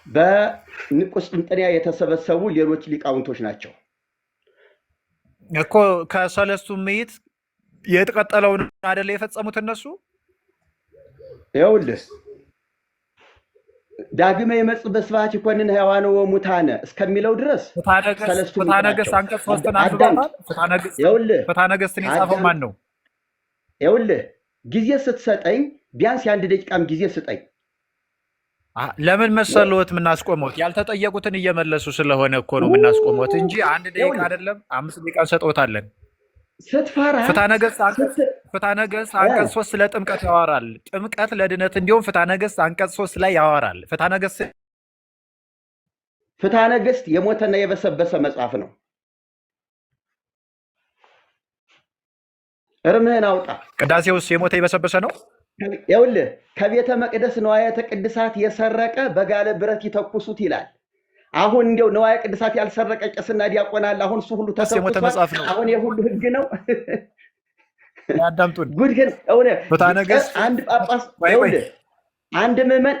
በንቁስጥንጥንያ የተሰበሰቡ ሌሎች ሊቃውንቶች ናቸው እኮ። ከሰለስቱ ምዕት የተቀጠለውን አይደለ የፈጸሙት እነሱ። ይኸውልህ ዳግመ የመጽእ በስብሐት ይኮንን ሕያዋነ ወሙታነ እስከሚለው ድረስ ሰለስቱ ምዕት ፍትሐ ናቸው። ነገሥት አንቀጽ 3ን አንብበዋል። ፍትሐ ነገሥትን የጻፈው ማን ነው? ይኸውልህ ጊዜ ስትሰጠኝ ቢያንስ የአንድ ደቂቃም ጊዜ ስጠኝ። ለምን መሰሎት የምናስቆመት? ያልተጠየቁትን እየመለሱ ስለሆነ እኮ ነው የምናስቆመት እንጂ አንድ ደቂቃ አይደለም 5 ደቂቃ እንሰጥዎታለን። ስትፈራ ፍትሐ ነገሥት አንቀጽ 3 ስለ ጥምቀት ያወራል። ጥምቀት ለድነት እንዲሁም ፍትሐ ነገሥት አንቀጽ 3 ላይ ያወራል። ፍትሐ ነገሥት የሞተና የበሰበሰ መጽሐፍ ነው። እርምህን አውጣ። ቅዳሴ ውስጥ የሞተ የበሰበሰ ነው። ይኸውልህ ከቤተ መቅደስ ንዋየ ቅድሳት የሰረቀ በጋለ ብረት ይተኩሱት ይላል። አሁን እንዲያው ንዋየ ቅድሳት ያልሰረቀ ቄስና ዲያቆን አለ? አሁን እሱ ሁሉ ተተኩሷል። አሁን የሁሉ ህግ ነው። ያዳምጡን። ጉድ ግን ፍትሐ ነገሥት አንድ ጳጳስ ይኸውልህ አንድ ምዕመን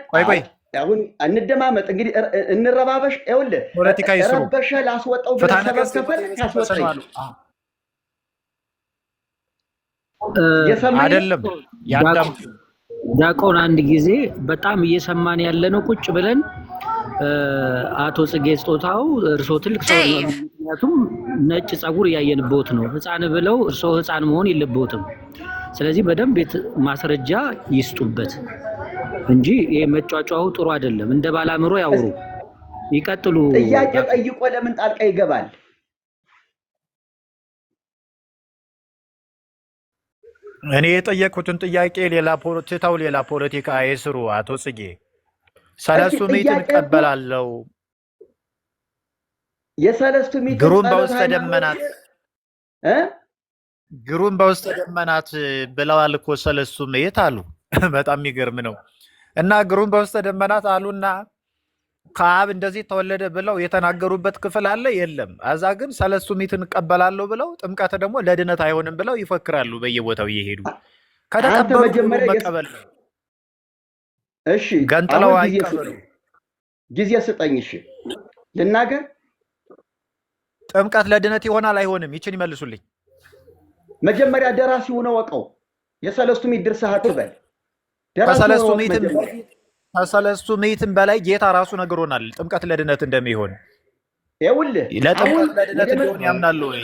አሁን እንደማመጥ እንግዲህ እንረባበሽ። ይኸውልህ ፖለቲካ ይስሩ። ረበሸ ላስወጣው ብለህ ሰበብ ከፈል ያስወጣኝ አይደለም። ያዳምጡ ዲያቆን። አንድ ጊዜ በጣም እየሰማን ያለነው ቁጭ ብለን አቶ ጽጌ ስጦታው እርሶ ትልቅ ሰው ነው፣ ምክንያቱም ነጭ ጸጉር እያየንቦት ነው። ህፃን ብለው እርሶ ህፃን መሆን የለቦትም። ስለዚህ በደንብ ማስረጃ ይስጡበት እንጂ ይሄ መጫጫው ጥሩ አይደለም። እንደ ባላምሮ ያውሩ፣ ይቀጥሉ። ጥያቄ ጠይቆ ለምን ጣልቃ ይገባል? እኔ የጠየቁትን ጥያቄ ሌላ ፖለቲካ አይስሩ። አቶ ጽጌ ሰለስቱ ምዕትን እቀበላለሁ። የሰለስቱ ምዕት ግሩም በውስተ ደመናት ብለዋል እኮ ሰለስቱ ምዕት አሉ። በጣም የሚገርም ነው። እና ግሩም በውስተ ደመናት አሉና ከአብ እንደዚህ ተወለደ ብለው የተናገሩበት ክፍል አለ? የለም። አዛ ግን ሰለስቱ ምዕትን እቀበላለሁ ብለው ጥምቀት ደግሞ ለድነት አይሆንም ብለው ይፈክራሉ በየቦታው እየሄዱ። ከተቀበሉ መቀበል ነው። እሺ ገንጥለው አይቀበሉ። ጊዜ ስጠኝ። እሺ ልናገር። ጥምቀት ለድነት ይሆናል አይሆንም? ይችን ይመልሱልኝ። መጀመሪያ ደራሲው ነው ወቀው። የሰለስቱ ምዕት ድርሰት አትበል። ከሰለስቱ ምዕትም በላይ ጌታ ራሱ ነግሮናል ጥምቀት ለድነት እንደሚሆን። ይኸውልህ ለጥምቀት ለድነት እንደሆነ ያምናሉ ወይ?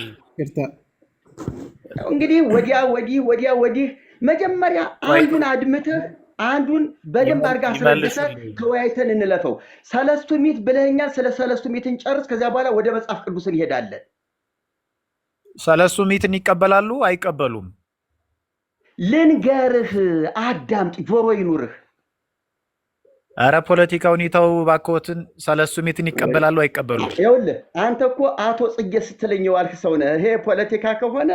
እንግዲህ ወዲያ ወዲህ መጀመሪያ አንዱን አድምተህ አንዱን በደንብ አድርጋ አስረድተህ ተወያይተን እንለፈው። ሰለስቱ ምዕት ብለኸኛል። ስለ ሰለስቱ ምዕትን ጨርስ። ከዚያ በኋላ ወደ መጽሐፍ ቅዱስ እንሄዳለን። ሰለስቱ ምዕትን ይቀበላሉ አይቀበሉም? ልንገርህ፣ አዳምጥ፣ ጆሮ ይኑርህ። አረ ፖለቲካውን ይተው እባክዎትን። ሰለስቱ ምዕትን ይቀበላሉ አይቀበሉም? ይኸውልህ አንተ እኮ አቶ ጽጌ ስትለኝ የዋልክ ሰው ነህ። ይሄ ፖለቲካ ከሆነ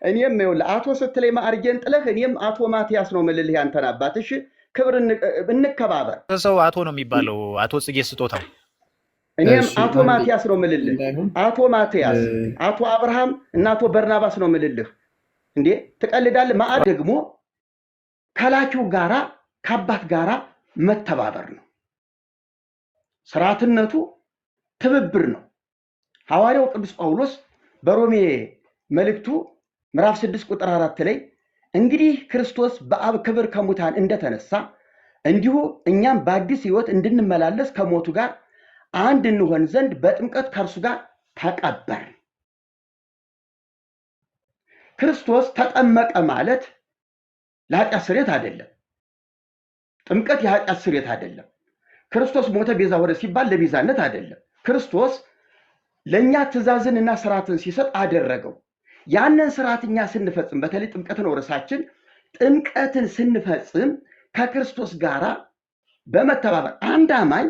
እኔም ይኸውልህ አቶ ስትለኝ ማዕርጌን ጥለህ እኔም አቶ ማቲያስ ነው የምልልህ ያንተን አባት። እሺ ክብር እንከባበር። ሰው አቶ ነው የሚባለው። አቶ ጽጌ ስጦታው እኔም አቶ ማቲያስ ነው የምልልህ። አቶ ማቲያስ፣ አቶ አብርሃም እና አቶ በርናባስ ነው የምልልህ። እንዴ ትቀልዳለህ? ማዕድ ደግሞ ከላኪው ጋራ ከአባት ጋራ መተባበር ነው። ስርዓትነቱ ትብብር ነው። ሐዋርያው ቅዱስ ጳውሎስ በሮሜ መልእክቱ ምዕራፍ 6 ቁጥር 4 ላይ እንግዲህ ክርስቶስ በአብ ክብር ከሙታን እንደተነሳ እንዲሁ እኛም በአዲስ ሕይወት እንድንመላለስ ከሞቱ ጋር አንድ እንሆን ዘንድ በጥምቀት ከእርሱ ጋር ተቀበር። ክርስቶስ ተጠመቀ ማለት ለኃጢአት ስርየት አይደለም። ጥምቀት የኃጢአት ስርየት አይደለም። ክርስቶስ ሞተ ቤዛ ሆነ ሲባል ለቤዛነት አይደለም። ክርስቶስ ለእኛ ትእዛዝንና ስርዓትን ሲሰጥ አደረገው። ያንን ስርዓት እኛ ስንፈጽም፣ በተለይ ጥምቀት ነው ርዕሳችን፣ ጥምቀትን ስንፈጽም ከክርስቶስ ጋር በመተባበር አንድ አማኝ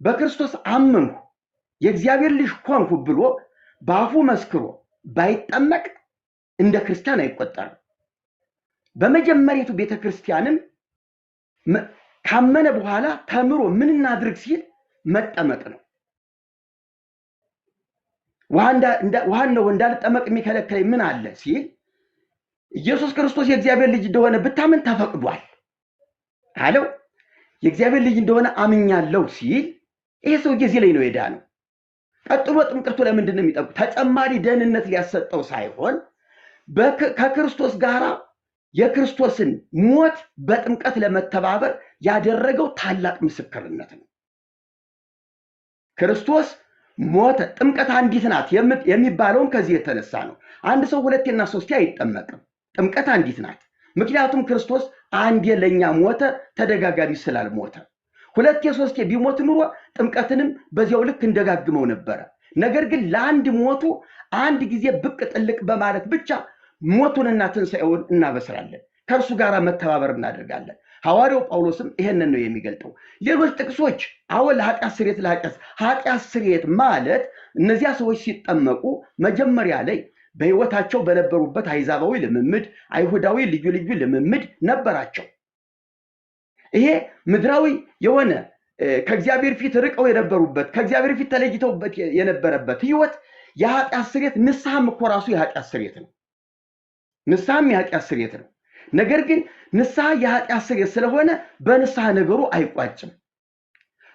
በክርስቶስ አመንኩ የእግዚአብሔር ልጅ ሆንኩ ብሎ በአፉ መስክሮ ባይጠመቅ እንደ ክርስቲያን አይቆጠርም። በመጀመሪያቱ ቤተክርስቲያንም ካመነ በኋላ ተምሮ ምን እናድርግ ሲል መጠመቅ ነው። ውሃን ነው እንዳልጠመቅ የሚከለክለኝ ምን አለ ሲል ኢየሱስ ክርስቶስ የእግዚአብሔር ልጅ እንደሆነ ብታምን ተፈቅዷል አለው። የእግዚአብሔር ልጅ እንደሆነ አምኛለሁ ሲል ይሄ ሰውዬ እዚህ ላይ ነው የዳነው። ቀጥሎ ጥምቀቱ ለምንድን ነው የሚጠብቁ? ተጨማሪ ደህንነት ሊያሰጠው ሳይሆን ከክርስቶስ ጋር የክርስቶስን ሞት በጥምቀት ለመተባበር ያደረገው ታላቅ ምስክርነት ነው። ክርስቶስ ሞተ። ጥምቀት አንዲት ናት የሚባለውም ከዚህ የተነሳ ነው። አንድ ሰው ሁለቴና ሶስቴ አይጠመቅም። ጥምቀት አንዲት ናት። ምክንያቱም ክርስቶስ አንዴ ለኛ ሞተ፣ ተደጋጋሚ ስላልሞተ። ሁለቴ ሶስቴ ቢሞት ኑሮ ጥምቀትንም በዚያው ልክ እንደጋግመው ነበረ። ነገር ግን ለአንድ ሞቱ አንድ ጊዜ ብቅ ጥልቅ በማለት ብቻ ሞቱንና ትንሣኤውን እናበስራለን፣ ከእርሱ ጋር መተባበር እናደርጋለን። ሐዋርያው ጳውሎስም ይሄንን ነው የሚገልጠው። ሌሎች ጥቅሶች ለኃጢአት ስርየት ማለት እነዚያ ሰዎች ሲጠመቁ መጀመሪያ ላይ በሕይወታቸው በነበሩበት አይዛባዊ ልምምድ፣ አይሁዳዊ ልዩ ልዩ ልምምድ ነበራቸው። ይሄ ምድራዊ የሆነ ከእግዚአብሔር ፊት ርቀው የነበሩበት ከእግዚአብሔር ፊት ተለይተውበት የነበረበት ሕይወት የኃጢአት ስርየት፣ ንስሐም እኮ ራሱ የኃጢአት ስርየት ነው። ንስሐም የኃጢአት ስርየት ነው። ነገር ግን ንስሐ የኃጢአት ስርየት ስለሆነ በንስሐ ነገሩ አይቋጭም።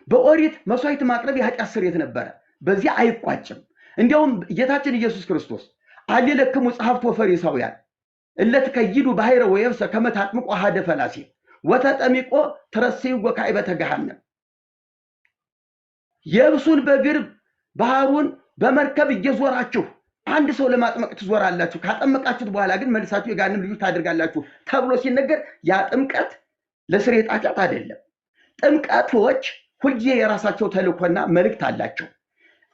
በኦሪት መስዋዕት ማቅረብ የኃጢአት ስርየት ነበረ፣ በዚያ አይቋጭም። እንዲያውም ጌታችን ኢየሱስ ክርስቶስ አሌለክሙ ጸሐፍት ወፈሪሳውያን እለትከይዱ ባሕረ ወየብሰ ከመ ታጥምቁ አሐደ ፈላሲ ወተጠሚቆ ትረስዩ ወካዕበተ ገሃነም፣ የብሱን በእግር ባህሩን በመርከብ እየዞራችሁ አንድ ሰው ለማጥመቅ ትዞራላችሁ፣ ካጠመቃችሁት በኋላ ግን መልሳችሁ የገሃነም ልጆች ታደርጋላችሁ ተብሎ ሲነገር ያ ጥምቀት ለስርየት ኃጢአት አይደለም። ጥምቀቶች ሁልጊዜ የራሳቸው ተልእኮና መልእክት አላቸው።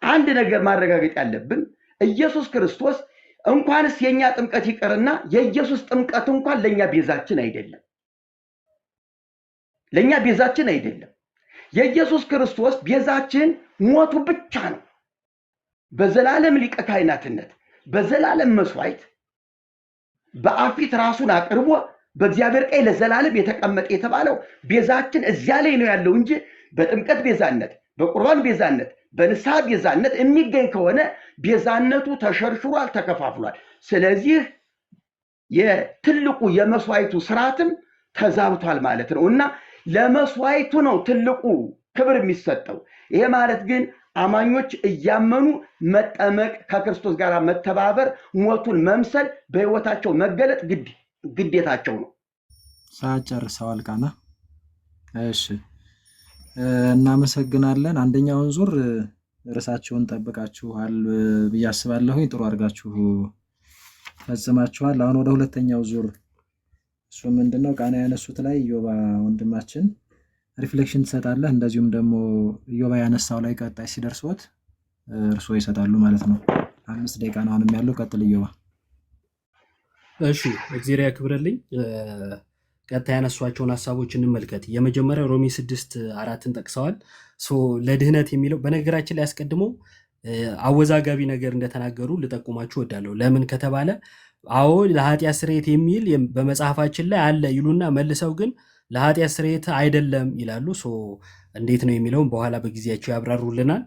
አንድ ነገር ማረጋገጥ ያለብን ኢየሱስ ክርስቶስ እንኳንስ የኛ ጥምቀት ይቀርና የኢየሱስ ጥምቀት እንኳን ለኛ ቤዛችን አይደለም። ለኛ ቤዛችን አይደለም። የኢየሱስ ክርስቶስ ቤዛችን ሞቱ ብቻ ነው። በዘላለም ሊቀ ካህናትነት በዘላለም መስዋዕት በአብ ፊት ራሱን አቅርቦ በእግዚአብሔር ቀኝ ለዘላለም የተቀመጠ የተባለው ቤዛችን እዚያ ላይ ነው ያለው እንጂ በጥምቀት ቤዛነት፣ በቁርባን ቤዛነት፣ በንስሐ ቤዛነት የሚገኝ ከሆነ ቤዛነቱ ተሸርሽሯል፣ ተከፋፍሏል። ስለዚህ የትልቁ የመስዋዕቱ ስርዓትም ተዛብቷል ማለት ነው እና ለመስዋዕቱ ነው ትልቁ ክብር የሚሰጠው። ይሄ ማለት ግን አማኞች እያመኑ መጠመቅ፣ ከክርስቶስ ጋር መተባበር፣ ሞቱን መምሰል፣ በሕይወታቸው መገለጥ ግዴታቸው ነው። ሳጨርሰዋል ቃና። እሺ እናመሰግናለን። አንደኛውን ዙር ርዕሳችሁን ጠብቃችኋል ብዬ አስባለሁኝ። ጥሩ አድርጋችሁ ፈጽማችኋል። አሁን ወደ ሁለተኛው ዙር እሱ ምንድነው ቃና ያነሱት ላይ ኢዮባ ወንድማችን ሪፍሌክሽን ትሰጣለህ። እንደዚሁም ደግሞ ኢዮባ ያነሳው ላይ ቀጣይ ሲደርሶት እርስዎ ይሰጣሉ ማለት ነው። 5 ደቂቃ ነው አሁንም ያለው። ቀጥል ኢዮባ። እሺ እግዚአብሔር ያክብርልኝ። ቀጣይ ያነሷቸውን ሀሳቦች እንመልከት። የመጀመሪያው ሮሜ 6:4ን ጠቅሰዋል። ለድህነት የሚለው በነገራችን ላይ አስቀድሞ አወዛጋቢ ነገር እንደተናገሩ ልጠቁማችሁ እወዳለሁ። ለምን ከተባለ አዎ ለኃጢአት ስርየት የሚል በመጽሐፋችን ላይ አለ ይሉና መልሰው ግን ለኃጢአት ስርየት አይደለም ይላሉ። እንዴት ነው የሚለውን በኋላ በጊዜያቸው ያብራሩልናል።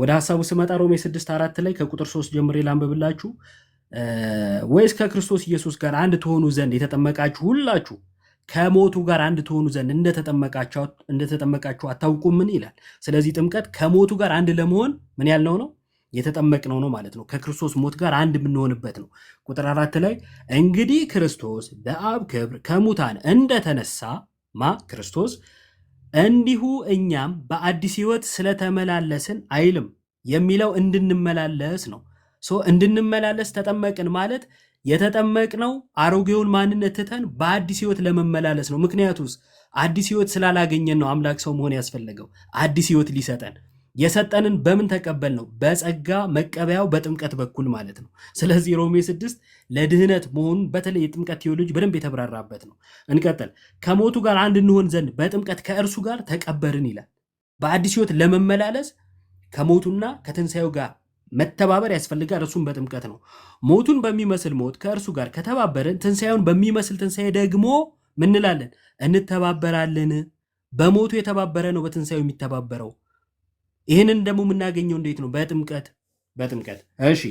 ወደ ሀሳቡ ስመጣ ሮሜ 6:4 ላይ ከቁጥር 3 ጀምሬ ላንብብላችሁ። ወይስ ከክርስቶስ ኢየሱስ ጋር አንድ ትሆኑ ዘንድ የተጠመቃችሁ ሁላችሁ ከሞቱ ጋር አንድ ትሆኑ ዘንድ እንደተጠመቃችሁ አታውቁምን ይላል። ስለዚህ ጥምቀት ከሞቱ ጋር አንድ ለመሆን ምን ያልነው ነው? የተጠመቅነው ነው ማለት ነው። ከክርስቶስ ሞት ጋር አንድ የምንሆንበት ነው። ቁጥር 4 ላይ እንግዲህ ክርስቶስ በአብ ክብር ከሙታን እንደተነሳ ክርስቶስ እንዲሁ እኛም በአዲስ ሕይወት ስለተመላለስን አይልም የሚለው እንድንመላለስ ነው። እንድንመላለስ ተጠመቅን ማለት የተጠመቅነው አሮጌውን ማንነት ትተን በአዲስ ሕይወት ለመመላለስ ነው። ምክንያቱስ አዲስ ሕይወት ስላላገኘን ነው አምላክ ሰው መሆን ያስፈለገው። አዲስ ሕይወት ሊሰጠን የሰጠንን በምን ተቀበል ነው? በጸጋ መቀበያው በጥምቀት በኩል ማለት ነው። ስለዚህ ሮሜ 6 ለድህነት መሆኑን በተለይ የጥምቀት ቴዎሎጂ በደንብ የተብራራበት ነው። እንቀጥል። ከሞቱ ጋር አንድ እንሆን ዘንድ በጥምቀት ከእርሱ ጋር ተቀበርን ይላል። በአዲስ ሕይወት ለመመላለስ ከሞቱና ከትንሣኤው ጋር መተባበር ያስፈልጋል። እርሱም በጥምቀት ነው። ሞቱን በሚመስል ሞት ከእርሱ ጋር ከተባበርን ትንሣኤውን በሚመስል ትንሣኤ ደግሞ ምን እንላለን? እንተባበራለን። በሞቱ የተባበረ ነው በትንሣኤው የሚተባበረው። ይህንን ደግሞ የምናገኘው እንዴት ነው? በጥምቀት። እሺ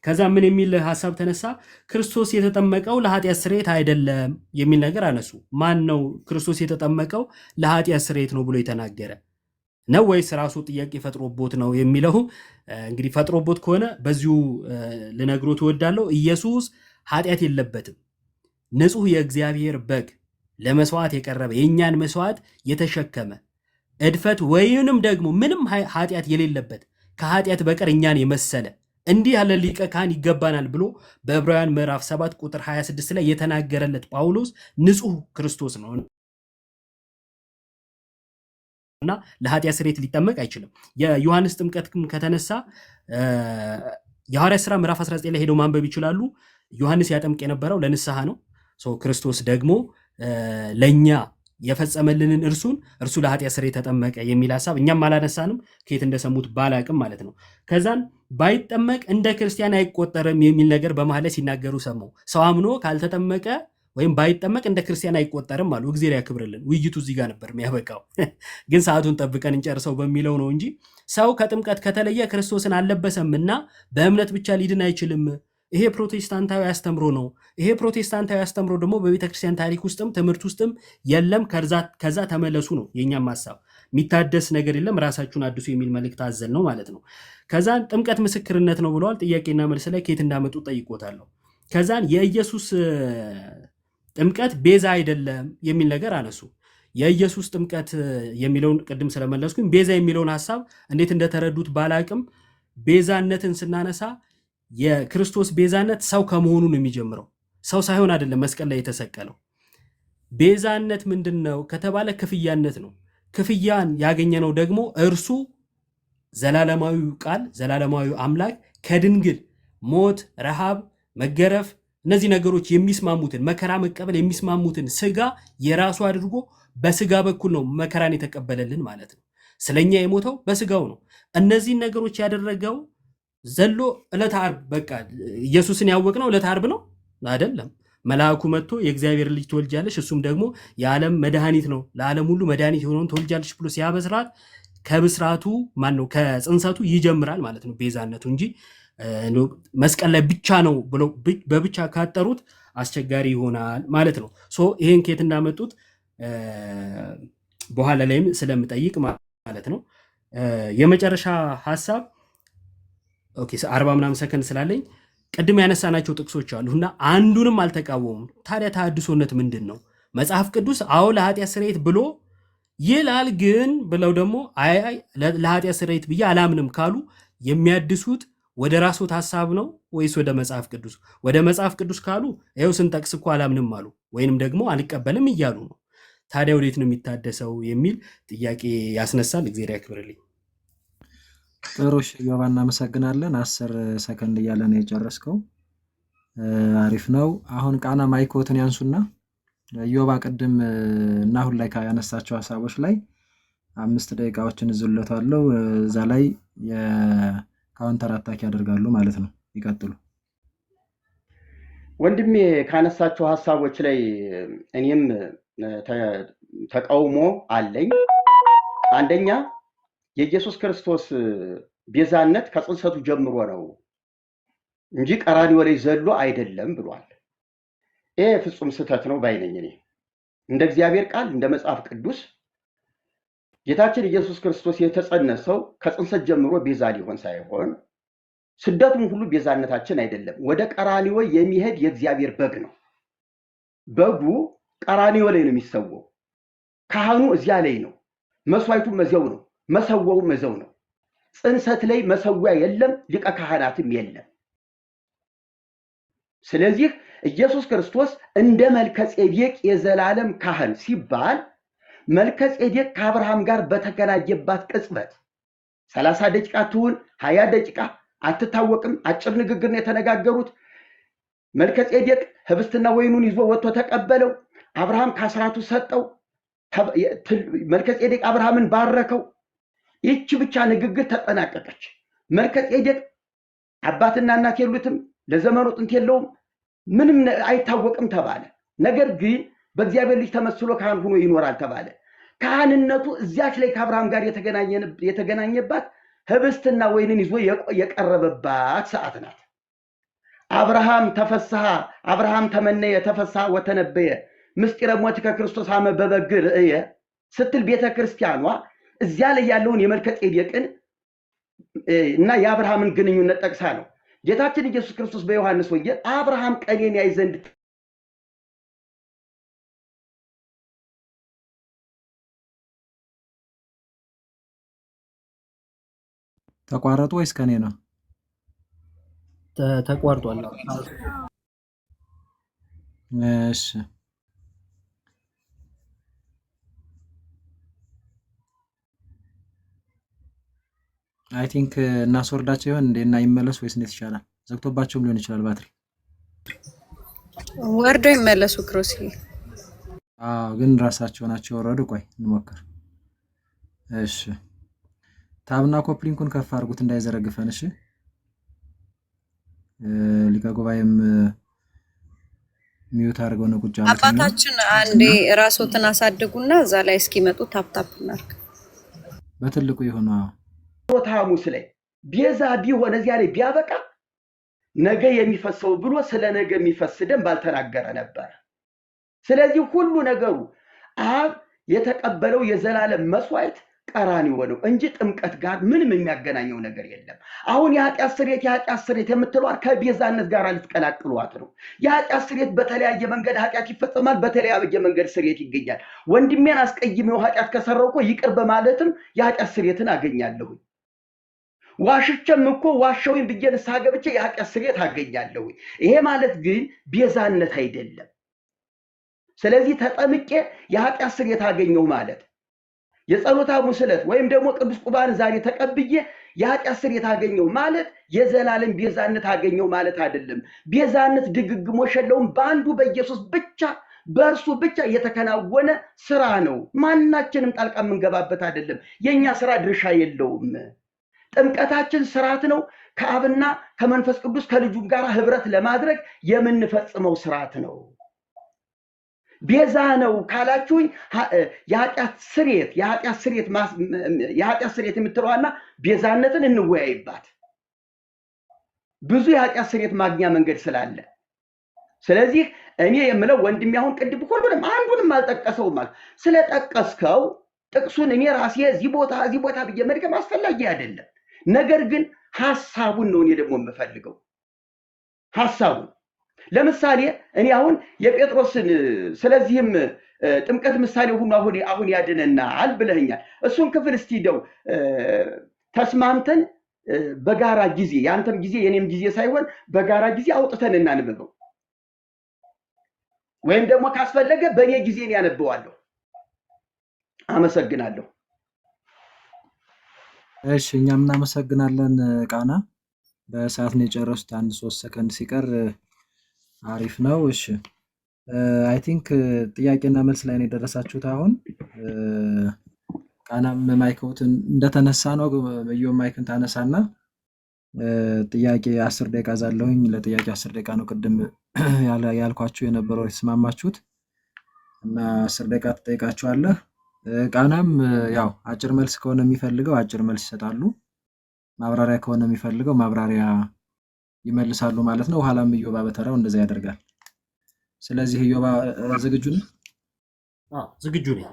ከዛ ምን የሚል ሀሳብ ተነሳ? ክርስቶስ የተጠመቀው ለኃጢአት ስርየት አይደለም የሚል ነገር አነሱ። ማን ነው ክርስቶስ የተጠመቀው ለኃጢአት ስርየት ነው ብሎ የተናገረ? ነው ወይስ ራሱ ጥያቄ ፈጥሮቦት ነው የሚለው እንግዲህ ፈጥሮቦት ከሆነ በዚሁ ልነግሮት እወዳለሁ። ኢየሱስ ኃጢአት የለበትም። ንጹሕ የእግዚአብሔር በግ ለመስዋዕት የቀረበ የእኛን መስዋዕት የተሸከመ እድፈት ወይንም ደግሞ ምንም ኃጢአት የሌለበት ከኃጢአት በቀር እኛን የመሰለ እንዲህ ያለ ሊቀ ካህን ይገባናል ብሎ በዕብራውያን ምዕራፍ 7 ቁጥር 26 ላይ የተናገረለት ጳውሎስ ንጹሕ ክርስቶስ ነው እና ለኃጢአት ስርየት ሊጠመቅ አይችልም። የዮሐንስ ጥምቀት ከተነሳ የሐዋርያት ሥራ ምዕራፍ 19 ላይ ሄደው ማንበብ ይችላሉ። ዮሐንስ ያጠምቅ የነበረው ለንስሐ ነው። ክርስቶስ ደግሞ ለኛ የፈጸመልንን እርሱ ለኃጢአት ስርየት ተጠመቀ የሚል ሐሳብ እኛም አላነሳንም፣ ከየት እንደሰሙት ባላቅም ማለት ነው። ከዛን ባይጠመቅ እንደ ክርስቲያን አይቆጠርም የሚል ነገር በመሃል ላይ ሲናገሩ ሰማው። ሰው አምኖ ካልተጠመቀ ወይም ባይጠመቅ እንደ ክርስቲያን አይቆጠርም አሉ። እግዚአብሔር ያክብርልን። ውይይቱ እዚህ ጋር ነበር የሚያበቃው፣ ግን ሰዓቱን ጠብቀን እንጨርሰው በሚለው ነው እንጂ ሰው ከጥምቀት ከተለየ ክርስቶስን አልለበሰምና በእምነት ብቻ ሊድን አይችልም። ይሄ ፕሮቴስታንታዊ አስተምሮ ነው። ይሄ ፕሮቴስታንታዊ አስተምሮ ደግሞ በቤተክርስቲያን ታሪክ ውስጥም ትምህርት ውስጥም የለም። ከዛ ተመለሱ ነው የኛም ሐሳብ። የሚታደስ ነገር የለም፣ ራሳችሁን አድሱ የሚል መልእክት አዘል ነው ማለት ነው። ከዛን ጥምቀት ምስክርነት ነው ብለዋል። ጥያቄና መልስ ላይ ከየት እንዳመጡ ጠይቆታለሁ። ከዛን የኢየሱስ ጥምቀት ቤዛ አይደለም የሚል ነገር አነሱ። የኢየሱስ ጥምቀት የሚለውን ቅድም ስለመለስኩኝ ቤዛ የሚለውን ሐሳብ እንዴት እንደተረዱት ባላቅም ቤዛነትን ስናነሳ የክርስቶስ ቤዛነት ሰው ከመሆኑ ነው የሚጀምረው። ሰው ሳይሆን አይደለም መስቀል ላይ የተሰቀለው። ቤዛነት ምንድን ነው ከተባለ ክፍያነት ነው። ክፍያን ያገኘነው ደግሞ እርሱ ዘላለማዊ ቃል ዘላለማዊ አምላክ ከድንግል ሞት፣ ረሃብ፣ መገረፍ እነዚህ ነገሮች የሚስማሙትን መከራ መቀበል የሚስማሙትን ስጋ የራሱ አድርጎ በስጋ በኩል ነው መከራን የተቀበለልን ማለት ነው። ስለኛ የሞተው በስጋው ነው። እነዚህን ነገሮች ያደረገው ዘሎ ዕለተ ዓርብ በቃ ኢየሱስን ያወቅነው ዕለተ ዓርብ ነው አይደለም። መልአኩ መጥቶ የእግዚአብሔር ልጅ ትወልጃለሽ እሱም ደግሞ የዓለም መድኃኒት ነው ለዓለም ሁሉ መድኃኒት የሆነውን ትወልጃለሽ ብሎ ሲያበስራት ከብስራቱ ማነው ከጽንሰቱ ይጀምራል ማለት ነው ቤዛነቱ እንጂ መስቀል ላይ ብቻ ነው ብሎ በብቻ ካጠሩት አስቸጋሪ ይሆናል ማለት ነው። ይሄን ከየት እንዳመጡት በኋላ ላይም ስለምጠይቅ ማለት ነው። የመጨረሻ ሐሳብ 40 ምናምን ሰከንድ ስላለኝ ቅድም ያነሳናቸው ጥቅሶች አሉና አንዱንም አልተቃወሙም። ታዲያ ተሐድሶነት ምንድን ነው? መጽሐፍ ቅዱስ አዎ ለኃጢአት ስርየት ብሎ ይላል፣ ግን ብለው ደግሞ አይ ለኃጢአት ስርየት ብዬ አላምንም ካሉ የሚያድሱት ወደ ራስዎት ሐሳብ ነው ወይስ ወደ መጽሐፍ ቅዱስ? ወደ መጽሐፍ ቅዱስ ካሉ ይኸው ስንጠቅስ እኮ አላምንም አሉ፣ ወይንም ደግሞ አልቀበልም እያሉ ነው። ታዲያ ወዴት ነው የሚታደሰው የሚል ጥያቄ ያስነሳል። እግዚአብሔር ያክብርልኝ። ጥሩ እሺ፣ ዮባ እናመሰግናለን። 10 ሰከንድ እያለ ነው የጨረስከው። አሪፍ ነው። አሁን ቃና ማይኮትን ያንሱና ዮባ ቅድም እና አሁን ላይ ያነሳቸው ሐሳቦች ላይ 5 ደቂቃዎችን እዝለታለሁ። እዛ ላይ የካውንተር አታክ ያደርጋሉ ማለት ነው። ይቀጥሉ። ወንድሜ ካነሳቸው ሐሳቦች ላይ እኔም ተቃውሞ አለኝ። አንደኛ የኢየሱስ ክርስቶስ ቤዛነት ከጽንሰቱ ጀምሮ ነው እንጂ ቀራንዮ ላይ ዘሎ አይደለም ብሏል። ይሄ ፍጹም ስህተት ነው ባይነኝ። እኔ እንደ እግዚአብሔር ቃል እንደ መጽሐፍ ቅዱስ ጌታችን ኢየሱስ ክርስቶስ የተጸነሰው ከጽንሰት ጀምሮ ቤዛ ሊሆን ሳይሆን ስደቱም ሁሉ ቤዛነታችን አይደለም። ወደ ቀራንዮ የሚሄድ የእግዚአብሔር በግ ነው። በጉ ቀራንዮ ላይ ነው የሚሰዋው። ካህኑ እዚያ ላይ ነው። መስዋዕቱም እዚያው ነው። መሰዋውም እዚያው ነው። ጽንሰት ላይ መሰዊያ የለም፣ ሊቀ ካህናትም የለም። ስለዚህ ኢየሱስ ክርስቶስ እንደ መልከ ጼዴቅ የዘላለም ካህን ሲባል መልከ ጼዴቅ ከአብርሃም ጋር በተገናኘባት ቅጽበት 30 ደቂቃ ትሁን 20 ደቂቃ አትታወቅም፣ አጭር ንግግር ነው የተነጋገሩት። መልከ ጼዴቅ ህብስትና ወይኑን ይዞ ወጥቶ ተቀበለው። አብርሃም ከአስራቱ ሰጠው። መልከ ጼዴቅ አብርሃምን ባረከው። ይህች ብቻ ንግግር ተጠናቀቀች። መልከ ጼዴቅ አባትና እናት የሉትም፣ ለዘመኑ ጥንት የለውም፣ ምንም አይታወቅም ተባለ። ነገር ግን በእግዚአብሔር ልጅ ተመስሎ ካህን ሆኖ ይኖራል ተባለ። ካህንነቱ እዚያች ላይ ከአብርሃም ጋር የተገናኘባት ህብስትና ወይንን ይዞ የቀረበባት ሰዓት ናት። አብርሃም ተፈስሐ አብርሃም ተመነየ ተፈስሐ ወተነበየ ምስጢረ ሞትከ ክርስቶስ አመ በበግ ርእየ ስትል ቤተ ክርስቲያኗ እዚያ ላይ ያለውን የመልከጼዴቅን እና የአብርሃምን ግንኙነት ጠቅሳ ነው። ጌታችን ኢየሱስ ክርስቶስ በዮሐንስ ወንጌል አብርሃም ቀኔን ያይ ዘንድ ተቋረጡ ወይስ ከኔ ነው? ተቋርጧል። እሺ አይ ቲንክ እናስወርዳቸው ይሆን እንዴ? እና ይመለሱ ወይስ እንዴት ይሻላል? ዘግቶባቸውም ሊሆን ይችላል ባትሪ። ወርዶ ይመለሱ ክሮሲ። ግን ራሳቸው ናቸው ወረዱ። ቆይ እንሞክር። እሺ ታብና ኮፕሊንኩን ከፍ አድርጉት እንዳይዘረግፈን። እሺ ሊቀ ጉባኤም ሚዩት አድርገው ነው ቁጭ አሉት። አባታችን አንዴ ራስዎትን አሳድጉና እዛ ላይ እስኪመጡ ታፕታፕ እናርግ። በትልቁ ይሁን። ሐሙስ ላይ ቤዛ ቢሆን እዚያ ላይ ቢያበቃ ነገ የሚፈሰው ብሎ ስለ ነገ የሚፈስ ደም ባልተናገረ ነበር። ስለዚህ ሁሉ ነገሩ አብ የተቀበለው የዘላለም መስዋዕት ቀራንዮ ነው እንጂ ጥምቀት ጋር ምንም የሚያገናኘው ነገር የለም። አሁን የኃጢአት ስርየት የምትሏት ከቤዛነት ጋር ልትቀላቅሏት ነው። የኃጢአት ስርየት በተለያየ መንገድ ኃጢአት ይፈጸማል፣ በተለያየ መንገድ ስርየት ይገኛል። ወንድሜን አስቀይሜው ኃጢአት ከሰራው እኮ ይቅር በማለትም የኃጢአት ስርየትን አገኛለሁ። ዋሽቼም እኮ ዋሸውኝ ብዬ ንስሐ ገብቼ የኃጢአት ስርየት አገኛለሁ። ይሄ ማለት ግን ቤዛነት አይደለም። ስለዚህ ተጠምቄ የኃጢአት ስርየት አገኘው ማለት የጸሎተ ሐሙስ ዕለት ወይም ደግሞ ቅዱስ ቁርባን ዛሬ ተቀብዬ የኃጢአት ስርየት አገኘው ማለት የዘላለም ቤዛነት አገኘው ማለት አይደለም። ቤዛነት ድግግሞሽ የለውም። በአንዱ በኢየሱስ ብቻ በእርሱ ብቻ የተከናወነ ስራ ነው። ማናችንም ጣልቃ የምንገባበት አይደለም። የኛ ስራ ድርሻ የለውም። ጥምቀታችን ስርዓት ነው። ከአብና ከመንፈስ ቅዱስ ከልጁ ጋር ህብረት ለማድረግ የምንፈጽመው ስርዓት ነው። ቤዛ ነው ካላችሁኝ የኃጢአት ስርየት የምትለዋና ቤዛነትን እንወያይባት። ብዙ የኃጢአት ስርየት ማግኛ መንገድ ስላለ ስለዚህ እኔ የምለው ወንድሜ አሁን ቅድም ሁሉንም አንዱንም አልጠቀሰውም ማለት ስለጠቀስከው ጥቅሱን እኔ ራሴ እዚህ ቦታ ብዬ መድገም አስፈላጊ አይደለም። ነገር ግን ሐሳቡን ነው እኔ ደግሞ የምፈልገው ሐሳቡን። ለምሳሌ እኔ አሁን የጴጥሮስን ስለዚህም ጥምቀት ምሳሌ ሁሉ አሁን ያድነናል ብለኛል። እሱን ክፍል እስቲ ደው ተስማምተን በጋራ ጊዜ ያንተም ጊዜ የኔም ጊዜ ሳይሆን በጋራ ጊዜ አውጥተን እናንብበው፣ ወይም ደግሞ ካስፈለገ በእኔ ጊዜ ያነበዋለሁ። አመሰግናለሁ። እሺ እኛም እናመሰግናለን። ቃና በሰዓት ነው የጨረሱት። 1-3 ሰከንድ ሲቀር አሪፍ ነው። እሺ አይ ቲንክ ጥያቄና መልስ ላይ ነው የደረሳችሁት። አሁን ቃናም ማይክዎትን እንደተነሳ ነው በየው ማይክን ታነሳና ጥያቄ 10 ደቂቃ ዛለሁኝ። ለጥያቄ 10 ደቂቃ ነው ቅድም ያልኳችሁ የነበረው የተስማማችሁት እና 10 ደቂቃ ትጠይቃችኋለህ። ቃናም ያው አጭር መልስ ከሆነ የሚፈልገው አጭር መልስ ይሰጣሉ፣ ማብራሪያ ከሆነ የሚፈልገው ማብራሪያ ይመልሳሉ ማለት ነው። ኋላም ኢዮባ በተራው እንደዛ ያደርጋል። ስለዚህ ኢዮባ ዝግጁ ነህ? ዝግጁ ነኝ።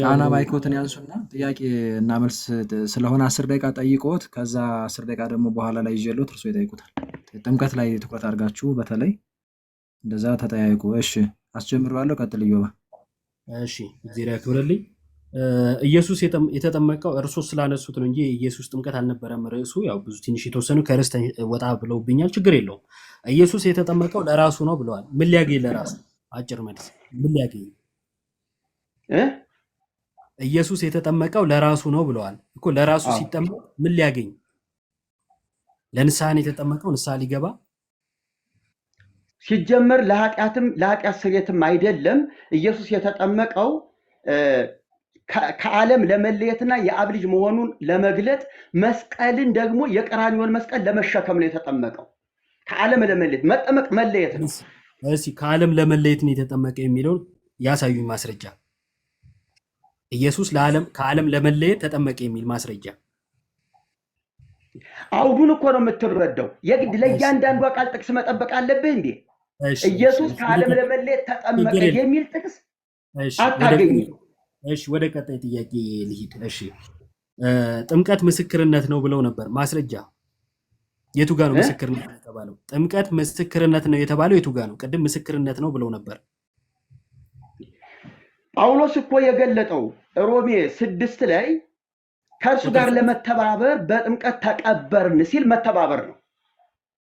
ቃና ማይክዎትን ያንሱና ጥያቄ እና መልስ ስለሆነ 10 ደቂቃ ጠይቆት ከዛ 10 ደቂቃ ደግሞ በኋላ ላይ ይዤሎት እርሶ ይጠይቁታል። ጥምቀት ላይ ትኩረት አድርጋችሁ በተለይ እንደዛ ተጠያይቁ። እሺ አስጀምረዋለሁ። ቀጥል ኢዮባ። እሺ እግዚአብሔር ያክብርልኝ። ኢየሱስ የተጠመቀው እርሶ ስላነሱት ነው እንጂ ኢየሱስ ጥምቀት አልነበረም ርዕሱ። ያው ብዙ ትንሽ የተወሰኑ ከርዕስ ወጣ ብለውብኛል፣ ችግር የለውም። ኢየሱስ የተጠመቀው ለራሱ ነው ብለዋል። ምን ሊያገኝ ለራሱ? አጭር መልስ ምን ሊያገኝ? ኢየሱስ የተጠመቀው ለራሱ ነው ብለዋል እኮ። ለራሱ ሲጠመቅ ምን ሊያገኝ? ለንስሐ ነው የተጠመቀው፣ ንስሐ ሊገባ ሲጀመር ለኃጢአት ስርየትም አይደለም። ኢየሱስ የተጠመቀው ከዓለም ለመለየትና የአብ ልጅ መሆኑን ለመግለጥ መስቀልን ደግሞ የቀራንዮን መስቀል ለመሸከም ነው የተጠመቀው። ከዓለም ለመለየት መጠመቅ መለየት ነው። እሺ ከዓለም ለመለየት ነው የተጠመቀ የሚለውን ያሳዩኝ ማስረጃ። ኢየሱስ ከዓለም ለመለየት ተጠመቀ የሚል ማስረጃ። አውዱን እኮ ነው የምትረዳው። የግድ ለእያንዳንዱ ቃል ጥቅስ መጠበቅ አለብህ እንዴ? ኢየሱስ ከዓለም ለመለየት ተጠመቀ የሚል ጥቅስ አታገኝም። እሺ ወደ ቀጣይ ጥያቄ ልሂድ። እሺ ጥምቀት ምስክርነት ነው ብለው ነበር። ማስረጃ የቱ ጋር ነው ምስክርነት የተባለው? ጥምቀት ምስክርነት ነው የተባለው የቱ ጋር ነው? ቅድም ምስክርነት ነው ብለው ነበር። ጳውሎስ እኮ የገለጠው ሮሜ 6 ላይ ከእርሱ ጋር ለመተባበር በጥምቀት ተቀበርን ሲል መተባበር ነው።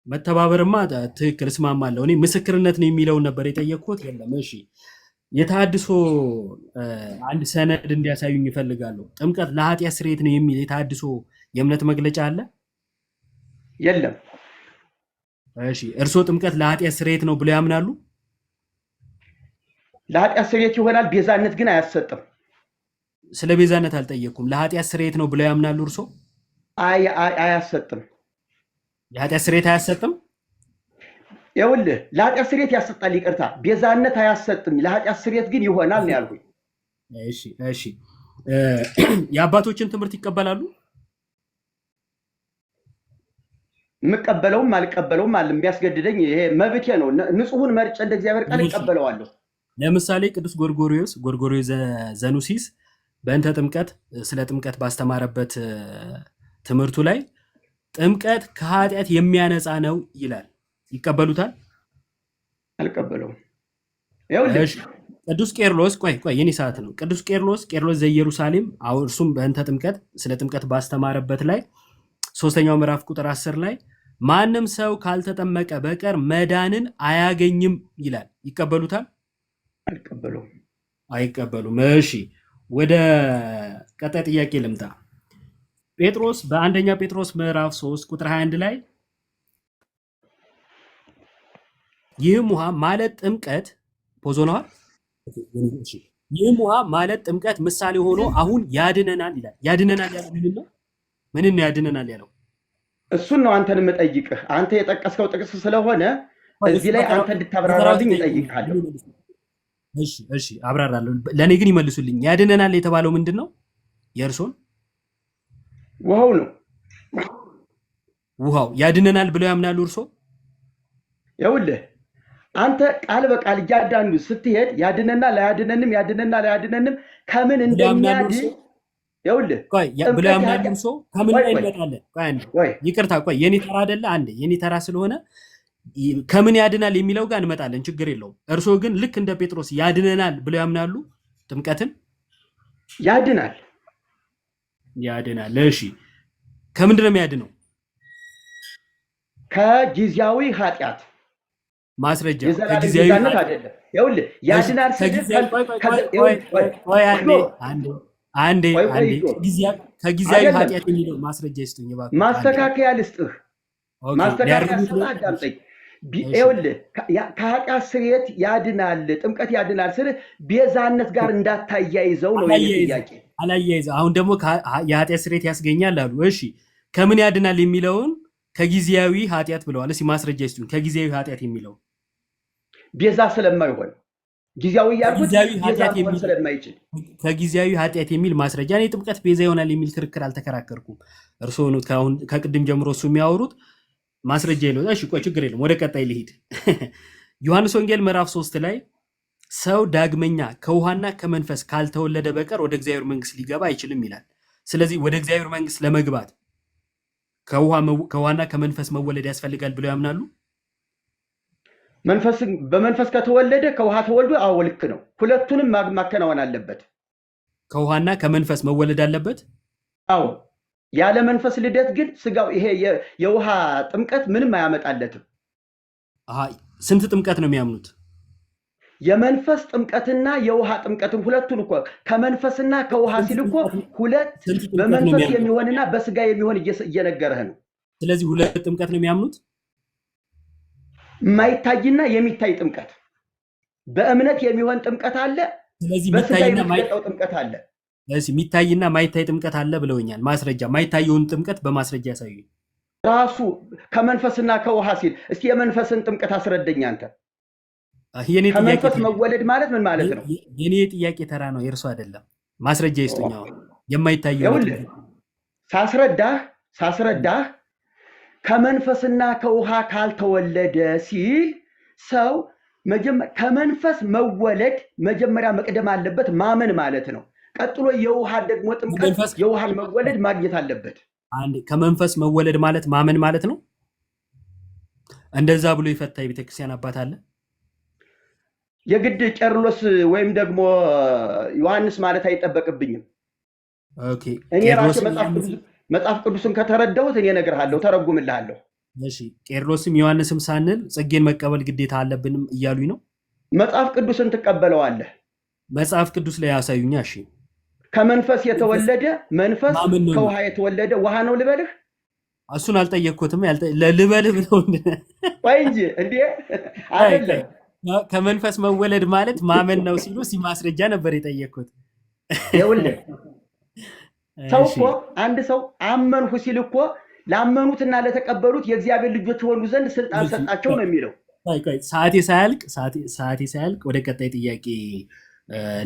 መተባበርማ ትክክል እስማማለሁ። እኔ ምስክርነት ነው የሚለውን ነበር የጠየቅኩት። የለም እሺ የተሐድሶ አንድ ሰነድ እንዲያሳዩኝ ይፈልጋሉ። ጥምቀት ለኃጢአት ስርየት ነው የሚል የተሐድሶ የእምነት መግለጫ አለ? የለም። እሺ እርስዎ ጥምቀት ለኃጢአት ስርየት ነው ብለው ያምናሉ? ለኃጢአት ስርየት ይሆናል፣ ቤዛነት ግን አያሰጥም። ስለ ቤዛነት አልጠየቅኩም። ለኃጢአት ስርየት ነው ብለው ያምናሉ እርስዎ? አያሰጥም። የኃጢአት ስርየት አያሰጥም? ይኸውልህ ለኃጢአት ስርየት ያሰጣል፣ ይቅርታ፣ ቤዛነት አያሰጥም። ለኃጢአት ስርየት ግን ይሆናል ነው ያልኩኝ። እሺ እሺ የአባቶችን ትምህርት ይቀበላሉ? የምቀበለውም አልቀበለውም አለ። የሚያስገድደኝ ይሄ መብቴ ነው። ንጹሑን መርጬ እንደ እግዚአብሔር ቃል ይቀበለዋለሁ። ለምሳሌ ቅዱስ ጎርጎርዮስ ዘኑሲስ በእንተ ጥምቀት ስለ ጥምቀት ባስተማረበት ትምህርቱ ላይ ጥምቀት ከኃጢአት የሚያነጻ ነው ይላል። ይቀበሉታል? አልቀበለውም። ቅዱስ ቄርሎስ ቆይ የኔ ሰዓት ነው። ቅዱስ ቄርሎስ ዘኢየሩሳሌም እርሱም በእንተ ጥምቀት ስለ ጥምቀት ባስተማረበት ላይ 3ኛው ምዕራፍ ቁጥር 10 ላይ ማንም ሰው ካልተጠመቀ በቀር መዳንን አያገኝም ይላል። ይቀበሉታል? አልቀበለውም። አይቀበሉም። እሺ ወደ ቀጣይ ጥያቄ ልምጣ። ጴጥሮስ በአንደኛ ጴጥሮስ ምዕራፍ 3 ቁጥር 21 ላይ ይህም ውሃ ማለት ጥምቀት ፖዞነዋል። ይህም ውሃ ማለት ጥምቀት ምሳሌ ሆኖ አሁን ያድነናል ይላል። ያድነናል ያለው ምንን ነው? ምንን ነው ያድነናል ያለው? እሱን ነው አንተን የምጠይቅህ። አንተ የጠቀስከው ጥቅስ ስለሆነ እዚህ ላይ አንተ እንድታብራራልኝ እጠይቅሃለሁ። እሺ አብራራለሁ። ለእኔ ግን ይመልሱልኝ። ያድነናል የተባለው ምንድን ነው? የእርሶን ውሃው ነው። ውሃው ያድነናል ብለው ያምናሉ እርሶ? ይኸውልህ አንተ ቃል በቃል እያንዳንዱ ስትሄድ ያድነናል አያድነንም፣ ያድነናል አያድነንም ከምን እንደሚያድን ይኸውልህ ብለው ያምናሉ እርሶ? ከምን ላይ እንመጣለን? ይቅርታ የኔ ተራ አይደለ? አንዴ የኔ ተራ ስለሆነ ከምን ያድናል የሚለው ጋር እንመጣለን፣ ችግር የለውም። እርሶ ግን ልክ እንደ ጴጥሮስ ያድነናል ብለው ያምናሉ? ጥምቀትን ያድናል። እሺ ከምንድን ነው የሚያድነው? ከጊዜያዊ ኃጢአት ማስረጃ። ከጊዜያዊነት አይደለም። ይኸውልህ ያድናል ከጊዜያዊ ኃጢአት የሚለው ማስረጃ ይስጡኝ እባክህ። ማስተካከያ ልስጥህ። ማስተካከያ ስጥህ፣ አዳምጠኝ። ይኸውልህ ከኃጢአት ስርየት ያድናል፣ ጥምቀት ያድናል ስልህ ቤዛነት ጋር እንዳታያይዘው ነው ጥያቄ። አላያይዘው። አሁን ደግሞ የኃጢአት ስርየት ያስገኛል አሉ። እሺ ከምን ያድናል የሚለውን ከጊዜያዊ ኃጢአት ብለዋል። እስኪ ማስረጃ ይስጡኝ። ከጊዜያዊ ኃጢአት የሚለው ቤዛ ስለማይሆን ጊዜያዊ ያልኩት ቤዛ ስለማይችል ከጊዜያዊ ኃጢአት የሚል ማስረጃ። እኔ ጥምቀት ቤዛ ይሆናል የሚል ክርክር አልተከራከርኩም። እርስዎ ነው ከቅድም ጀምሮ እሱ የሚያወሩት ማስረጃ የለው። እሺ ቆይ ችግር የለም፣ ወደ ቀጣይ ልሂድ። ዮሐንስ ወንጌል ምዕራፍ 3 ላይ ሰው ዳግመኛ ከውሃና ከመንፈስ ካልተወለደ በቀር ወደ እግዚአብሔር መንግስት ሊገባ አይችልም ይላል። ስለዚህ ወደ እግዚአብሔር መንግስት ለመግባት ከውሃና ከመንፈስ መወለድ ያስፈልጋል ብለው ያምናሉ? በመንፈስ ከተወለደ ከውሃ ተወልዶ አዎ ልክ ነው። ሁለቱንም ማከናወን አለበት። ከውሃና ከመንፈስ መወለድ አለበት። አዎ ያለ መንፈስ ልደት ግን ስጋው ይሄ የውሃ ጥምቀት ምንም አያመጣለትም። ስንት ጥምቀት ነው የሚያምኑት? የመንፈስ ጥምቀትና የውሃ ጥምቀትን ሁለቱን እኮ ከመንፈስና ከውሃ ሲል እኮ ሁለት በመንፈስ የሚሆንና በስጋ የሚሆን እየነገረህ ነው። ስለዚህ ሁለት ጥምቀት ነው የሚያምኑት። የማይታይና የሚታይ ጥምቀት፣ በእምነት የሚሆን ጥምቀት አለ፣ በስጋ የሚገለጠው ጥምቀት አለ። የሚታይና ማይታይ ጥምቀት አለ ብለውኛል። ማስረጃ ማይታየውን ጥምቀት በማስረጃ ያሳዩኝ። ራሱ ከመንፈስና ከውሃ ሲል እስኪ የመንፈስን ጥምቀት አስረደኝ አንተ። ከመንፈስ መወለድ ማለት ምን ማለት ነው? የኔ ጥያቄ ተራ ነው፣ የእርሱ አይደለም። ማስረጃ ይስጡኝ። የማይታየው ሳስረዳህ ከመንፈስና ከውሃ ካልተወለደ ሲል ሰው ከመንፈስ መወለድ መጀመሪያ መቅደም አለበት፣ ማመን ማለት ነው። ቀጥሎ የውሃ ደግሞ ጥምቀት የውሃን መወለድ ማግኘት አለበት። አንድ ከመንፈስ መወለድ ማለት ማመን ማለት ነው። እንደዛ ብሎ የፈታ የቤተክርስቲያን አባት አለ። የግድ ቄርሎስ ወይም ደግሞ ዮሐንስ ማለት አይጠበቅብኝም። ኦኬ እኔ ራሴ መጽሐፍ ቅዱስን ከተረዳሁት እኔ እነግርሃለሁ፣ ተረጉምልሃለሁ። እሺ ቄርሎስም ዮሐንስም ሳንል ጽጌን መቀበል ግዴታ አለብንም እያሉኝ ነው። መጽሐፍ ቅዱስን ትቀበለዋለህ። መጽሐፍ ቅዱስ ላይ ያሳዩኛ። እሺ ከመንፈስ የተወለደ መንፈስ ከውሃ የተወለደ ውሃ ነው ልበልህ? እሱን አልጠየቅኩትም። ልበልህ ብለው ወይ እንጂ እንዴ አይደለም። ከመንፈስ መወለድ ማለት ማመን ነው ሲሉ ሲማስረጃ ነበር የጠየቅኩት። ይኸውልህ ሰው እኮ አንድ ሰው አመንሁ ሲል እኮ ላመኑትና ለተቀበሉት የእግዚአብሔር ልጆች የሆኑ ዘንድ ስልጣን ሰጣቸው ነው የሚለው። ሰዓቴ ሳያልቅ ወደ ቀጣይ ጥያቄ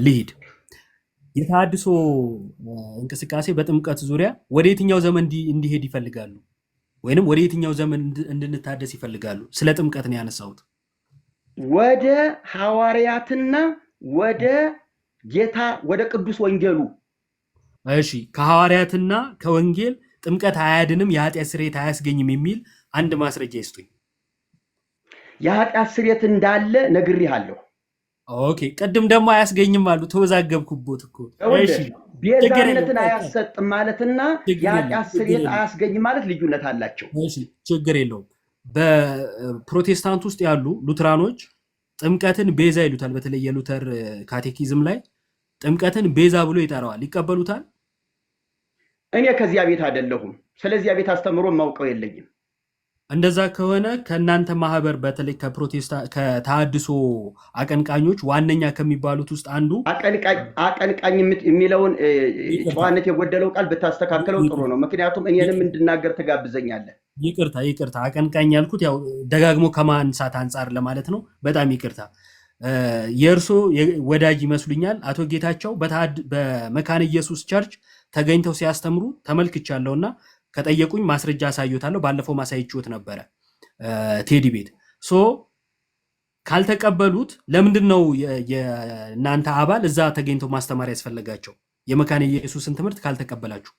ልሂድ። የተሃድሶ እንቅስቃሴ በጥምቀት ዙሪያ ወደ የትኛው ዘመን እንዲሄድ ይፈልጋሉ? ወይንም ወደ የትኛው ዘመን እንድንታደስ ይፈልጋሉ? ስለ ጥምቀት ነው ያነሳሁት። ወደ ሐዋርያትና ወደ ጌታ ወደ ቅዱስ ወንጌሉ። እሺ ከሐዋርያትና ከወንጌል ጥምቀት አያድንም፣ የኃጢአት ስርየት አያስገኝም የሚል አንድ ማስረጃ ይስጡኝ። የኃጢአት ስርየት እንዳለ ነግሬሃለሁ። ኦኬ ቅድም ደግሞ አያስገኝም አሉ። ተወዛገብኩቦት እኮ። እሺ ቤዛነትን አያሰጥም ማለትና የኃጢአት ስርየት አያስገኝም ማለት ልዩነት አላቸው። እሺ ችግር የለውም። በፕሮቴስታንት ውስጥ ያሉ ሉትራኖች ጥምቀትን ቤዛ ይሉታል። በተለይ የሉተር ካቴኪዝም ላይ ጥምቀትን ቤዛ ብሎ ይጠራዋል። ይቀበሉታል? እኔ ከዚያ ቤት አይደለሁም። ስለዚያ ቤት አስተምሮ ማውቀው የለኝም። እንደዛ ከሆነ ከእናንተ ማህበር በተለይ ከተሃድሶ አቀንቃኞች ዋነኛ ከሚባሉት ውስጥ አንዱ አቀንቃኝ የሚለውን ጨዋነት የጎደለው ቃል ብታስተካከለው ጥሩ ነው። ምክንያቱም እኔንም እንድናገር ትጋብዘኛለህ። ይቅርታ አቀንቃኝ ያልኩት ያው ደጋግሞ ከማንሳት አንጻር ለማለት ነው። በጣም ይቅርታ። የእርሶ ወዳጅ ይመስሉኛል አቶ ጌታቸው በመካነ ኢየሱስ ቸርች ተገኝተው ሲያስተምሩ ተመልክቻለሁና ከጠየቁኝ ማስረጃ አሳዩታለሁ። ባለፈው ማሳይችሁት ነበረ ቴዲ ቤት። ካልተቀበሉት ለምንድን ነው የእናንተ አባል እዛ ተገኝተው ማስተማር ያስፈለጋቸው? የመካነ ኢየሱስን ትምህርት ካልተቀበላችሁ?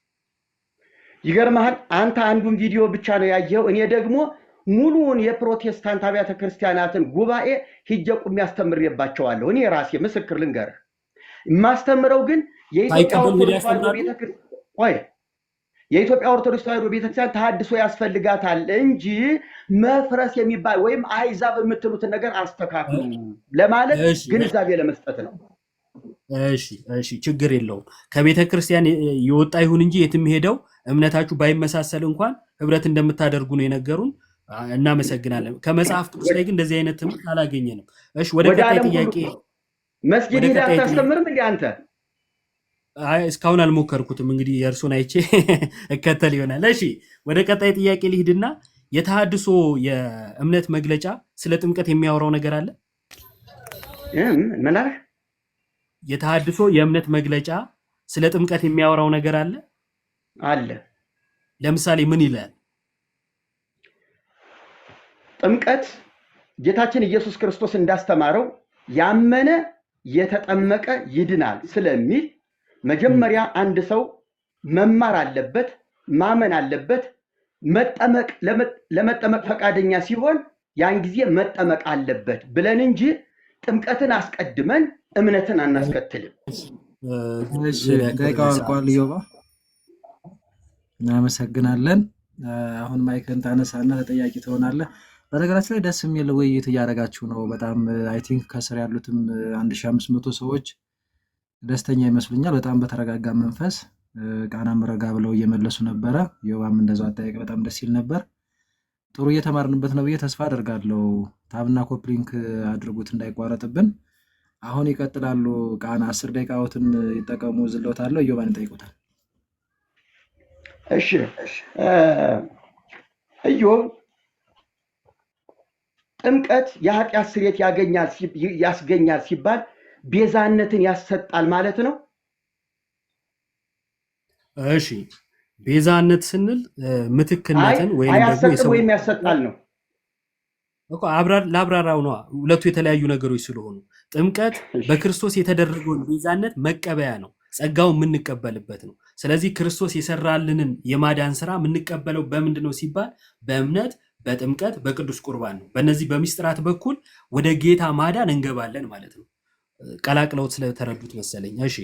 ይገርምሃል፣ አንተ አንዱን ቪዲዮ ብቻ ነው ያየው። እኔ ደግሞ ሙሉውን የፕሮቴስታንት አብያተ ክርስቲያናትን ጉባኤ ሂጄ ቁሜ አስተምሬባቸዋለሁ። እኔ ራሴ ምስክር ልንገርህ። የማስተምረው ግን የኢትዮጵያ ኦርቶዶክስ ተዋሕዶ ቤተክርስቲያን ተሃድሶ ያስፈልጋታል እንጂ መፍረስ የሚባል ወይም አሕዛብ የምትሉትን ነገር አስተካክሉ ለማለት ግንዛቤ ለመስጠት ነው። እሺ ችግር የለውም። ከቤተ ክርስቲያን የወጣ ይሁን እንጂ የትም ሄደው እምነታችሁ ባይመሳሰል እንኳን ህብረት እንደምታደርጉ ነው የነገሩን። እናመሰግናለን። ከመጽሐፍ ቅዱስ ላይ ግን እንደዚህ አይነት ትምህርት አላገኘንም። እሺ ወደ ቀጣይ ጥያቄ። መስጊድ ሄደህ አታስተምርም እንዴ አንተ? እስካሁን አልሞከርኩትም። እንግዲህ የእርሱን አይቼ እከተል ይሆናል። እሺ ወደ ቀጣይ ጥያቄ ልሂድና የተሃድሶ የእምነት መግለጫ ስለ ጥምቀት የሚያወራው ነገር አለ? ምን አለ? የተሃድሶ የእምነት መግለጫ ስለ ጥምቀት የሚያወራው ነገር አለ? አለ። ለምሳሌ ምን ይላል? ጥምቀት ጌታችን ኢየሱስ ክርስቶስ እንዳስተማረው ያመነ የተጠመቀ ይድናል ስለሚል መጀመሪያ አንድ ሰው መማር አለበት፣ ማመን አለበት። ለመጠመቅ ፈቃደኛ ሲሆን ያን ጊዜ መጠመቅ አለበት ብለን እንጂ ጥምቀትን አስቀድመን እምነትን አናስከትልም። ደቂቃው አልቋል። ዮባ እናመሰግናለን። አሁን ማይክን ታነሳና ተጠያቂ ትሆናለህ። በነገራችን ላይ ደስ የሚል ውይይት እያደረጋችሁ ነው። በጣም አይ ቲንክ ከስር ያሉትም 1500 ሰዎች ደስተኛ ይመስሉኛል። በጣም በተረጋጋ መንፈስ ቃናም ረጋ ብለው እየመለሱ ነበረ። ዮባም እንደዛው አጠያየቅ በጣም ደስ ይል ነበር። ጥሩ እየተማርንበት ነው ብዬ ተስፋ አደርጋለሁ። ታብና ኮፕሊንክ አድርጉት እንዳይቋረጥብን። አሁን ይቀጥላሉ። ቃና 10 ደቂቃዎትን ይጠቀሙ። ዝለውታለሁ። ዮባን ይጠይቁታል። እሺ ኢዮብ ጥምቀት የኃጢአት ስርየት ያስገኛል ሲባል ቤዛነትን ያሰጣል ማለት ነው? እሺ ቤዛነት ስንል ምትክነትን ወይም ያሰጣል ነው እኮ ለአብራራው ነው። ሁለቱ የተለያዩ ነገሮች ስለሆኑ ጥምቀት በክርስቶስ የተደረገውን ቤዛነት መቀበያ ነው። ጸጋው የምንቀበልበት ነው። ስለዚህ ክርስቶስ የሰራልንን የማዳን ስራ የምንቀበለው በምንድን ነው ሲባል በእምነት፣ በጥምቀት፣ በቅዱስ ቁርባን ነው። በእነዚህ በሚስጥራት በኩል ወደ ጌታ ማዳን እንገባለን ማለት ነው። ቀላቅለውት ስለተረዱት መሰለኝ። እሺ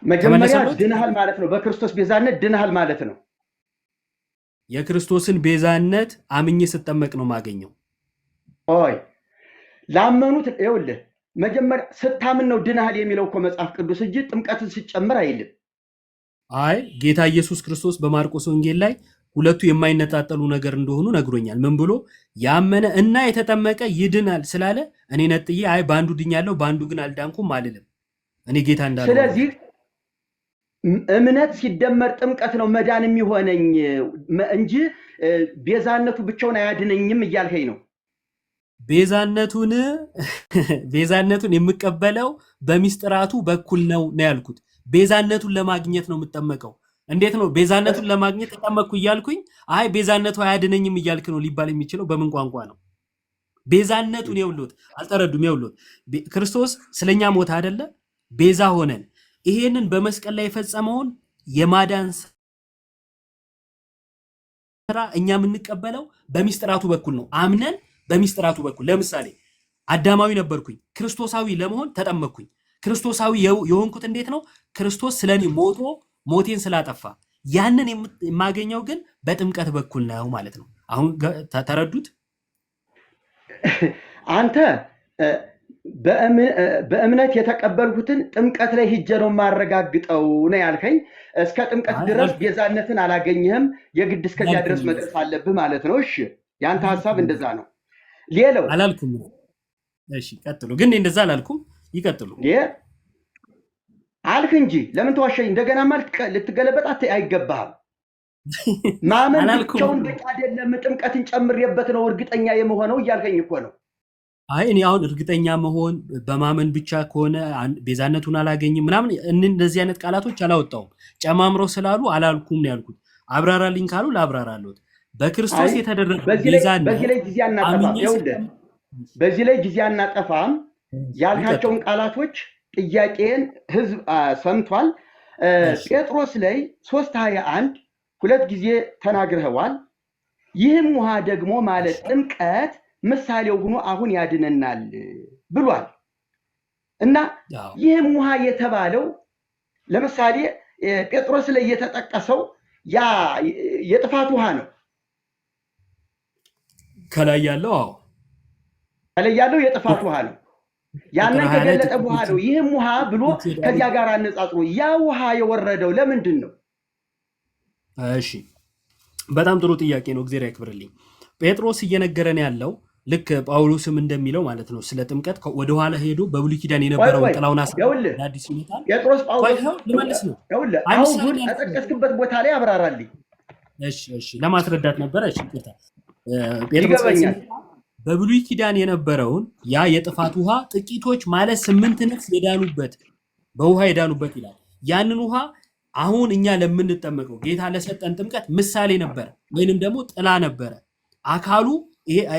መጀመሪያ ድነሃል ማለት ነው። በክርስቶስ ቤዛነት ድነሃል ማለት ነው። የክርስቶስን ቤዛነት አምኜ ስጠመቅ ነው ማገኘው። ኦይ ላመኑት ይኸውልህ መጀመሪያ ስታምን ነው ድነሃል የሚለው እኮ መጽሐፍ ቅዱስ እንጂ ጥምቀትን ሲጨምር አይልም። አይ ጌታ ኢየሱስ ክርስቶስ በማርቆስ ወንጌል ላይ ሁለቱ የማይነጣጠሉ ነገር እንደሆኑ ነግሮኛል። ምን ብሎ ያመነ እና የተጠመቀ ይድናል ስላለ እኔ ነጥዬ አይ በአንዱ ድኛለሁ በአንዱ ግን አልዳንኩም አልልም። እኔ ጌታ እንዳለ ስለዚህ እምነት ሲደመር ጥምቀት ነው መዳን የሚሆነኝ እንጂ ቤዛነቱ ብቻውን አያድነኝም እያልከኝ ነው። ቤዛነቱን የምቀበለው በሚስጥራቱ በኩል ነው ያልኩት። ቤዛነቱን ለማግኘት ነው የምጠመቀው። እንዴት ነው ቤዛነቱን ለማግኘት ተጠመቅኩ እያልኩኝ አይ ቤዛነቱ አያድነኝም እያልክ ነው ሊባል የሚችለው? በምን ቋንቋ ነው? ቤዛነቱን የውሎት አልተረዱም። የውሎት ክርስቶስ ስለኛ ሞት አይደለ? ቤዛ ሆነን ይሄንን በመስቀል ላይ የፈጸመውን የማዳን ስራ እኛ የምንቀበለው በሚስጥራቱ በኩል ነው። አምነን በሚስጥራቱ በኩል ለምሳሌ አዳማዊ ነበርኩኝ፣ ክርስቶሳዊ ለመሆን ተጠመቅኩኝ። ክርስቶሳዊ የሆንኩት እንዴት ነው? ክርስቶስ ስለኔ ሞቶ ሞቴን ስላጠፋ ያንን የማገኘው ግን በጥምቀት በኩል ነው ማለት ነው። አሁን ተረዱት? አንተ በእምነት የተቀበልኩትን ጥምቀት ላይ ሂጄ ነው የማረጋግጠው ነው ያልከኝ። እስከ ጥምቀት ድረስ ቤዛነትን አላገኘህም፣ የግድ እስከዚያ ድረስ መድረስ አለብህ ማለት ነው። እሺ ያንተ ሀሳብ እንደዛ ነው። ሌላው አላልኩም። እሺ ቀጥሉ። ግን እንደዛ አላልኩም። ይቀጥሉ አልክ እንጂ ለምን ተዋሸኝ? እንደገና ማለት ልትገለበጣት አይገባህም። ማመን ብቻውን በቂ አይደለም፣ ጥምቀትን ጨምሬበት ነው እርግጠኛ የመሆነው እያልከኝ እኮ ነው። አይ እኔ አሁን እርግጠኛ መሆን በማመን ብቻ ከሆነ ቤዛነቱን አላገኝም ምናምን እንደዚህ አይነት ቃላቶች አላወጣውም። ጨማምረው ስላሉ አላልኩም ነው ያልኩት። አብራራልኝ ካሉ ላብራራለሁት። በክርስቶስ የተደረገ ቤዛነት በዚህ ላይ ጊዜ አናጠፋም። ይኸውልህ በዚህ ላይ ጊዜ አናጠፋም ያልካቸውን ቃላቶች ጥያቄን ህዝብ ሰምቷል። ጴጥሮስ ላይ 3:21 ሁለት ጊዜ ተናግረዋል። ይህም ውሃ ደግሞ ማለት ጥምቀት ምሳሌው ሆኖ አሁን ያድነናል ብሏል። እና ይህም ውሃ የተባለው ለምሳሌ ጴጥሮስ ላይ የተጠቀሰው ያ የጥፋት ውሃ ነው። ከላይ ያለው የጥፋት ውሃ ነው። ያንን ከገለጠ በኋላ ነው ይህም ውሃ ብሎ ከዚያ ጋር አነጻጽሮ ያ ውሃ የወረደው ለምንድን ነው? እሺ በጣም ጥሩ ጥያቄ ነው። እግዚአብሔር ያክብርልኝ። ጴጥሮስ እየነገረን ያለው ልክ ጳውሎስም እንደሚለው ማለት ነው ስለ ጥምቀት ወደ ኋላ ሄዶ በብሉይ ኪዳን የነበረውን ጥላውን አዲስ ይመጣል። ጴጥሮስ ጳውሎስ ልመልስ ነው። አሁን ተጠቀስክበት ቦታ ላይ አብራራልኝ። እሺ ለማስረዳት ነበረ። እሺ ጴጥሮስ በብሉይ ኪዳን የነበረውን ያ የጥፋት ውሃ ጥቂቶች ማለት 8 ነፍስ የዳኑበት በውሃ የዳኑበት ይላል። ያንን ውሃ አሁን እኛ ለምንጠመቀው ጌታ ለሰጠን ጥምቀት ምሳሌ ነበረ ወይንም ደግሞ ጥላ ነበረ። አካሉ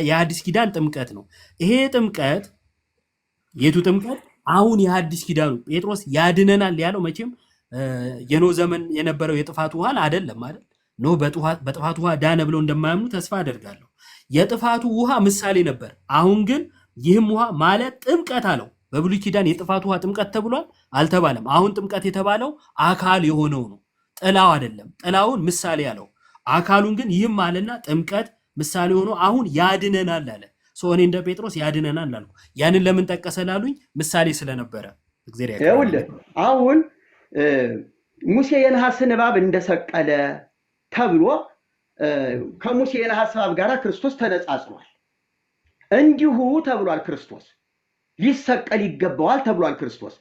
የሐዲስ ኪዳን ጥምቀት ነው። ይሄ ጥምቀት የቱ ጥምቀት? አሁን የሐዲስ ኪዳኑ ጴጥሮስ ያድነናል ያለው መቼም የኖህ ዘመን የነበረው የጥፋት ውሃን አይደለም አይደል? ኖህ በጥፋት ውሃ ዳነ ብለው እንደማያምኑ ተስፋ አደርጋለሁ። የጥፋቱ ውሃ ምሳሌ ነበር። አሁን ግን ይህም ውሃ ማለት ጥምቀት አለው። በብሉይ ኪዳን የጥፋት ውሃ ጥምቀት ተብሏል አልተባለም። አሁን ጥምቀት የተባለው አካል የሆነው ነው፣ ጥላው አይደለም። ጥላውን ምሳሌ ያለው አካሉን ግን ይህም አለና ጥምቀት ምሳሌ ሆኖ አሁን ያድነናል አለ። እኔ እንደ ጴጥሮስ ያድነናል አልኩ። ያንን ለምን ጠቀሰ ላሉኝ ምሳሌ ስለነበረ እግዚአብሔር ይኸውልህ አሁን ሙሴ የነሐስን እባብ እንደሰቀለ ተብሎ ከሙሴ የነሐስ እባብ ጋር ክርስቶስ ተነጻጽሯል። እንዲሁ ተብሏል። ክርስቶስ ሊሰቀል ይገባዋል ተብሏል። ክርስቶስ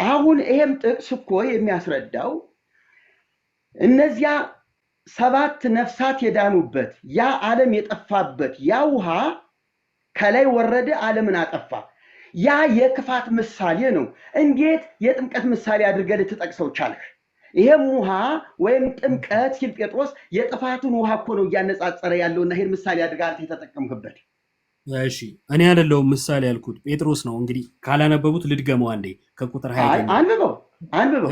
አሁን ይሄም ጥቅስ እኮ የሚያስረዳው እነዚያ 7 ነፍሳት የዳኑበት ያ ዓለም የጠፋበት ያ ውሃ ከላይ ወረደ፣ ዓለምን አጠፋ። ያ የክፋት ምሳሌ ነው። እንዴት የጥምቀት ምሳሌ አድርገህ ልትጠቅሰው ቻልህ? ይሄም ውሃ ወይም ጥምቀት ሲል ጴጥሮስ የጥፋቱን ውሃ እኮ ነው እያነጻጸረ ያለውና ይሄን ምሳሌ አድርገህ አንተ የተጠቀምክበት። እሺ እኔ አይደለሁም ምሳሌ ያልኩት ጴጥሮስ ነው። እንግዲህ ካላነበቡት ልድገመው አንዴ ከቁጥር 20 አንብበው አንብበው።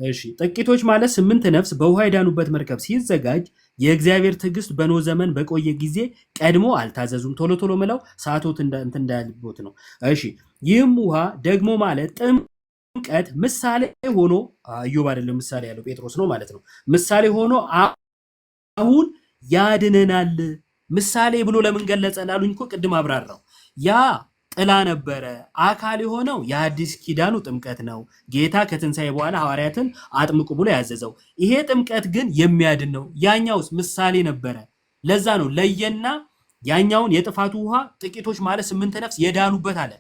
እሺ ጥቂቶች ማለት 8 ነፍስ በውሃ የዳኑበት መርከብ ሲዘጋጅ የእግዚአብሔር ትዕግስት በኖህ ዘመን በቆየ ጊዜ ቀድሞ አልታዘዙም። ቶሎ ቶሎ ምለው ሰዓቶት እንትን እንዳያልቦት ነው። እሺ ይህም ውሃ ደግሞ ማለት ጥምቀት ምሳሌ ሆኖ ኢዮብ አይደለም ምሳሌ ያለው ጴጥሮስ ነው ማለት ነው። ምሳሌ ሆኖ አሁን ያድነናል። ምሳሌ ብሎ ለምን ገለጸ ላሉኝ እኮ ቅድም አብራራው። ያ ጥላ ነበረ። አካል የሆነው የአዲስ ኪዳኑ ጥምቀት ነው። ጌታ ከትንሣኤ በኋላ ሐዋርያትን አጥምቁ ብሎ ያዘዘው። ይሄ ጥምቀት ግን የሚያድን ነው። ያኛውስ ምሳሌ ነበረ። ለዛ ነው ለየና ያኛውን የጥፋቱ ውሃ ጥቂቶች ማለት 8 ነፍስ የዳኑበት አለ።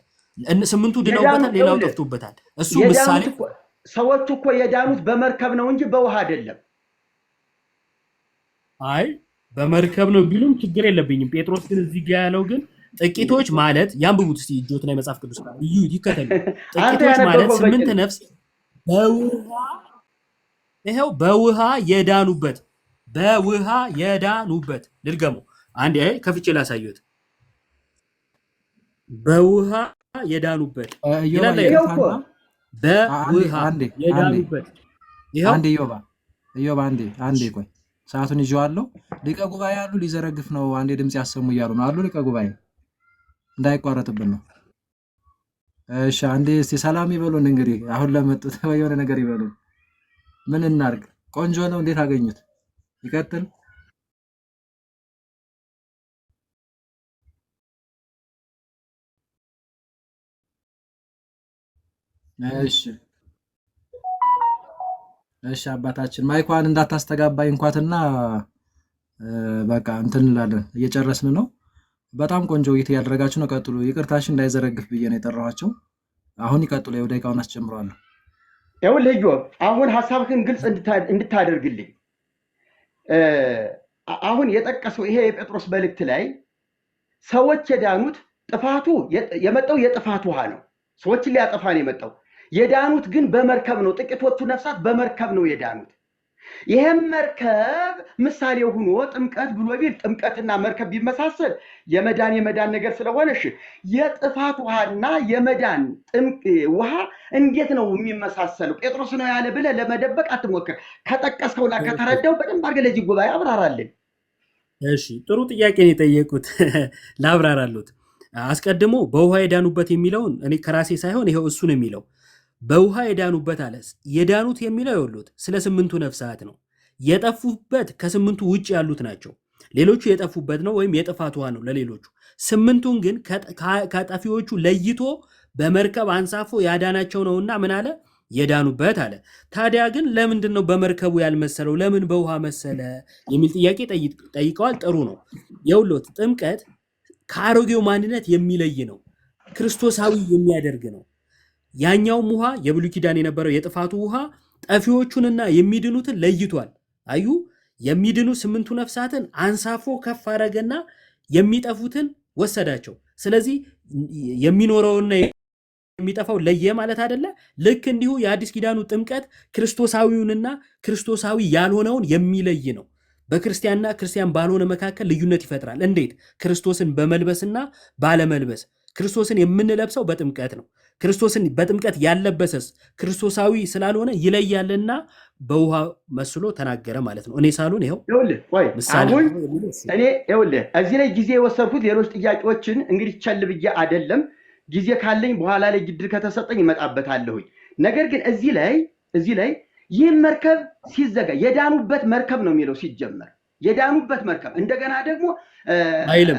8ቱ ድነውበታል፣ ሌላው ጠፍቶበታል። እሱ ምሳሌ። ሰዎቹ እኮ የዳኑት በመርከብ ነው እንጂ በውሃ አይደለም። አይ በመርከብ ነው ቢሉም ችግር የለብኝም። ጴጥሮስ ግን እዚህ ጋር ያለው ግን ጥቂቶች ማለት ያንብቡት እስቲ እጆት ላይ መጽሐፍ ቅዱስ ጋር እዩ ይከተሉ። ጥቂቶች ማለት 8 ነፍስ በውሃ የዳኑበት ልድገመው አንዴ ከፍቼ ላሳየሁት። በውሃ የዳኑበት ይላል። በውሃ የዳኑበት ይሄው አንዴ ኢዮባ አንዴ ቆይ ሰዓቱን ይዤዋለሁ። ሊቀ ጉባኤ አሉ ሊዘረግፍ ነው። አንዴ ድምጽ ያሰሙ እያሉ ነው አሉ። ሊቀ ጉባኤ እንዳይቋረጥብን ነው። እሺ አንዴ እስቲ ሰላም ይበሉን። እንግዲህ አሁን ለመጡት የሆነ ነገር ይበሉን። ምን እናርግ? ቆንጆ ነው። እንዴት አገኙት? ይቀጥል። እሺ አባታችን ማይኳን እንዳታስተጋባይ እንኳትና በቃ እንትን እንላለን። እየጨረስን ነው። በጣም ቆንጆ ውይይት ያደረጋችሁ ነው። ቀጥሉ። ይቅርታሽ እንዳይዘረግፍ ብዬ ነው የጠራኋቸው። አሁን ይቀጥሉ። ደቂቃውን አስጀምረዋለሁ። ይኸውልህ ኢዮብ፣ አሁን ሀሳብህን ግልጽ እንድታደርግልኝ አሁን የጠቀሰው ይሄ የጴጥሮስ መልእክት ላይ ሰዎች የዳኑት ጥፋቱ የመጣው የጥፋት ውሃ ነው። ሰዎችን ሊያጠፋ ነው የመጣው። የዳኑት ግን በመርከብ ነው። ጥቂቶቹ ነፍሳት በመርከብ ነው የዳኑት። ይህም መርከብ ምሳሌ ሆኖ ጥምቀት ብሎ ቢል ጥምቀትና መርከብ ቢመሳሰል የመዳን ነገር ስለሆነ እሺ፣ የጥፋት ውሃና የመዳን ውሃ እንዴት ነው የሚመሳሰለው? ጴጥሮስ ነው ያለ ብለህ ለመደበቅ አትሞክር። ከጠቀስከውና ከተረዳው በደንብ አድርገህ ለዚህ ጉባኤ አብራራልን። እሺ፣ ጥሩ ጥያቄ ነው የጠየቁት። ላብራራሉት። አስቀድሞ በውሃ የዳኑበት የሚለውን እኔ ከራሴ ሳይሆን ይኸው እሱ ነው የሚለው። በውሃ የዳኑበት አለ። የዳኑት የሚለው ይኸውልህ ስለ 8ቱ ነፍሳት ነው። የጠፉበት ከ8ቱ ውጭ ያሉት ናቸው። ሌሎቹ የጠፉበት ነው ወይም የጥፋት ውሃ ነው ለሌሎቹ። 8ቱን ግን ከጠፊዎቹ ለይቶ በመርከብ አንሳፎ ያዳናቸው ነውና ምን አለ? የዳኑበት አለ። ታዲያ ግን ለምንድን ነው በመርከቡ ያልመሰለው? ለምን በውሃ መሰለ የሚል ጥያቄ ጠይቀዋል። ጥሩ ነው። ይኸውልህ ጥምቀት ከአሮጌው ማንነት የሚለይ ነው። ክርስቶሳዊ የሚያደርግ ነው። ያኛውም ውሃ የብሉይ ኪዳን የነበረው የጥፋቱ ውሃ ጠፊዎቹንና የሚድኑትን ለይቷል። አዩ የሚድኑ 8ቱ ነፍሳትን አንሳፎ ከፍ አረገና የሚጠፉትን ወሰዳቸው። ስለዚህ የሚኖረውና የሚጠፋው ለየ ማለት አይደለ? ልክ እንዲሁ የአዲስ ኪዳኑ ጥምቀት ክርስቶሳዊውንና ክርስቶሳዊ ያልሆነውን የሚለይ ነው። በክርስቲያንና ክርስቲያን ባልሆነ መካከል ልዩነት ይፈጥራል። እንዴት? ክርስቶስን በመልበስና ባለመልበስ። ክርስቶስን የምንለብሰው በጥምቀት ነው። ክርስቶስን በጥምቀት ያለበሰስ ክርስቶሳዊ ስላልሆነ ይለያልና በውሃ መስሎ ተናገረ ማለት ነው። እኔ ሳሉን ይኸው አሁን እኔ ይኸውልህ እዚህ ላይ ጊዜ የወሰድኩት ሌሎች ጥያቄዎችን እንግዲህ ቸል ብዬ አይደለም። ጊዜ ካለኝ በኋላ ላይ ግድር ከተሰጠኝ ይመጣበታለሁኝ። ነገር ግን እዚህ ላይ ይህ መርከብ ሲዘጋ የዳኑበት መርከብ ነው የሚለው ሲጀመር የዳኑበት መርከብ እንደገና ደግሞ አይልም።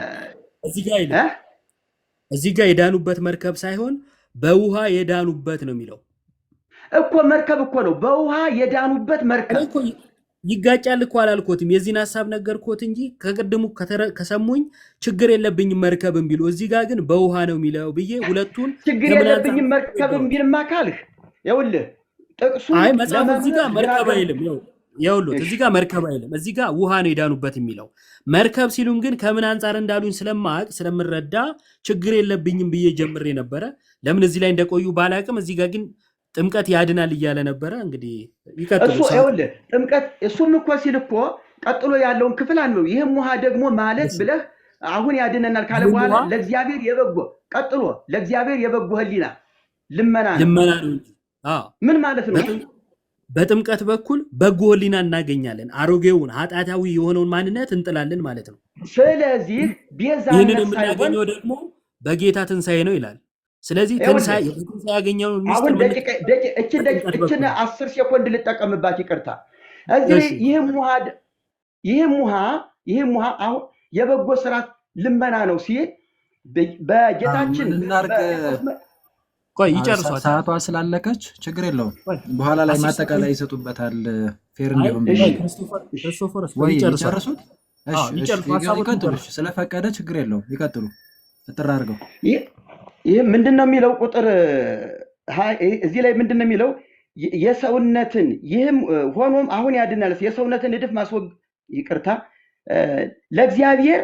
እዚህ ጋር የዳኑበት መርከብ ሳይሆን በውሃ የዳኑበት ነው የሚለው እኮ። መርከብ እኮ ነው በውሃ የዳኑበት መርከብ ይጋጫል እኮ አላልኮትም። የዚህን ሀሳብ ነገርኮት እንጂ ከቅድሙ ከሰሙኝ ችግር የለብኝም መርከብም ቢሉ እዚህ ጋር ግን በውሃ ነው የሚለው ብዬ ሁለቱን ችግር የለብኝም መርከብም ቢልማ ካልህ ይኸውልህ ጥቅሱ መጽሐፉ እዚህ ጋር መርከብ አይልም። ይኸውልህ እዚህ ጋር መርከብ አይልም። እዚህ ጋር ውሃ ነው የዳኑበት የሚለው። መርከብ ሲሉም ግን ከምን አንጻር እንዳሉኝ ስለምረዳ ችግር የለብኝም ብዬ ጀምሬ ነበረ። ለምን እዚህ ላይ እንደቆዩ ባላቅም እዚህ ጋር ግን ጥምቀት ያድናል እያለ ነበረ። እንግዲህ ይቀጥሉ። ይኸውልህ ጥምቀት እሱም እኮ ሲል እኮ ቀጥሎ ያለውን ክፍል አለው። ይህም ውሃ ደግሞ ማለት ብለህ አሁን ያድነናል ካለ በኋላ ለእግዚአብሔር የበጎ ቀጥሎ ለእግዚአብሔር የበጎ ህሊና ልመና ነው። ምን ማለት ነው? በጥምቀት በኩል በጎ ሕሊና እናገኛለን። አሮጌውን ኃጢአታዊ የሆነውን ማንነት እንጥላለን ማለት ነው። ስለዚህ ቤዛነት ይህንን የምናገኘው ደግሞ በጌታ ትንሣኤ ነው ይላል። ስለዚህ ትንሣኤ ያገኘው አሁን እችን 10 ሴኮንድ ልጠቀምባት፣ ይቅርታ። እዚህ ይህም ውሃ አሁን የበጎ ስራት ልመና ነው ሲል በጌታችን ቆይ ይጨርሷል። ሰዓቷ ስላለቀች ችግር የለውም። በኋላ ላይ ማጠቃላይ ይሰጡበታል። ፌር እንዲሆን ወይ ይጨርሱት። ይቀጥሉ። ስለፈቀደ ችግር የለውም። ይቀጥሉ። እጥር አድርገው። ይህ ምንድን ነው የሚለው? ቁጥር እዚህ ላይ ምንድን ነው የሚለው? የሰውነትን ይህም ሆኖም አሁን ያድናል የሰውነትን እድፍ ይቅርታ ለእግዚአብሔር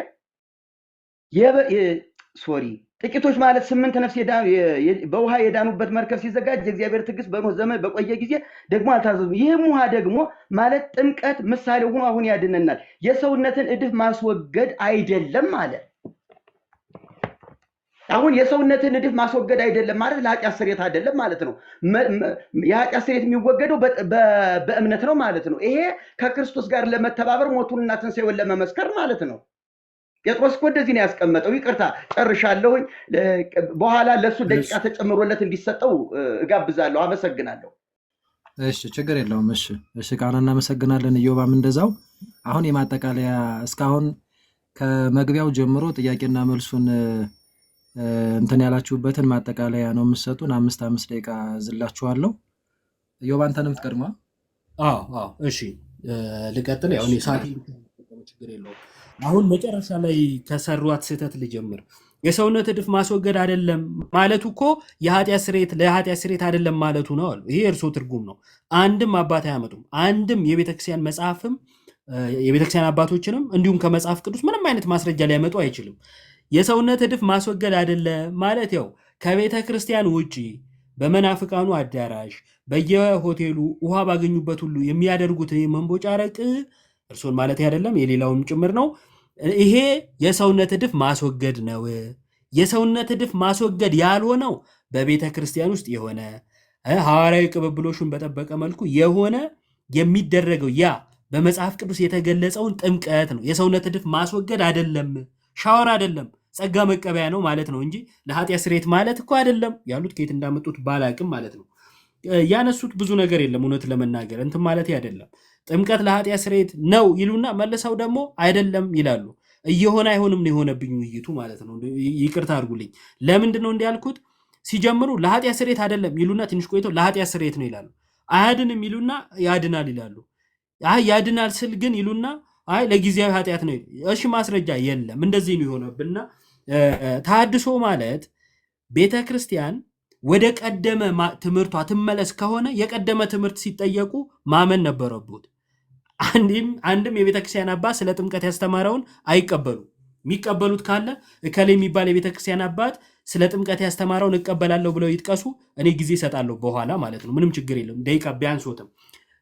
ጥቂቶች ማለት 8 ነፍስ በውሃ የዳኑበት መርከብ ሲዘጋጅ የእግዚአብሔር ትዕግስት በኖህ ዘመን በቆየ ጊዜ ደግሞ አልታዘዙም። ይህም ውሃ ደግሞ ማለት ጥምቀት ምሳሌ ሆኖ አሁን ያድነናል፣ የሰውነትን እድፍ ማስወገድ አይደለም ማለት። አሁን የሰውነትን እድፍ ማስወገድ አይደለም ማለት ለኃጢአት ስርየት አይደለም ማለት ነው። የኃጢአት ስርየት የሚወገደው በእምነት ነው ማለት ነው። ይሄ ከክርስቶስ ጋር ለመተባበር ሞቱንና ትንሣኤውን ለመመስከር ማለት ነው። ጴጥሮስ እኮ እንደዚህ ነው ያስቀመጠው። ይቅርታ ጨርሻለሁኝ። በኋላ ለሱ ደቂቃ ተጨምሮለት እንዲሰጠው እጋብዛለሁ። አመሰግናለሁ። እሺ ችግር የለውም። እሺ ቃና እናመሰግናለን። ኢዮባም እንደዛው። አሁን የማጠቃለያ እስካሁን ከመግቢያው ጀምሮ ጥያቄና መልሱን እንትን ያላችሁበትን ማጠቃለያ ነው የምትሰጡን። 5 ደቂቃ ዝላችኋለሁ። ኢዮብ አንተንም ትቀድማ። እሺ ልቀጥል። ያው ሰዓት ችግር የለውም። አሁን መጨረሻ ላይ ከሰሯት ስህተት ልጀምር። የሰውነት እድፍ ማስወገድ አይደለም ማለቱ እኮ ለኃጢአት ስርየት አይደለም ማለቱ ነው አሉ። ይሄ የእርሶ ትርጉም ነው። አንድም አባት አያመጡም። አንድም የቤተክርስቲያን መጽሐፍም የቤተክርስቲያን አባቶችንም እንዲሁም ከመጽሐፍ ቅዱስ ምንም አይነት ማስረጃ ሊያመጡ አይችልም። የሰውነት እድፍ ማስወገድ አይደለም ማለት ያው ከቤተ ክርስቲያን ውጪ በመናፍቃኑ አዳራሽ በየሆቴሉ ውሃ ባገኙበት ሁሉ የሚያደርጉት መንቦጫረቅ እርሶን ማለት አይደለም፣ የሌላውም ጭምር ነው። ይሄ የሰውነት እድፍ ማስወገድ ነው። የሰውነት እድፍ ማስወገድ ያልሆነው በቤተ ክርስቲያን ውስጥ የሆነ ሐዋርያዊ ቅብብሎሹን በጠበቀ መልኩ የሆነ የሚደረገው ያ በመጽሐፍ ቅዱስ የተገለጸውን ጥምቀት ነው። የሰውነት እድፍ ማስወገድ አይደለም፣ ሻወር አይደለም፣ ጸጋ መቀበያ ነው ማለት ነው እንጂ ለኃጢአት ስርየት ማለት እኮ አይደለም ያሉት። ከየት እንዳመጡት ባላቅም ማለት ነው። ያነሱት ብዙ ነገር የለም እውነት ለመናገር እንትን ማለት አይደለም። ጥምቀት ለኃጢአት ስርየት ነው ይሉና መልሰው ደግሞ አይደለም ይላሉ። እየሆነ አይሆንም ነው የሆነብኝ ውይይቱ ማለት ነው። ይቅርታ አድርጉልኝ። ለምንድን ነው እንዲያልኩት? ሲጀምሩ ለኃጢአት ስርየት አይደለም ይሉና ትንሽ ቆይተው ለኃጢአት ስርየት ነው ይላሉ። አያድንም ይሉና ያድናል ይላሉ። ያድናል ስል ግን ይሉና ለጊዜያዊ ኃጢአት ነው። እሺ ማስረጃ የለም። እንደዚህ ነው የሆነብንና ተሐድሶ ማለት ቤተ ክርስቲያን ወደ ቀደመ ትምህርቷ ትመለስ ከሆነ የቀደመ ትምህርት ሲጠየቁ ማመን ነበረበት። አንድም የቤተ ክርስቲያን አባት ስለ ጥምቀት ያስተማረውን አይቀበሉ። የሚቀበሉት ካለ እከሌ የሚባል የቤተ ክርስቲያን አባት ስለ ጥምቀት ያስተማረውን እቀበላለሁ ብለው ይጥቀሱ። እኔ ጊዜ እሰጣለሁ በኋላ ማለት ነው። ምንም ችግር የለም። ደቂቃ ቢያንሶትም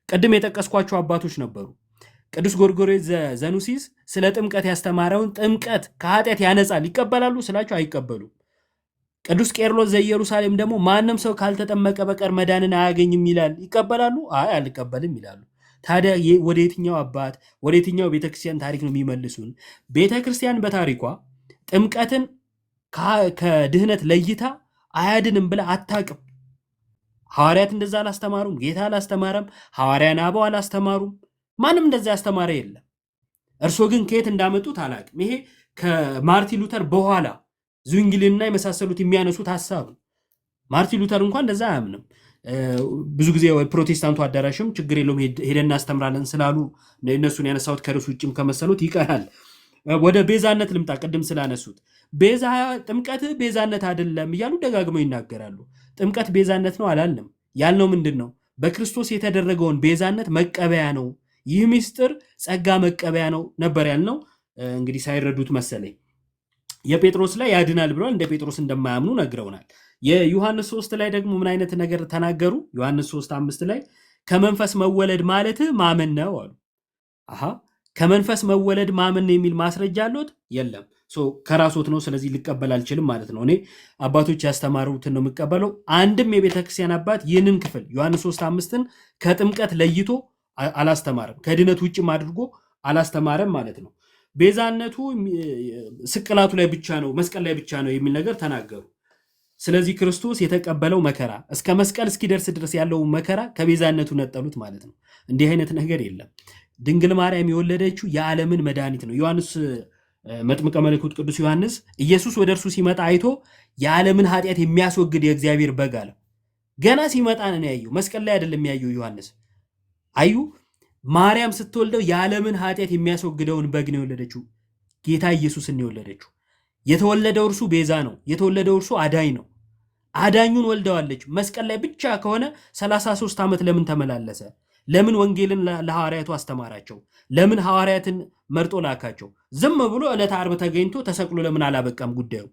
ቅድም የጠቀስኳቸው አባቶች ነበሩ። ቅዱስ ጎርጎርዮስ ዘኑሲስ ስለ ጥምቀት ያስተማረውን ጥምቀት ከኃጢአት ያነጻል ይቀበላሉ ስላቸው አይቀበሉም። ቅዱስ ቄርሎስ ዘኢየሩሳሌም ደግሞ ማንም ሰው ካልተጠመቀ በቀር መዳንን አያገኝም ይላል። ይቀበላሉ? አልቀበልም ይላሉ። ታዲያ ወደ የትኛው አባት ወደ የትኛው ቤተክርስቲያን ታሪክ ነው የሚመልሱን? ቤተክርስቲያን በታሪኳ ጥምቀትን ከድህነት ለይታ አያድንም ብላ አታቅም። ሐዋርያት እንደዛ አላስተማሩም። ጌታ አላስተማረም። ሐዋርያን አበው አላስተማሩም። ማንም እንደዛ ያስተማረ የለም። እርሶ ግን ከየት እንዳመጡት አላቅም። ይሄ ከማርቲን ሉተር በኋላ ዙንግልና የመሳሰሉት የሚያነሱት ሀሳብ ነው። ማርቲን ሉተር እንኳን እንደዛ አያምንም። ብዙ ጊዜ ፕሮቴስታንቱ አዳራሽም ችግር የለውም ሄደን እናስተምራለን ስላሉ እነሱን ያነሳሁት ከርሱ ውጭም ከመሰሉት ይቀራል። ወደ ቤዛነት ልምጣ። ቅድም ስላነሱት ጥምቀት ቤዛነት አይደለም እያሉ ደጋግመው ይናገራሉ። ጥምቀት ቤዛነት ነው አላልንም። ያልነው ምንድን ነው? በክርስቶስ የተደረገውን ቤዛነት መቀበያ ነው። ይህ ምስጢር ጸጋ መቀበያ ነው ነበር ያልነው። እንግዲህ ሳይረዱት መሰለኝ የጴጥሮስ ላይ ያድናል ብለዋል። እንደ ጴጥሮስ እንደማያምኑ ነግረውናል። የዮሐንስ 3 ላይ ደግሞ ምን አይነት ነገር ተናገሩ? ዮሐንስ 3:5 ላይ ከመንፈስ መወለድ ማለት ማመን ነው አሉ። ከመንፈስ መወለድ ማመን ነው የሚል ማስረጃ አለዎት? የለም። ከራስዎት ነው። ስለዚህ ልቀበል አልችልም ማለት ነው። እኔ አባቶች ያስተማሩትን ነው የምቀበለው። አንድም የቤተክርስቲያን አባት ይህንን ክፍል ዮሐንስ 3:5ን ከጥምቀት ለይቶ አላስተማረም፣ ከድነት ውጭም አድርጎ አላስተማረም ማለት ነው። ቤዛነቱ ስቅላቱ ላይ ብቻ ነው፣ መስቀል ላይ ብቻ ነው የሚል ነገር ተናገሩ። ስለዚህ ክርስቶስ የተቀበለው መከራ እስከ መስቀል እስኪደርስ ድረስ ያለው መከራ ከቤዛነቱ ነጠሉት ማለት ነው። እንዲህ አይነት ነገር የለም። ድንግል ማርያም የወለደችው የዓለምን መድኃኒት ነው። ዮሐንስ መጥምቀ መለኮት ቅዱስ ዮሐንስ ኢየሱስ ወደ እርሱ ሲመጣ አይቶ የዓለምን ኃጢአት የሚያስወግድ የእግዚአብሔር በግ አለ። ገና ሲመጣ ነው ያየው፣ መስቀል ላይ አይደለም ያየው ዮሐንስ። አዩ ማርያም ስትወልደው የዓለምን ኃጢአት የሚያስወግደውን በግ ነው የወለደችው፣ ጌታ ኢየሱስን ነው የወለደችው። የተወለደው እርሱ ቤዛ ነው፣ የተወለደው እርሱ አዳኝ ነው። አዳኙን ወልደዋለች። መስቀል ላይ ብቻ ከሆነ 33 ዓመት ለምን ተመላለሰ? ለምን ወንጌልን ለሐዋርያቱ አስተማራቸው? ለምን ሐዋርያትን መርጦ ላካቸው? ዝም ብሎ ዕለተ ዓርብ ተገኝቶ ተሰቅሎ ለምን አላበቃም ጉዳዩ?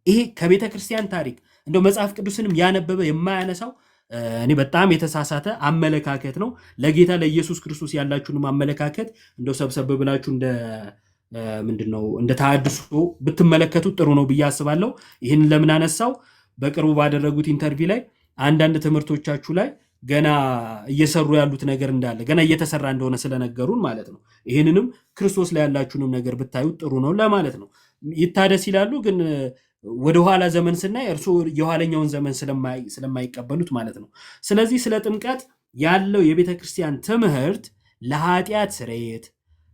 ይሄ ከቤተ ክርስቲያን ታሪክ እንደው መጽሐፍ ቅዱስንም ያነበበ የማያነሳው እኔ በጣም የተሳሳተ አመለካከት ነው። ለጌታ ለኢየሱስ ክርስቶስ ያላችሁንም አመለካከት እንደው ሰብሰብ ብላችሁ እንደ ተሐድሶ ብትመለከቱት ጥሩ ነው ብዬ አስባለሁ። ይህን ለምን አነሳው? በቅርቡ ባደረጉት ኢንተርቪው ላይ አንዳንድ ትምህርቶቻችሁ ላይ ገና እየሰሩ ያሉት ነገር እንዳለ ገና እየተሰራ እንደሆነ ስለነገሩን ማለት ነው። ይህንንም ክርስቶስ ላይ ያላችሁንም ነገር ብታዩት ጥሩ ነው ለማለት ነው። ይታደስ ይላሉ፣ ግን ወደ ኋላ ዘመን ስናይ እርሱ የኋለኛውን ዘመን ስለማይቀበሉት ማለት ነው። ስለዚህ ስለ ጥምቀት ያለው የቤተ ክርስቲያን ትምህርት ለኃጢአት ስርየት፣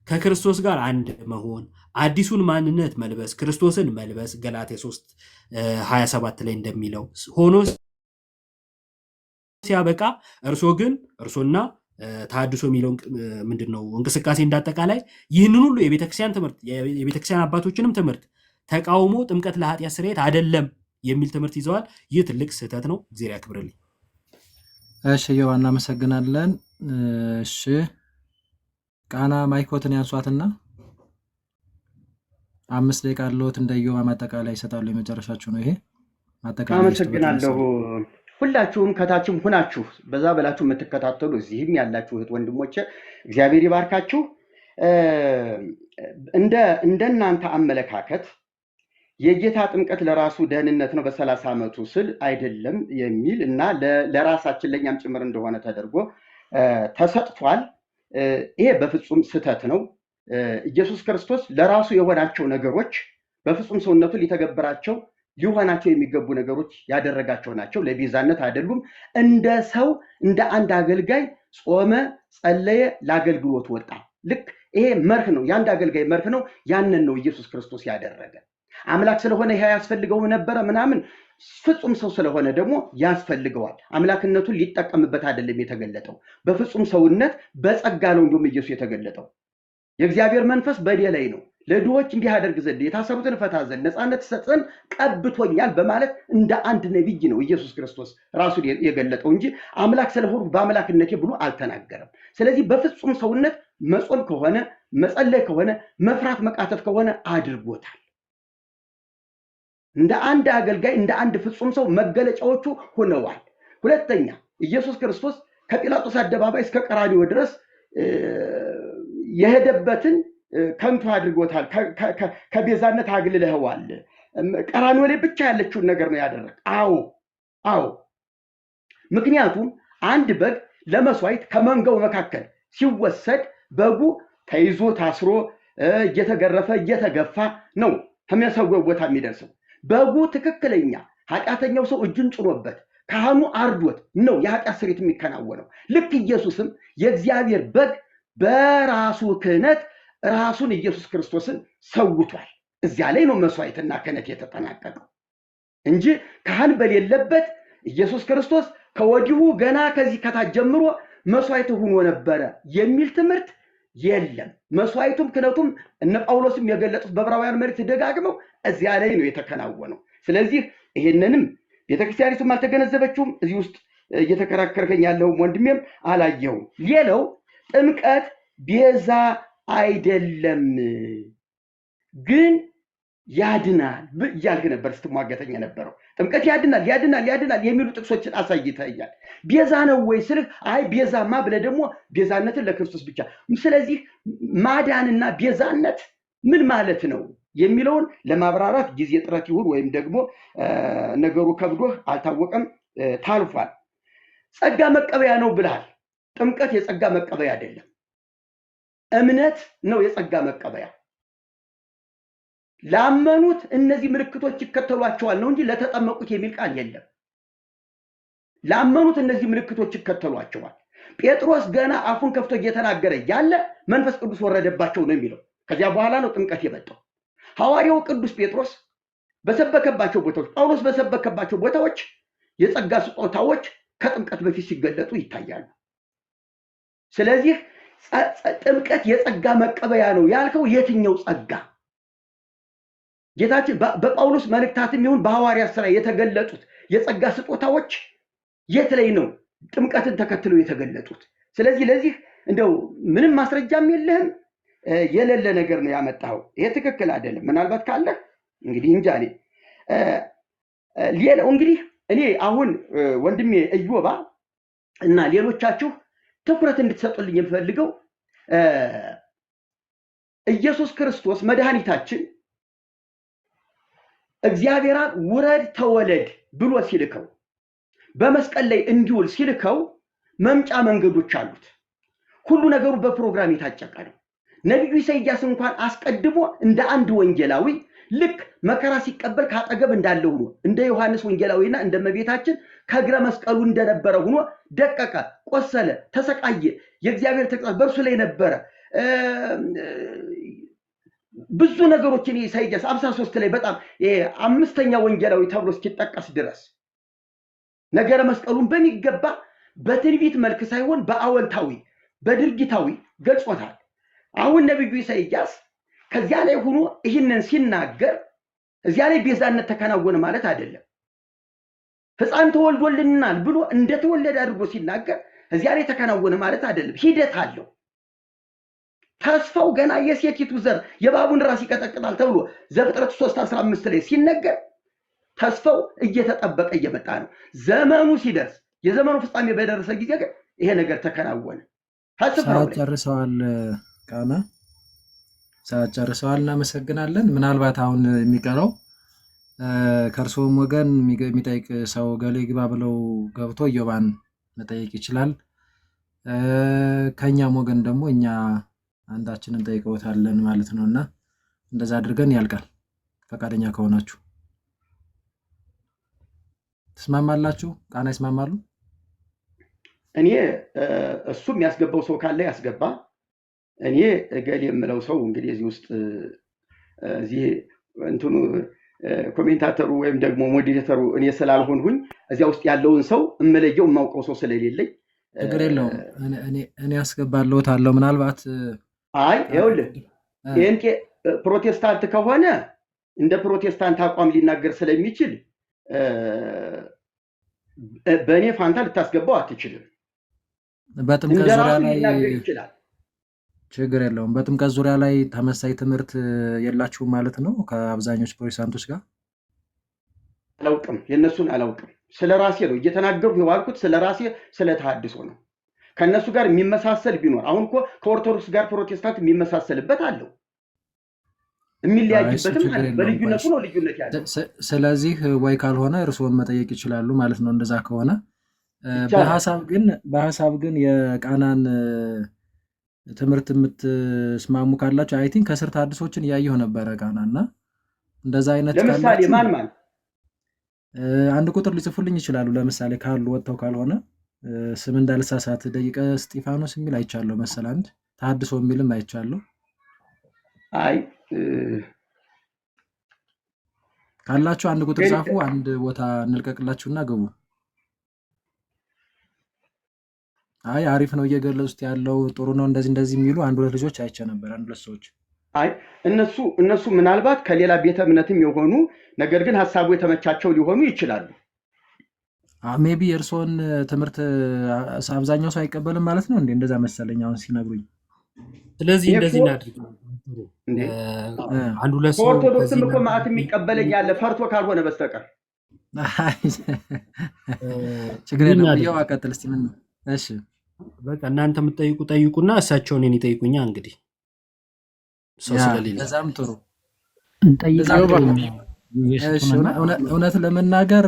ከክርስቶስ ጋር አንድ መሆን፣ አዲሱን ማንነት መልበስ፣ ክርስቶስን መልበስ ገላትያ 3:27 ላይ እንደሚለው ሆኖ ሲያበቃ እርሶና ተሐድሶ የሚለው ምንድነው እንቅስቃሴ እንዳጠቃላይ ይህንን ሁሉ የቤተክርስቲያን ትምህርት የቤተክርስቲያን አባቶችንም ትምህርት ተቃውሞ ጥምቀት ለኃጢአት ስርየት አይደለም የሚል ትምህርት ይዘዋል። ይህ ትልቅ ስህተት ነው። እግዚአብሔር ያክብርልኝ። እሺ ዮሐና እናመሰግናለን። እሺ ቃና ማይኮትን ያንሷትና 5 ደቂቃ አለዎት። እንደየው ማጠቃለያ ይሰጣሉ። የመጨረሻችሁ ነው ይሄ ማጠቃለያ። አመሰግናለሁ። ሁላችሁም ከታችም ሁናችሁ በዛ በላችሁ የምትከታተሉ እዚህም ያላችሁ እህት ወንድሞቼ እግዚአብሔር ይባርካችሁ። እንደናንተ አመለካከት የጌታ ጥምቀት ለራሱ ደህንነት ነው በ30 ዓመቱ ስል አይደለም የሚል እና ለራሳችን ለኛም ጭምር እንደሆነ ተደርጎ ተሰጥቷል። ይሄ በፍጹም ስህተት ነው። ኢየሱስ ክርስቶስ ለራሱ የሆናቸው ነገሮች በፍጹም ሰውነቱ ሊተገብራቸው ሊሆናቸው የሚገቡ ነገሮች ያደረጋቸው ናቸው። ለቤዛነት አይደሉም። እንደ ሰው እንደ አንድ አገልጋይ ጾመ፣ ጸለየ፣ ለአገልግሎት ወጣ። ልክ ይሄ መርህ ነው፣ የአንድ አገልጋይ መርህ ነው። ያንን ነው ኢየሱስ ክርስቶስ ያደረገ። አምላክ ስለሆነ ይሄ ያስፈልገው ነበረ ምናምን፣ ፍጹም ሰው ስለሆነ ደግሞ ያስፈልገዋል። አምላክነቱን ሊጠቀምበት አይደለም የተገለጠው፣ በፍጹም ሰውነት በጸጋ ነው እንደውም ኢየሱስ የተገለጠው። የእግዚአብሔር መንፈስ በእኔ ላይ ነው፣ ለድሆች እንዲህ አደርግ ዘንድ፣ የታሰሩትን ፈታ ዘንድ፣ ነፃነት ሰጥ ዘንድ ቀብቶኛል በማለት እንደ አንድ ነቢይ ነው ኢየሱስ ክርስቶስ ራሱን የገለጠው እንጂ አምላክ ስለሆነ በአምላክነቴ ብሎ አልተናገረም። ስለዚህ በፍጹም ሰውነት መጾም ከሆነ መጸለይ ከሆነ መፍራት መቃተት ከሆነ አድርጎታል። እንደ አንድ አገልጋይ እንደ አንድ ፍጹም ሰው መገለጫዎቹ ሆነዋል። ሁለተኛ ኢየሱስ ክርስቶስ ከጲላጦስ አደባባይ እስከ ቀራንዮ ድረስ የሄደበትን ከንቱ አድርጎታል። ከቤዛነት አግልለዋል። ቀራንዮ ላይ ብቻ ያለችውን ነገር ነው ያደረገ። አዎ ምክንያቱም አንድ በግ ለመስዋዕት ከመንጋው መካከል ሲወሰድ በጉ ተይዞ ታስሮ እየተገረፈ እየተገፋ ነው ከሚያሰወው ቦታ የሚደርሰው። በጉ ትክክለኛ ኃጢአተኛው ሰው እጁን ጭኖበት ካህኑ አርዶት ነው የኃጢአት ስርየት የሚከናወነው። ልክ ኢየሱስም የእግዚአብሔር በግ በራሱ ክህነት ራሱን ኢየሱስ ክርስቶስን ሰውቷል። እዚያ ላይ ነው መስዋዕትና ክህነት የተጠናቀቀው እንጂ ካህን በሌለበት ኢየሱስ ክርስቶስ ከወዲሁ ገና ከዚህ ከታች ጀምሮ መስዋዕት ሆኖ ነበረ የሚል ትምህርት የለም። መስዋዕቱም ክህነቱም እነ ጳውሎስም የገለጹት በዕብራውያን መልእክት ደጋግመው እዚያ ላይ ነው የተከናወነው። ስለዚህ ይሄንንም ቤተክርስቲያኒቱም አልተገነዘበችውም። እዚህ ውስጥ እየተከራከርከኝ ያለው ወንድሜም አላየውም። ሌላው ጥምቀት ቤዛ አይደለም ግን ያድናል እያልክ ነበር ስትሟገተኝ የነበረው። ጥምቀት ያድናል የሚሉ ጥቅሶችን አሳይተኛል። ቤዛ ነው ወይ ስልህ አይ ቤዛማ ብለህ ደግሞ ቤዛነትን ለክርስቶስ ብቻ። ስለዚህ ማዳንና ቤዛነት ምን ማለት ነው? የሚለውን ለማብራራት ጊዜ ጥረት ይሁን ወይም ደግሞ ነገሩ ከብዶህ አልታወቀም፣ ታልፏል። ጸጋ መቀበያ ነው ብለሃል። ጥምቀት የጸጋ መቀበያ አይደለም፣ እምነት ነው የጸጋ መቀበያ። ላመኑት እነዚህ ምልክቶች ይከተሏቸዋል ነው እንጂ ለተጠመቁት የሚል ቃል የለም። ላመኑት እነዚህ ምልክቶች ይከተሏቸዋል። ጴጥሮስ ገና አፉን ከፍቶ እየተናገረ ያለ መንፈስ ቅዱስ ወረደባቸው ነው የሚለው። ከዚያ በኋላ ነው ጥምቀት የመጣው። ሐዋርያው ቅዱስ ጴጥሮስ በሰበከባቸው ቦታዎች፣ ጳውሎስ በሰበከባቸው ቦታዎች የጸጋ ስጦታዎች ከጥምቀት በፊት ሲገለጡ ይታያሉ። ስለዚህ ጥምቀት የጸጋ መቀበያ ነው ያልከው የትኛው ጸጋ? ጌታችን በጳውሎስ መልእክታትም ይሁን በሐዋርያት ሥራ የተገለጡት የጸጋ ስጦታዎች የት ላይ ነው ጥምቀትን ተከትለው የተገለጡት? ስለዚህ ለዚህ እንደው ምንም ማስረጃም የለህም፣ የሌለ ነገር ነው ያመጣው። ይሄ ትክክል አይደለም። ምናልባት ካለህ እንግዲህ እንጃ። ሌላው እንግዲህ እኔ አሁን ወንድሜ እዮባ እና ሌሎቻችሁ ትኩረት እንድትሰጡልኝ የምፈልገው ኢየሱስ ክርስቶስ መድኃኒታችን እግዚአብሔር ውረድ ተወለድ ብሎ ሲልከው በመስቀል ላይ እንዲውል ሲልከው መምጫ መንገዶች አሉት። ሁሉ ነገሩ በፕሮግራም የታጨቀ ነው። ነቢዩ ኢሳይያስ እንኳን አስቀድሞ እንደ አንድ ወንጌላዊ ልክ መከራ ሲቀበል ካጠገብ እንዳለ ሆኖ እንደ ዮሐንስ ወንጌላዊና እንደ እመቤታችን ከእግረ መስቀሉ እንደነበረ ሆኖ ደቀቀ፣ ቆሰለ፣ ተሰቃየ። የእግዚአብሔር ተግሣጽ በእርሱ ላይ ነበረ። ብዙ ነገሮችን ኢሳይያስ 53 ላይ በጣም አምስተኛ ወንጌላዊ ተብሎ እስኪጠቀስ ድረስ ነገረ መስቀሉን በሚገባ በትንቢት መልክ ሳይሆን በአወንታዊ በድርጊታዊ ገልጾታል። አሁን ነቢዩ ኢሳይያስ ከዚያ ላይ ሆኖ ይህንን ሲናገር እዚያ ላይ ቤዛነት ተከናወነ ማለት አይደለም። ሕፃን ተወልዶልናል ብሎ እንደተወለደ አድርጎ ሲናገር እዚያ ላይ ተከናወነ ማለት አይደለም። ሂደት አለው። ተስፋው ገና የሴቲቱ ዘር የእባቡን ራስ ይቀጠቅጣል ተብሎ ዘፍጥረት 3:15 ላይ ሲነገር ተስፋው እየተጠበቀ እየመጣ ነው። ዘመኑ ሲደርስ የዘመኑ ፍጻሜ በደረሰ ጊዜ ግን ይሄ ነገር ተከናወነ። ሰዓት ጨርሰዋል። ቃና ሰዓት ጨርሰዋል። እናመሰግናለን። ምናልባት አሁን የሚቀረው ከእርስዎም ወገን የሚጠይቅ ሰው ገሌ ግባ ብለው ገብቶ ኢዮባን መጠየቅ ይችላል። ከእኛም ወገን ደግሞ እኛ አንዳችንን ጠይቀውታለን ማለት ነው እና እንደዛ አድርገን ያልቃል። ፈቃደኛ ከሆናችሁ ትስማማላችሁ? ቃና ይስማማሉ? እኔ እሱ የሚያስገባው ሰው ካለ ያስገባ። እኔ እገሌ የምለው ሰው እንግዲህ እዚህ ውስጥ እዚህ እንትኑ ኮሜንታተሩ ወይም ደግሞ ሞዴሬተሩ እኔ ስላልሆንሁኝ እዚያ ውስጥ ያለውን ሰው እመለየው የማውቀው ሰው ስለሌለኝ ችግር የለውም። እኔ ያስገባለሁት አለው። ምናልባት አይ ይኸውልህ ጴንጤ ፕሮቴስታንት ከሆነ እንደ ፕሮቴስታንት አቋም ሊናገር ስለሚችል በእኔ ፋንታ ልታስገባው አትችልም። በጥምቀት ዙሪያ ላይ ይችላል። ችግር የለውም። በጥምቀት ዙሪያ ላይ ተመሳይ ትምህርት የላችሁም ማለት ነው ከአብዛኞቹ ፕሮቴስታንቶች ጋር? አላውቅም፣ የእነሱን አላውቅም። ስለ ራሴ ነው እየተናገርኩ የዋልኩት፣ ስለ ራሴ ስለ ተሐድሶ ነው። ከእነሱ ጋር የሚመሳሰል ቢኖር አሁን እኮ ከኦርቶዶክስ ጋር ፕሮቴስታንት የሚመሳሰልበት አለው፣ የሚለያይበትም አለ። በልዩነቱ ነው ልዩነት ያለው። ስለዚህ ወይ ካልሆነ እርስዎን መጠየቅ ይችላሉ ማለት ነው። እንደዛ ከሆነ በሀሳብ ግን የቃናን ትምህርት የምትስማሙ ካላችሁ አይ ቲንክ ከስር ተሐድሶችን እያየሁ ነበረ ቃና እና እንደዛ አይነት ለምሳሌ ማን አንድ ቁጥር ሊጽፉልኝ ይችላሉ። ለምሳሌ ካሉ ወጥተው ካልሆነ ስም እንዳልሳሳት ደቂቀ እስጢፋኖስ የሚል አይቻለሁ መሰል፣ አንድ ተሐድሶ የሚልም አይቻለሁ። አይ ካላችሁ አንድ ቁጥር ጻፉ፣ አንድ ቦታ እንልቀቅላችሁና ግቡ። አይ አሪፍ ነው እየገለጹት ያለው ጥሩ ነው እንደዚህ የሚሉ አንድ ሁለት ልጆች አይቼ ነበር፣ አንድ ሁለት ሰዎች። አይ እነሱ ምናልባት ከሌላ ቤተ እምነትም የሆኑ ነገር ግን ሀሳቡ የተመቻቸው ሊሆኑ ይችላሉ። ሜቢ የእርስዎን ትምህርት አብዛኛው ሰው አይቀበልም ማለት ነው እንዴ? እንደዛ መሰለኝ አሁን ሲነግሩኝ። ስለዚህ እንደዚህ እናድርግ። አንድ ሁለት ሰው ኦርቶዶክስም እኮ ማዕት የሚቀበለኝ ያለ ፈርቶ ካልሆነ በስተቀር ችግር የለም። ብየው አቀጥል እስቲ። ምን? እሺ በቃ እናንተ የምትጠይቁ ጠይቁና እሳቸው እኔን ይጠይቁኛ። እንግዲህ ሰው ስለሌለ በዛም ጥሩ። እውነት ለመናገር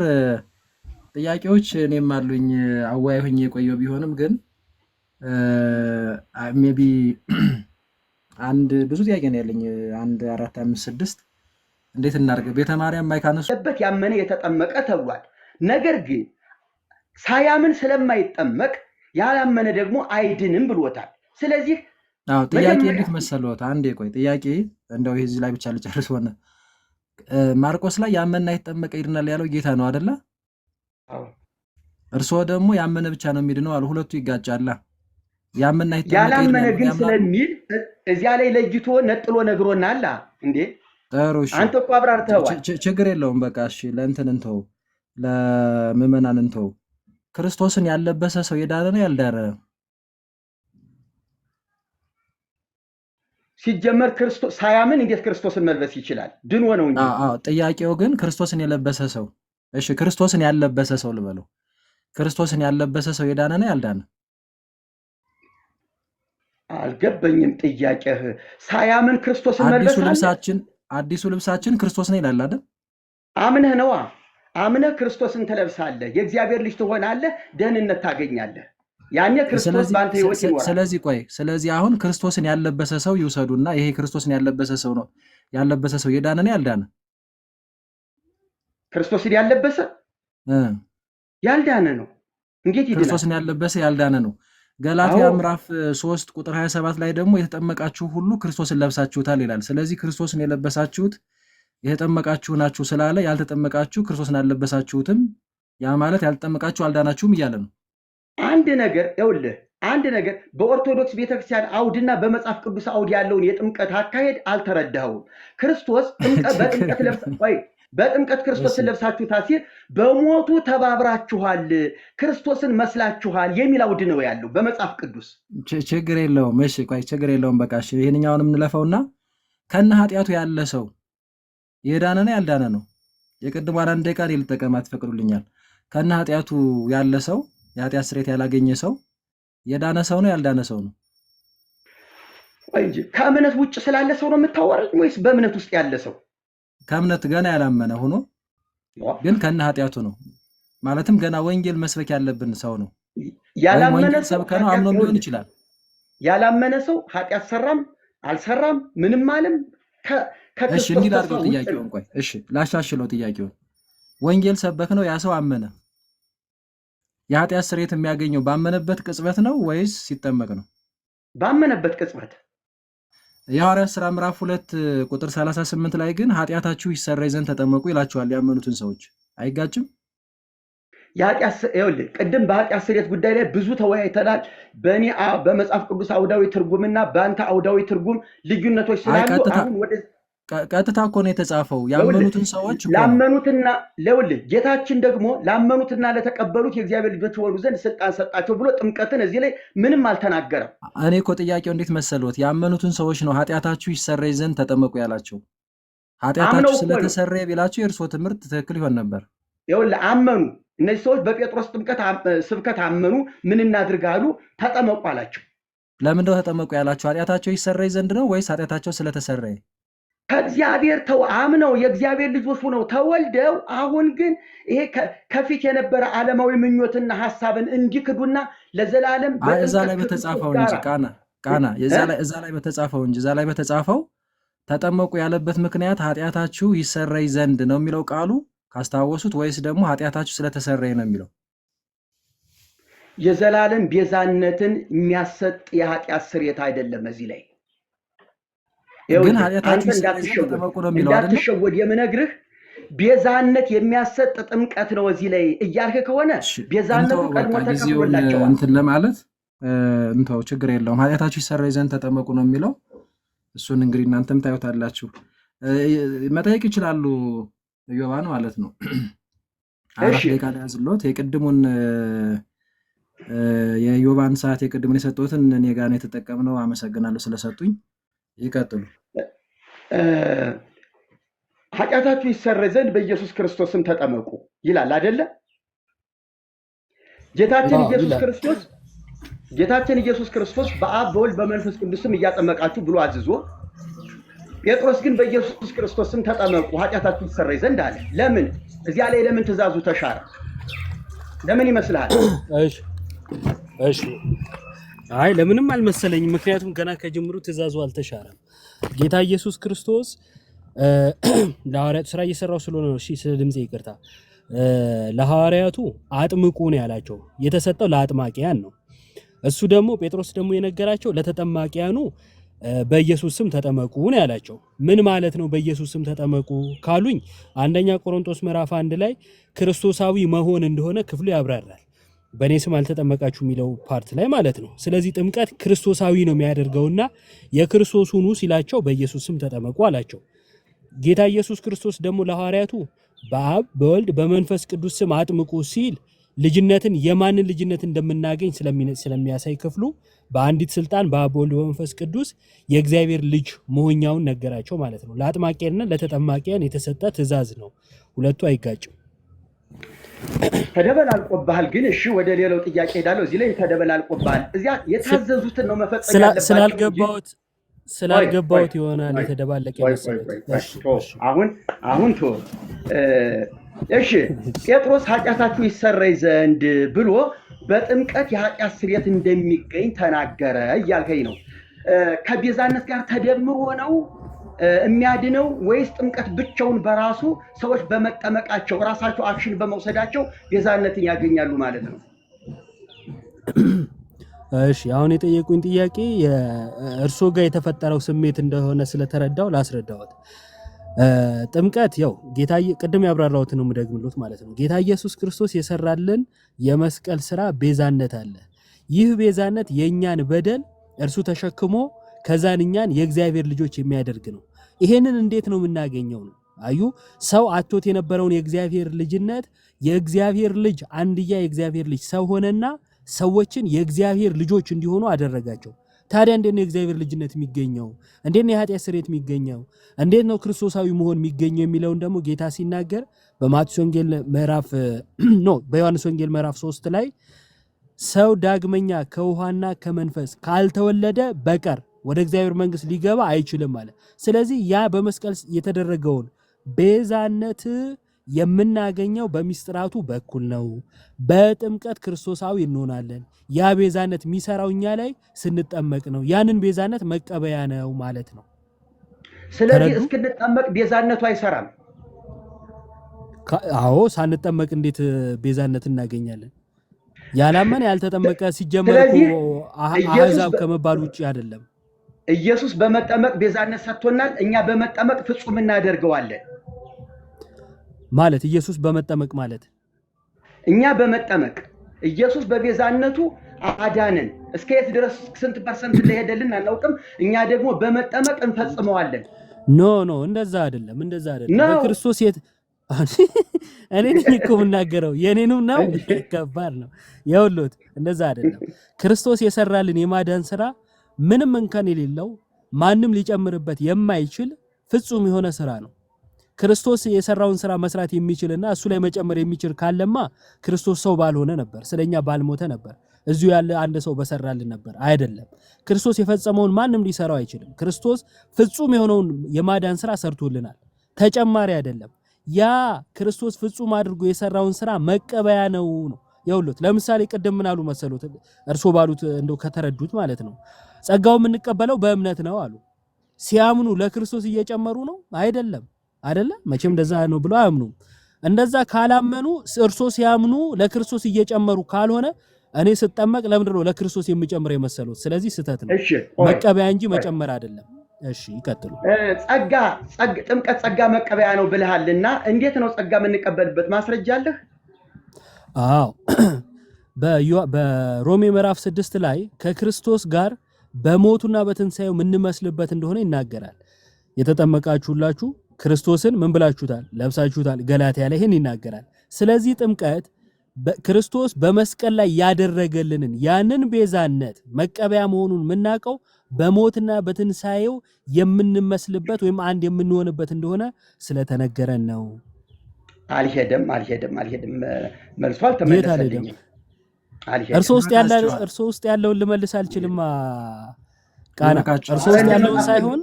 ጥያቄዎች እኔም አሉኝ አዋይ ሆኜ የቆየው ቢሆንም ግን ሜቢ አንድ ብዙ ጥያቄ ነው ያለኝ 1 4 5 6 እንዴት እናድርግ? ቤተ ማርያም ማይካነሱበት ያመነ የተጠመቀ ተብሏል። ነገር ግን ሳያምን ስለማይጠመቅ ያላመነ ደግሞ አይድንም ብሎታል። ስለዚህ ጥያቄ እንዴት መሰለዎት? አንዴ ቆይ ጥያቄ እንደው እዚህ ላይ ብቻ ልጨርስ ሆነ ማርቆስ ላይ ያመነ አይጠመቀ ይድናል ያለው ጌታ ነው አይደለ? እርስዎ ደግሞ ያመነ ብቻ ነው የሚድነው አሉ። ሁለቱ ይጋጫላ። ያመነ አይጠመቀ ያላመነ ግን ስለሚል እዚያ ላይ ለይቶ ነጥሎ ነግሮናል እንዴ። ጥሩ እሺ፣ አንተ እኮ አብራርተዋል። ችግር የለውም በቃ እሺ። ለእንትን እንተው፣ ለምዕመናን እንተው። ክርስቶስን ያለበሰ ሰው የዳነ ነው ያልዳነ? ሲጀመር ክርስቶስ ሳያምን እንዴት ክርስቶስን መልበስ ይችላል? ድኖ ነው እንጂ። ጥያቄው ግን ክርስቶስን የለበሰ ሰው እሺ፣ ክርስቶስን ያለበሰ ሰው ልበለው፣ ክርስቶስን ያለበሰ ሰው የዳነ ነው ያልዳነ? አልገባኝም ጥያቄህ። ሳያምን ክርስቶስን መልበስ አዲሱ ልብሳችን ክርስቶስ ነው ይላል አይደል? አምነህ ነዋ። አምነህ ክርስቶስን ትለብሳለህ፣ የእግዚአብሔር ልጅ ትሆናለህ፣ ደህንነት ታገኛለህ። ያኔ ክርስቶስ በአንተ ህይወት ይኖራል። ስለዚህ አሁን ክርስቶስን ያለበሰ ሰው ይውሰዱና ይሄ ክርስቶስን ያለበሰ ሰው ነው ያለበሰ ሰው የዳነ ነው ያልዳነ? ክርስቶስን ያለበሰ ያልዳነ ነው። እንዴት ይድናል? ክርስቶስን ያለበሰ ያልዳነ ነው። ገላትያ ምዕራፍ 3 ቁጥር 27 ላይ ደግሞ የተጠመቃችሁ ሁሉ ክርስቶስን ለብሳችሁታል ይላል። ስለዚህ ክርስቶስን የለበሳችሁት የተጠመቃችሁ ናችሁ ስላለ ያልተጠመቃችሁ ክርስቶስን አልለበሳችሁትም፣ ያ ማለት ያልተጠመቃችሁ አልዳናችሁም እያለ ነው። አንድ ነገር በኦርቶዶክስ ቤተክርስቲያን አውድና በመጽሐፍ ቅዱስ አውድ ያለውን የጥምቀት አካሄድ አልተረዳኸውም። ክርስቶስ በጥምቀት ክርስቶስን ለብሳችሁታል ሲል በሞቱ ተባብራችኋል፣ ክርስቶስን መስላችኋል የሚል አውድ ነው ያለው በመጽሐፍ ቅዱስ። ችግር የለውም። እሺ ቆይ ችግር የለውም። በቃ እሺ ይሄንኛውንም እንለፈውና ከነ ኃጢአቱ ያለ ሰው የዳነ ነው ያልዳነ ነው? የቅድሞ አንድ ደቂቃ ልጠቀም አትፈቅዱልኛል? ከነ ኃጢአቱ ያለ ሰው የኃጢአት ስርየት ያላገኘ ሰው የዳነ ሰው ነው ያልዳነ ሰው ነው? እንጂ ከእምነት ውጭ ስላለ ሰው ነው የምታወራኝ ወይስ በእምነት ውስጥ ያለ ሰው? ከእምነት ገና ያላመነ ሆኖ ግን ከነ ኃጢአቱ ነው ማለትም ገና ወንጌል መስበክ ያለብን ሰው ነው። ያላመነ ሰው ነው አምኖም ሊሆን ይችላል። ያላመነ ሰው ኃጢአት ሰራም አልሰራም ምንም አለም እሺ እንዲህ ላድርገው ጥያቄውን። ቆይ እሺ ላሻሽለው ጥያቄውን። ወንጌል ሰበክ ነው ያ ሰው አመነ፣ የኃጢአት ስርየት የሚያገኘው ባመነበት ቅጽበት ነው ወይስ ሲጠመቅ ነው? ባመነበት ቅጽበት። የሐዋርያት ሥራ ምዕራፍ 2 ቁጥር 38 ላይ ግን ኃጢአታችሁ ይሰረይ ዘንድ ተጠመቁ ይላቸዋል ያመኑትን ሰዎች። አይጋጭም? ቅድም በኃጢአት ስርየት ጉዳይ ላይ ብዙ ተወያይተናል። በእኔ በመጽሐፍ ቅዱስ አውዳዊ ትርጉምና በአንተ አውዳዊ ትርጉም ልዩነቶች ስላሉ አሁን ወደ ቀጥታ እኮ ነው የተጻፈው ያመኑትን ሰዎች ላመኑትና ጌታችን ደግሞ ላመኑትና ለተቀበሉት የእግዚአብሔር ልጆች ሆኑ ዘንድ ስልጣን ሰጣቸው ብሎ ጥምቀትን እዚህ ላይ ምንም አልተናገረም። እኔ እኮ ጥያቄው እንዴት መሰሎት? ያመኑትን ሰዎች ነው ኃጢአታችሁ ይሰረይ ዘንድ ተጠመቁ ያላቸው። ኃጢአታችሁ ስለተሰረየ ቢላቸው የእርስዎ ትምህርት ትክክል ይሆን ነበር። አመኑ። እነዚህ ሰዎች በጴጥሮስ ጥምቀት ስብከት አመኑ። ምን እናድርግ አሉ? ተጠመቁ አላቸው። ለምን ነው ተጠመቁ ያላቸው? ኃጢአታቸው ይሰረይ ዘንድ ነው ወይስ ኃጢአታቸው ስለተሰረየ? ከእግዚአብሔር አምነው የእግዚአብሔር ልጆች ሆነው ተወልደው አሁን ግን ይሄ ከፊት የነበረ ዓለማዊ ምኞትና ሐሳብን እንዲክዱና ለዘላለም እዛ ላይ በተጻፈው እንጂ ቃና እዛ ላይ በተጻፈው እንጂ እዛ ላይ በተጻፈው ተጠመቁ ያለበት ምክንያት ኃጢአታችሁ ይሰረይ ዘንድ ነው የሚለው ቃሉ ካስታወሱት፣ ወይስ ደግሞ ኃጢአታችሁ ስለተሰረየ ነው የሚለው? የዘላለም ቤዛነትን የሚያሰጥ የኃጢአት ስርየት አይደለም እዚህ ላይ ግን ኃጢአታችሁ ስለተጠመቁ ነው የሚለው አይደል? እንዳትሸወድ የምነግርህ ቤዛነት የሚያሰጥ ጥምቀት ነው እዚህ ላይ እያልክ ከሆነ ቤዛነቱ ቀድሞ ተቀብሎላቸዋል። እንትን ለማለት እንተው ችግር የለውም። ኃጢአታችሁ ይሰረይ ዘንድ ተጠመቁ ነው የሚለው። እሱን እንግዲህ እናንተም ታዩታላችሁ። መጠየቅ ይችላሉ። ዮባን ማለት ነው። አራት ደቂቃ ላይ ያዝሎት የቅድሙን የዮባን ሰዓት የቅድሙን የሰጡትን እኔ ጋር ነው የተጠቀምነው። አመሰግናለሁ ስለሰጡኝ። ይቀጥሉ። ኃጢአታችሁ ይሰረይ ዘንድ በኢየሱስ ክርስቶስም ተጠመቁ ይላል አይደለ? ጌታችን ኢየሱስ ክርስቶስ በአብ በወልድ በመንፈስ ቅዱስም እያጠመቃችሁ ብሎ አዝዞ ጴጥሮስ ግን በኢየሱስ ክርስቶስ ስም ተጠመቁ ኃጢአታችሁ ይሰረይ ዘንድ አለ። ለምን እዚያ ላይ ለምን ትእዛዙ ተሻረ? ለምን ይመስልሃል? እሺ አይ ለምንም አልመሰለኝም። ምክንያቱም ገና ከጅምሩ ትእዛዙ አልተሻረም። ጌታ ኢየሱስ ክርስቶስ ለሐዋርያቱ ስራ እየሰራው ስለሆነ ነው። እሺ ስለ ድምጼ ይቅርታ። ለሐዋርያቱ አጥምቁ ነው ያላቸው። የተሰጠው ለአጥማቂያን ነው። እሱ ደግሞ ጴጥሮስ ደግሞ የነገራቸው ለተጠማቂያኑ በኢየሱስ ስም ተጠመቁ ነው ያላቸው። ምን ማለት ነው በኢየሱስ ስም ተጠመቁ ካሉኝ አንደኛ ቆሮንቶስ ምዕራፍ 1 ላይ ክርስቶሳዊ መሆን እንደሆነ ክፍሉ ያብራራል። በእኔ ስም አልተጠመቃችሁ የሚለው ፓርት ላይ ማለት ነው። ስለዚህ ጥምቀት ክርስቶሳዊ ነው የሚያደርገውና የክርስቶስ ሁኑ ሲላቸው በኢየሱስ ስም ተጠመቁ አላቸው። ጌታ ኢየሱስ ክርስቶስ ደግሞ ለሐዋርያቱ በአብ በወልድ በመንፈስ ቅዱስ ስም አጥምቁ ሲል ልጅነትን የማንን ልጅነት እንደምናገኝ ስለሚያሳይ ክፍሉ በአንዲት ስልጣን በአብ በወልድ በመንፈስ ቅዱስ የእግዚአብሔር ልጅ መሆኛውን ነገራቸው ማለት ነው። ለአጥማቂያንና ለተጠማቂያን የተሰጠ ትእዛዝ ነው። ሁለቱ አይጋጭም። ተደበላልቆብሃል። ግን እሺ ወደ ሌላው ጥያቄ ሄዳለሁ። እዚህ ላይ ተደበላልቆብሃል። እዚያ የታዘዙትን ነው መፈጸም ያለባቸው። ስላልገባሁት ይሆናል የተደባለቀ መሰለኝ። አሁን እሺ ጴጥሮስ ኃጢአታችሁ ይሰረይ ዘንድ ብሎ በጥምቀት የኃጢአት ስርየት እንደሚገኝ ተናገረ እያልከኝ ነው። ከቤዛነት ጋር ተደምሮ ነው የሚያድነው ወይስ ጥምቀት ብቻውን በራሱ ሰዎች በመጠመቃቸው ራሳቸው አክሽን በመውሰዳቸው ቤዛነትን ያገኛሉ ማለት ነው? እሺ አሁን የጠየቁኝ ጥያቄ እርሶ ጋር የተፈጠረው ስሜት እንደሆነ ስለተረዳው ላስረዳዎት። ጥምቀት ያው ጌታ ቅድም ያብራራሁት ነው የምደግምሎት ማለት ነው። ጌታ ኢየሱስ ክርስቶስ የሰራልን የመስቀል ስራ ቤዛነት አለ። ይህ ቤዛነት የእኛን በደል እርሱ ተሸክሞ ከዛን እኛን የእግዚአብሔር ልጆች የሚያደርግ ነው። ይሄንን እንዴት ነው የምናገኘው ነው? አዩ ሰው አቶት የነበረውን የእግዚአብሔር ልጅነት የእግዚአብሔር ልጅ አንድያ የእግዚአብሔር ልጅ ሰው ሆነና ሰዎችን የእግዚአብሔር ልጆች እንዲሆኑ አደረጋቸው። ታዲያ እንዴት ነው የእግዚአብሔር ልጅነት የሚገኘው? እንዴት ነው የኃጢአት ስርየት የሚገኘው? እንዴት ነው ክርስቶሳዊ መሆን የሚገኘው የሚለውን ደግሞ ጌታ ሲናገር በማቴዎስ ወንጌል በዮሐንስ ወንጌል ምዕራፍ 3 ላይ ሰው ዳግመኛ ከውሃና ከመንፈስ ካልተወለደ በቀር ወደ እግዚአብሔር መንግስት ሊገባ አይችልም ማለት። ስለዚህ ያ በመስቀል የተደረገውን ቤዛነት የምናገኘው በሚስጥራቱ በኩል ነው። በጥምቀት ክርስቶሳዊ እንሆናለን። ያ ቤዛነት የሚሰራው እኛ ላይ ስንጠመቅ ነው። ያንን ቤዛነት መቀበያ ነው ማለት ነው። ስለዚህ እስክንጠመቅ ቤዛነቱ አይሰራም። አዎ ሳንጠመቅ እንዴት ቤዛነት እናገኛለን? ያላመነ ያልተጠመቀ ሲጀመር እኮ አሕዛብ ከመባል ውጪ አይደለም። ኢየሱስ በመጠመቅ ቤዛነት ሰጥቶናል። እኛ በመጠመቅ ፍጹም እናደርገዋለን ማለት ኢየሱስ በመጠመቅ ማለት እኛ በመጠመቅ ኢየሱስ በቤዛነቱ አዳነን። እስከ የት ድረስ ስንት ፐርሰንት እንደሄደልን አናውቅም። እኛ ደግሞ በመጠመቅ እንፈጽመዋለን። ኖ እንደዛ አይደለም። በክርስቶስ እኔ ነኝ እኮ የምናገረው የኔንም ነው። ከባድ ነው የውሎት። እንደዛ አይደለም። ክርስቶስ የሰራልን የማዳን ስራ ምንም እንከን የሌለው ማንም ሊጨምርበት የማይችል ፍጹም የሆነ ስራ ነው። ክርስቶስ የሰራውን ስራ መስራት የሚችልና እሱ ላይ መጨመር የሚችል ካለማ ክርስቶስ ሰው ባልሆነ ነበር፣ ስለኛ ባልሞተ ነበር፣ እዚሁ ያለ አንድ ሰው በሰራልን ነበር። አይደለም። ክርስቶስ የፈጸመውን ማንም ሊሰራው አይችልም። ክርስቶስ ፍጹም የሆነውን የማዳን ስራ ሰርቶልናል፣ ተጨማሪ አይደለም። ያ ክርስቶስ ፍጹም አድርጎ የሰራውን ስራ መቀበያ ነው። ይኸውልዎት ለምሳሌ ቅድም ምን አሉ መሰሉት? እርሶ ባሉት እንደው ከተረዱት ማለት ነው። ጸጋው የምንቀበለው በእምነት ነው አሉ። ሲያምኑ ለክርስቶስ እየጨመሩ ነው አይደለም። መቼም እንደዛ ነው ብሎ አያምኑም። እንደዛ ካላመኑ እርሶ ሲያምኑ ለክርስቶስ እየጨመሩ ካልሆነ እኔ ስጠመቅ ለምንድን ነው ለክርስቶስ የሚጨምር የመሰሉት? ስለዚህ ስህተት ነው። መቀበያ እንጂ መጨመር አይደለም። እሺ ይቀጥሉ። ጥምቀት ጸጋ መቀበያ ነው ብለሃልና እንዴት ነው ጸጋ የምንቀበልበት ማስረጃ አለህ? አዎ በሮሜ ምዕራፍ 6 ላይ ከክርስቶስ ጋር በሞቱና በትንሳኤው የምንመስልበት እንደሆነ ይናገራል። የተጠመቃችሁላችሁ ክርስቶስን ምን ብላችሁታል? ለብሳችሁታል። ገላትያ ላይ ይህን ይናገራል። ስለዚህ ጥምቀት ክርስቶስ በመስቀል ላይ ያደረገልንን ያንን ቤዛነት መቀበያ መሆኑን የምናውቀው በሞትና በትንሳኤው የምንመስልበት ወይም አንድ የምንሆንበት እንደሆነ ስለተነገረን ነው። አልሄደም መልሶ አልተመለሰልኝም። እርሶ ውስጥ ያለውን ልመልስ አልችልም። ቃና እርሶ ውስጥ ያለውን ሳይሆን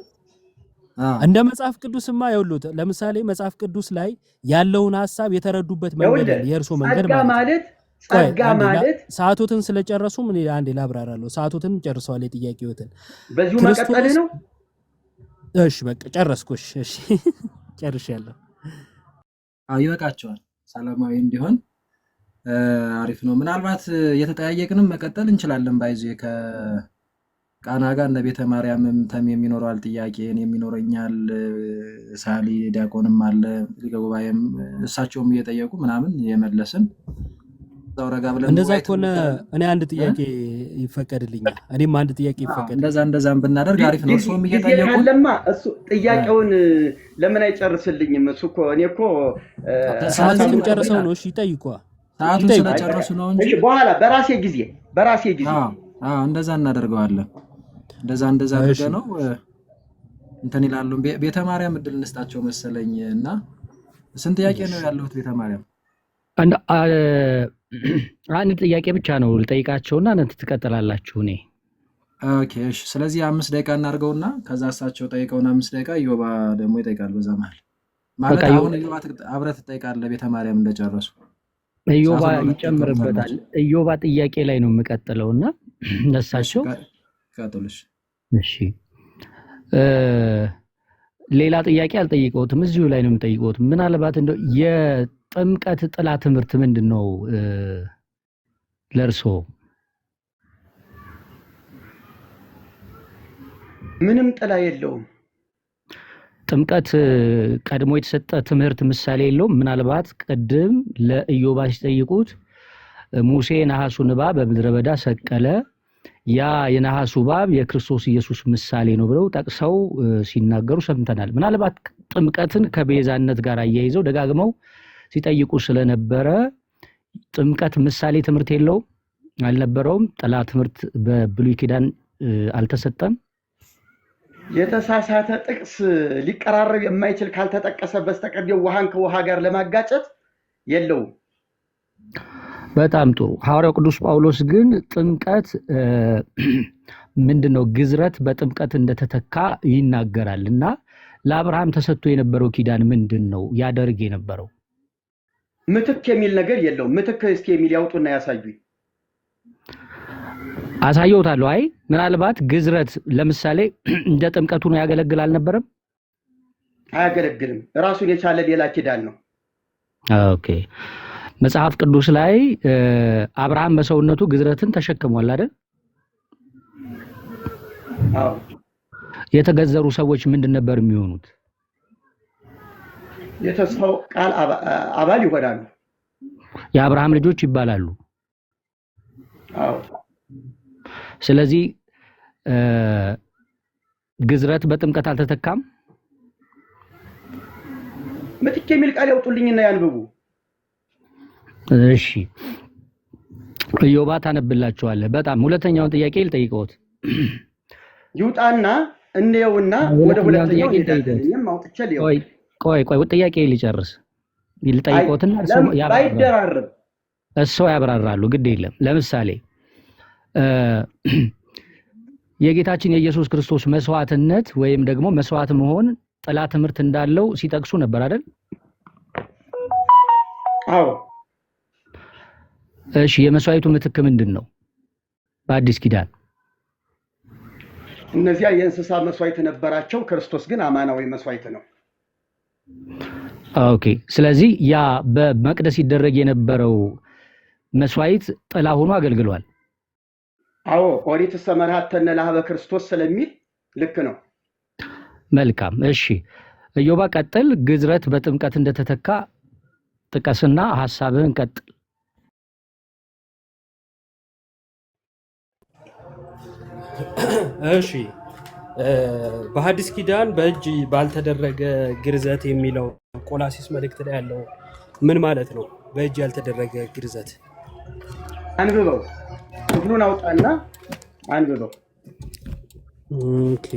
እንደ መጽሐፍ ቅዱስማ ይኸውልህ፣ ለምሳሌ መጽሐፍ ቅዱስ ላይ ያለውን ሐሳብ የተረዱበት መንገድ ይኸውልህ አለ፣ የእርሶ መንገድ ጸጋ ማለት ነው። ማለት ቆይ ጸጋ አንዴ ማለት ሰዓቶትን ስለጨረሱ ምን አንዴ ላብራራለሁ። ሰዓቶትን ጨርሰዋል የጥያቄዎትን። በዚሁ መቀጠልህ ነው። እሺ በቃ ጨረስኩሽ። እሺ ጨርሻለሁ። ይበቃቸዋል። ሰላማዊ እንዲሆን አሪፍ ነው። ምናልባት የተጠያየቅንም መቀጠል እንችላለን። ባይዞ ከቃና ጋር እነ ቤተ ማርያምም ተም የሚኖረዋል ጥያቄ የሚኖረኛል። ሳሊ ዲያቆንም አለ ሊቀ ጉባኤም እሳቸውም እየጠየቁ ምናምን የመለስን እዛው ረጋ ብለን እንደዛ ከሆነ እኔ አንድ ጥያቄ ይፈቀድልኛል። እኔም አንድ ጥያቄ ይፈቀድልኛል። እንደዛም ብናደርግ አሪፍ ነው። እሱም ጊዜ እየጠየቁ ካለማ እሱ ጥያቄውን ለምን አይጨርስልኝም? እሱ እኮ እኔ እኮ ሰዓቱን ጨርሰው ነው። እሺ ይጠይቋ። ሰዓቱን ስለጨረሱ ነው እንጂ በኋላ በራሴ ጊዜ እንደዛ እናደርገዋለን። እንደዛ አድርገ ነው እንትን ይላሉ። ቤተ ማርያም እድል እንስጣቸው መሰለኝ። እና ስንት ጥያቄ ነው ያለሁት? ቤተ ማርያም አንድ ጥያቄ ብቻ ነው ልጠይቃቸውና እናንተ ትቀጥላላችሁ። እኔ ኦኬ እሺ። ስለዚህ 5 ደቂቃ እናድርገውና ከዛ እሳቸው ጠይቀውና 5 ደቂቃ ኢዮባ ደግሞ ይጠይቃል። በዛ መሀል ማለት አሁን ኢዮባ አብረህ ትጠይቃለህ ቤተ ማርያም እንደጨረሱ ኢዮባ ይጨምርበታል። ኢዮባ ጥያቄ ላይ ነው የምቀጥለውና ለሳቸው ቀጥሉሽ። እሺ ሌላ ጥያቄ አልጠይቀውትም፣ እዚሁ ላይ ነው የምጠይቀውት። ምናልባት እንደው የጥምቀት ጥላ ትምህርት ምንድን ነው ለእርሶ? ምንም ጥላ የለውም። ጥምቀት ቀድሞ የተሰጠ ትምህርት ምሳሌ የለውም። ምናልባት ቅድም ለኢዮባ ሲጠይቁት ሙሴ ነሐሱን እባብ በምድረ በዳ ሰቀለ፣ ያ የነሐሱ እባብ የክርስቶስ ኢየሱስ ምሳሌ ነው ብለው ጠቅሰው ሲናገሩ ሰምተናል። ምናልባት ጥምቀትን ከቤዛነት ጋር አያይዘው ደጋግመው ሲጠይቁ ስለነበረ ጥምቀት ምሳሌ ትምህርት የለውም አልነበረውም? ጥላ ትምህርት በብሉይ ኪዳን አልተሰጠም? የተሳሳተ ጥቅስ ሊቀራረብ የማይችል ካልተጠቀሰ በስተቀር ውሃን ከውሃ ጋር ለማጋጨት የለውም። በጣም ጥሩ። ሐዋርያው ቅዱስ ጳውሎስ ግን ጥምቀት ምንድነው ግዝረት በጥምቀት እንደተተካ ይናገራል። እና ለአብርሃም ተሰጥቶ የነበረው ኪዳን ምንድን ነው ያደርግ የነበረው? ምትክ የሚል ነገር የለውም። ምትክ እስኪ የሚል ያውጡና ያሳዩኝ። አሳየውታለሁ። አይ ምናልባት ግዝረት ለምሳሌ እንደ ጥምቀቱ ነው ያገለግል አልነበረም? አያገለግልም። ራሱን የቻለ ሌላ ኪዳን ነው። ኦኬ። መጽሐፍ ቅዱስ ላይ አብርሃም በሰውነቱ ግዝረትን ተሸክሟል አይደል? አዎ። የተገዘሩ ሰዎች ምንድን ነበር የሚሆኑት? የተስፋው ቃል አባል ይሆናሉ። የአብርሃም ልጆች ይባላሉ። አዎ። ስለዚህ ግዝረት በጥምቀት አልተተካም። ምትክ የሚል ቃል ያውጡልኝና ያንብቡ። እሺ ኢዮባ ታነብላችኋለህ። በጣም ሁለተኛውን ጥያቄ ልጠይቀውት ይውጣና እንየውና ወደ ሁለተኛው ሄደን ማውጥቼ ሊው ቆይ ጥያቄ ሊጨርስ ልጠይቀውትና ባይደራረብ እሱ ያብራራሉ። ግድ የለም። ለምሳሌ የጌታችን የኢየሱስ ክርስቶስ መስዋዕትነት ወይም ደግሞ መስዋዕት መሆን ጥላ ትምህርት እንዳለው ሲጠቅሱ ነበር አይደል? አዎ። እሺ የመስዋዕቱ ምትክ ምንድን ነው በአዲስ ኪዳን? እነዚያ የእንስሳ መስዋዕት ነበራቸው። ክርስቶስ ግን አማናዊ መስዋዕት ነው። ኦኬ። ስለዚህ ያ በመቅደስ ይደረግ የነበረው መስዋዕት ጥላ ሆኖ አገልግሏል። አዎ ኦሪት ሰመርሃተነ ለኀበ ክርስቶስ ስለሚል ልክ ነው። መልካም። እሺ ኢዮባ ቀጥል። ግዝረት በጥምቀት እንደተተካ ጥቀስና ሐሳብህን ቀጥል። እሺ በሐዲስ ኪዳን በእጅ ባልተደረገ ግርዘት የሚለው ቆላሲስ መልእክት ላይ ያለው ምን ማለት ነው? በእጅ ያልተደረገ ግርዘት አንብበው። ክፍሉን አውጣና አንብበው። ኦኬ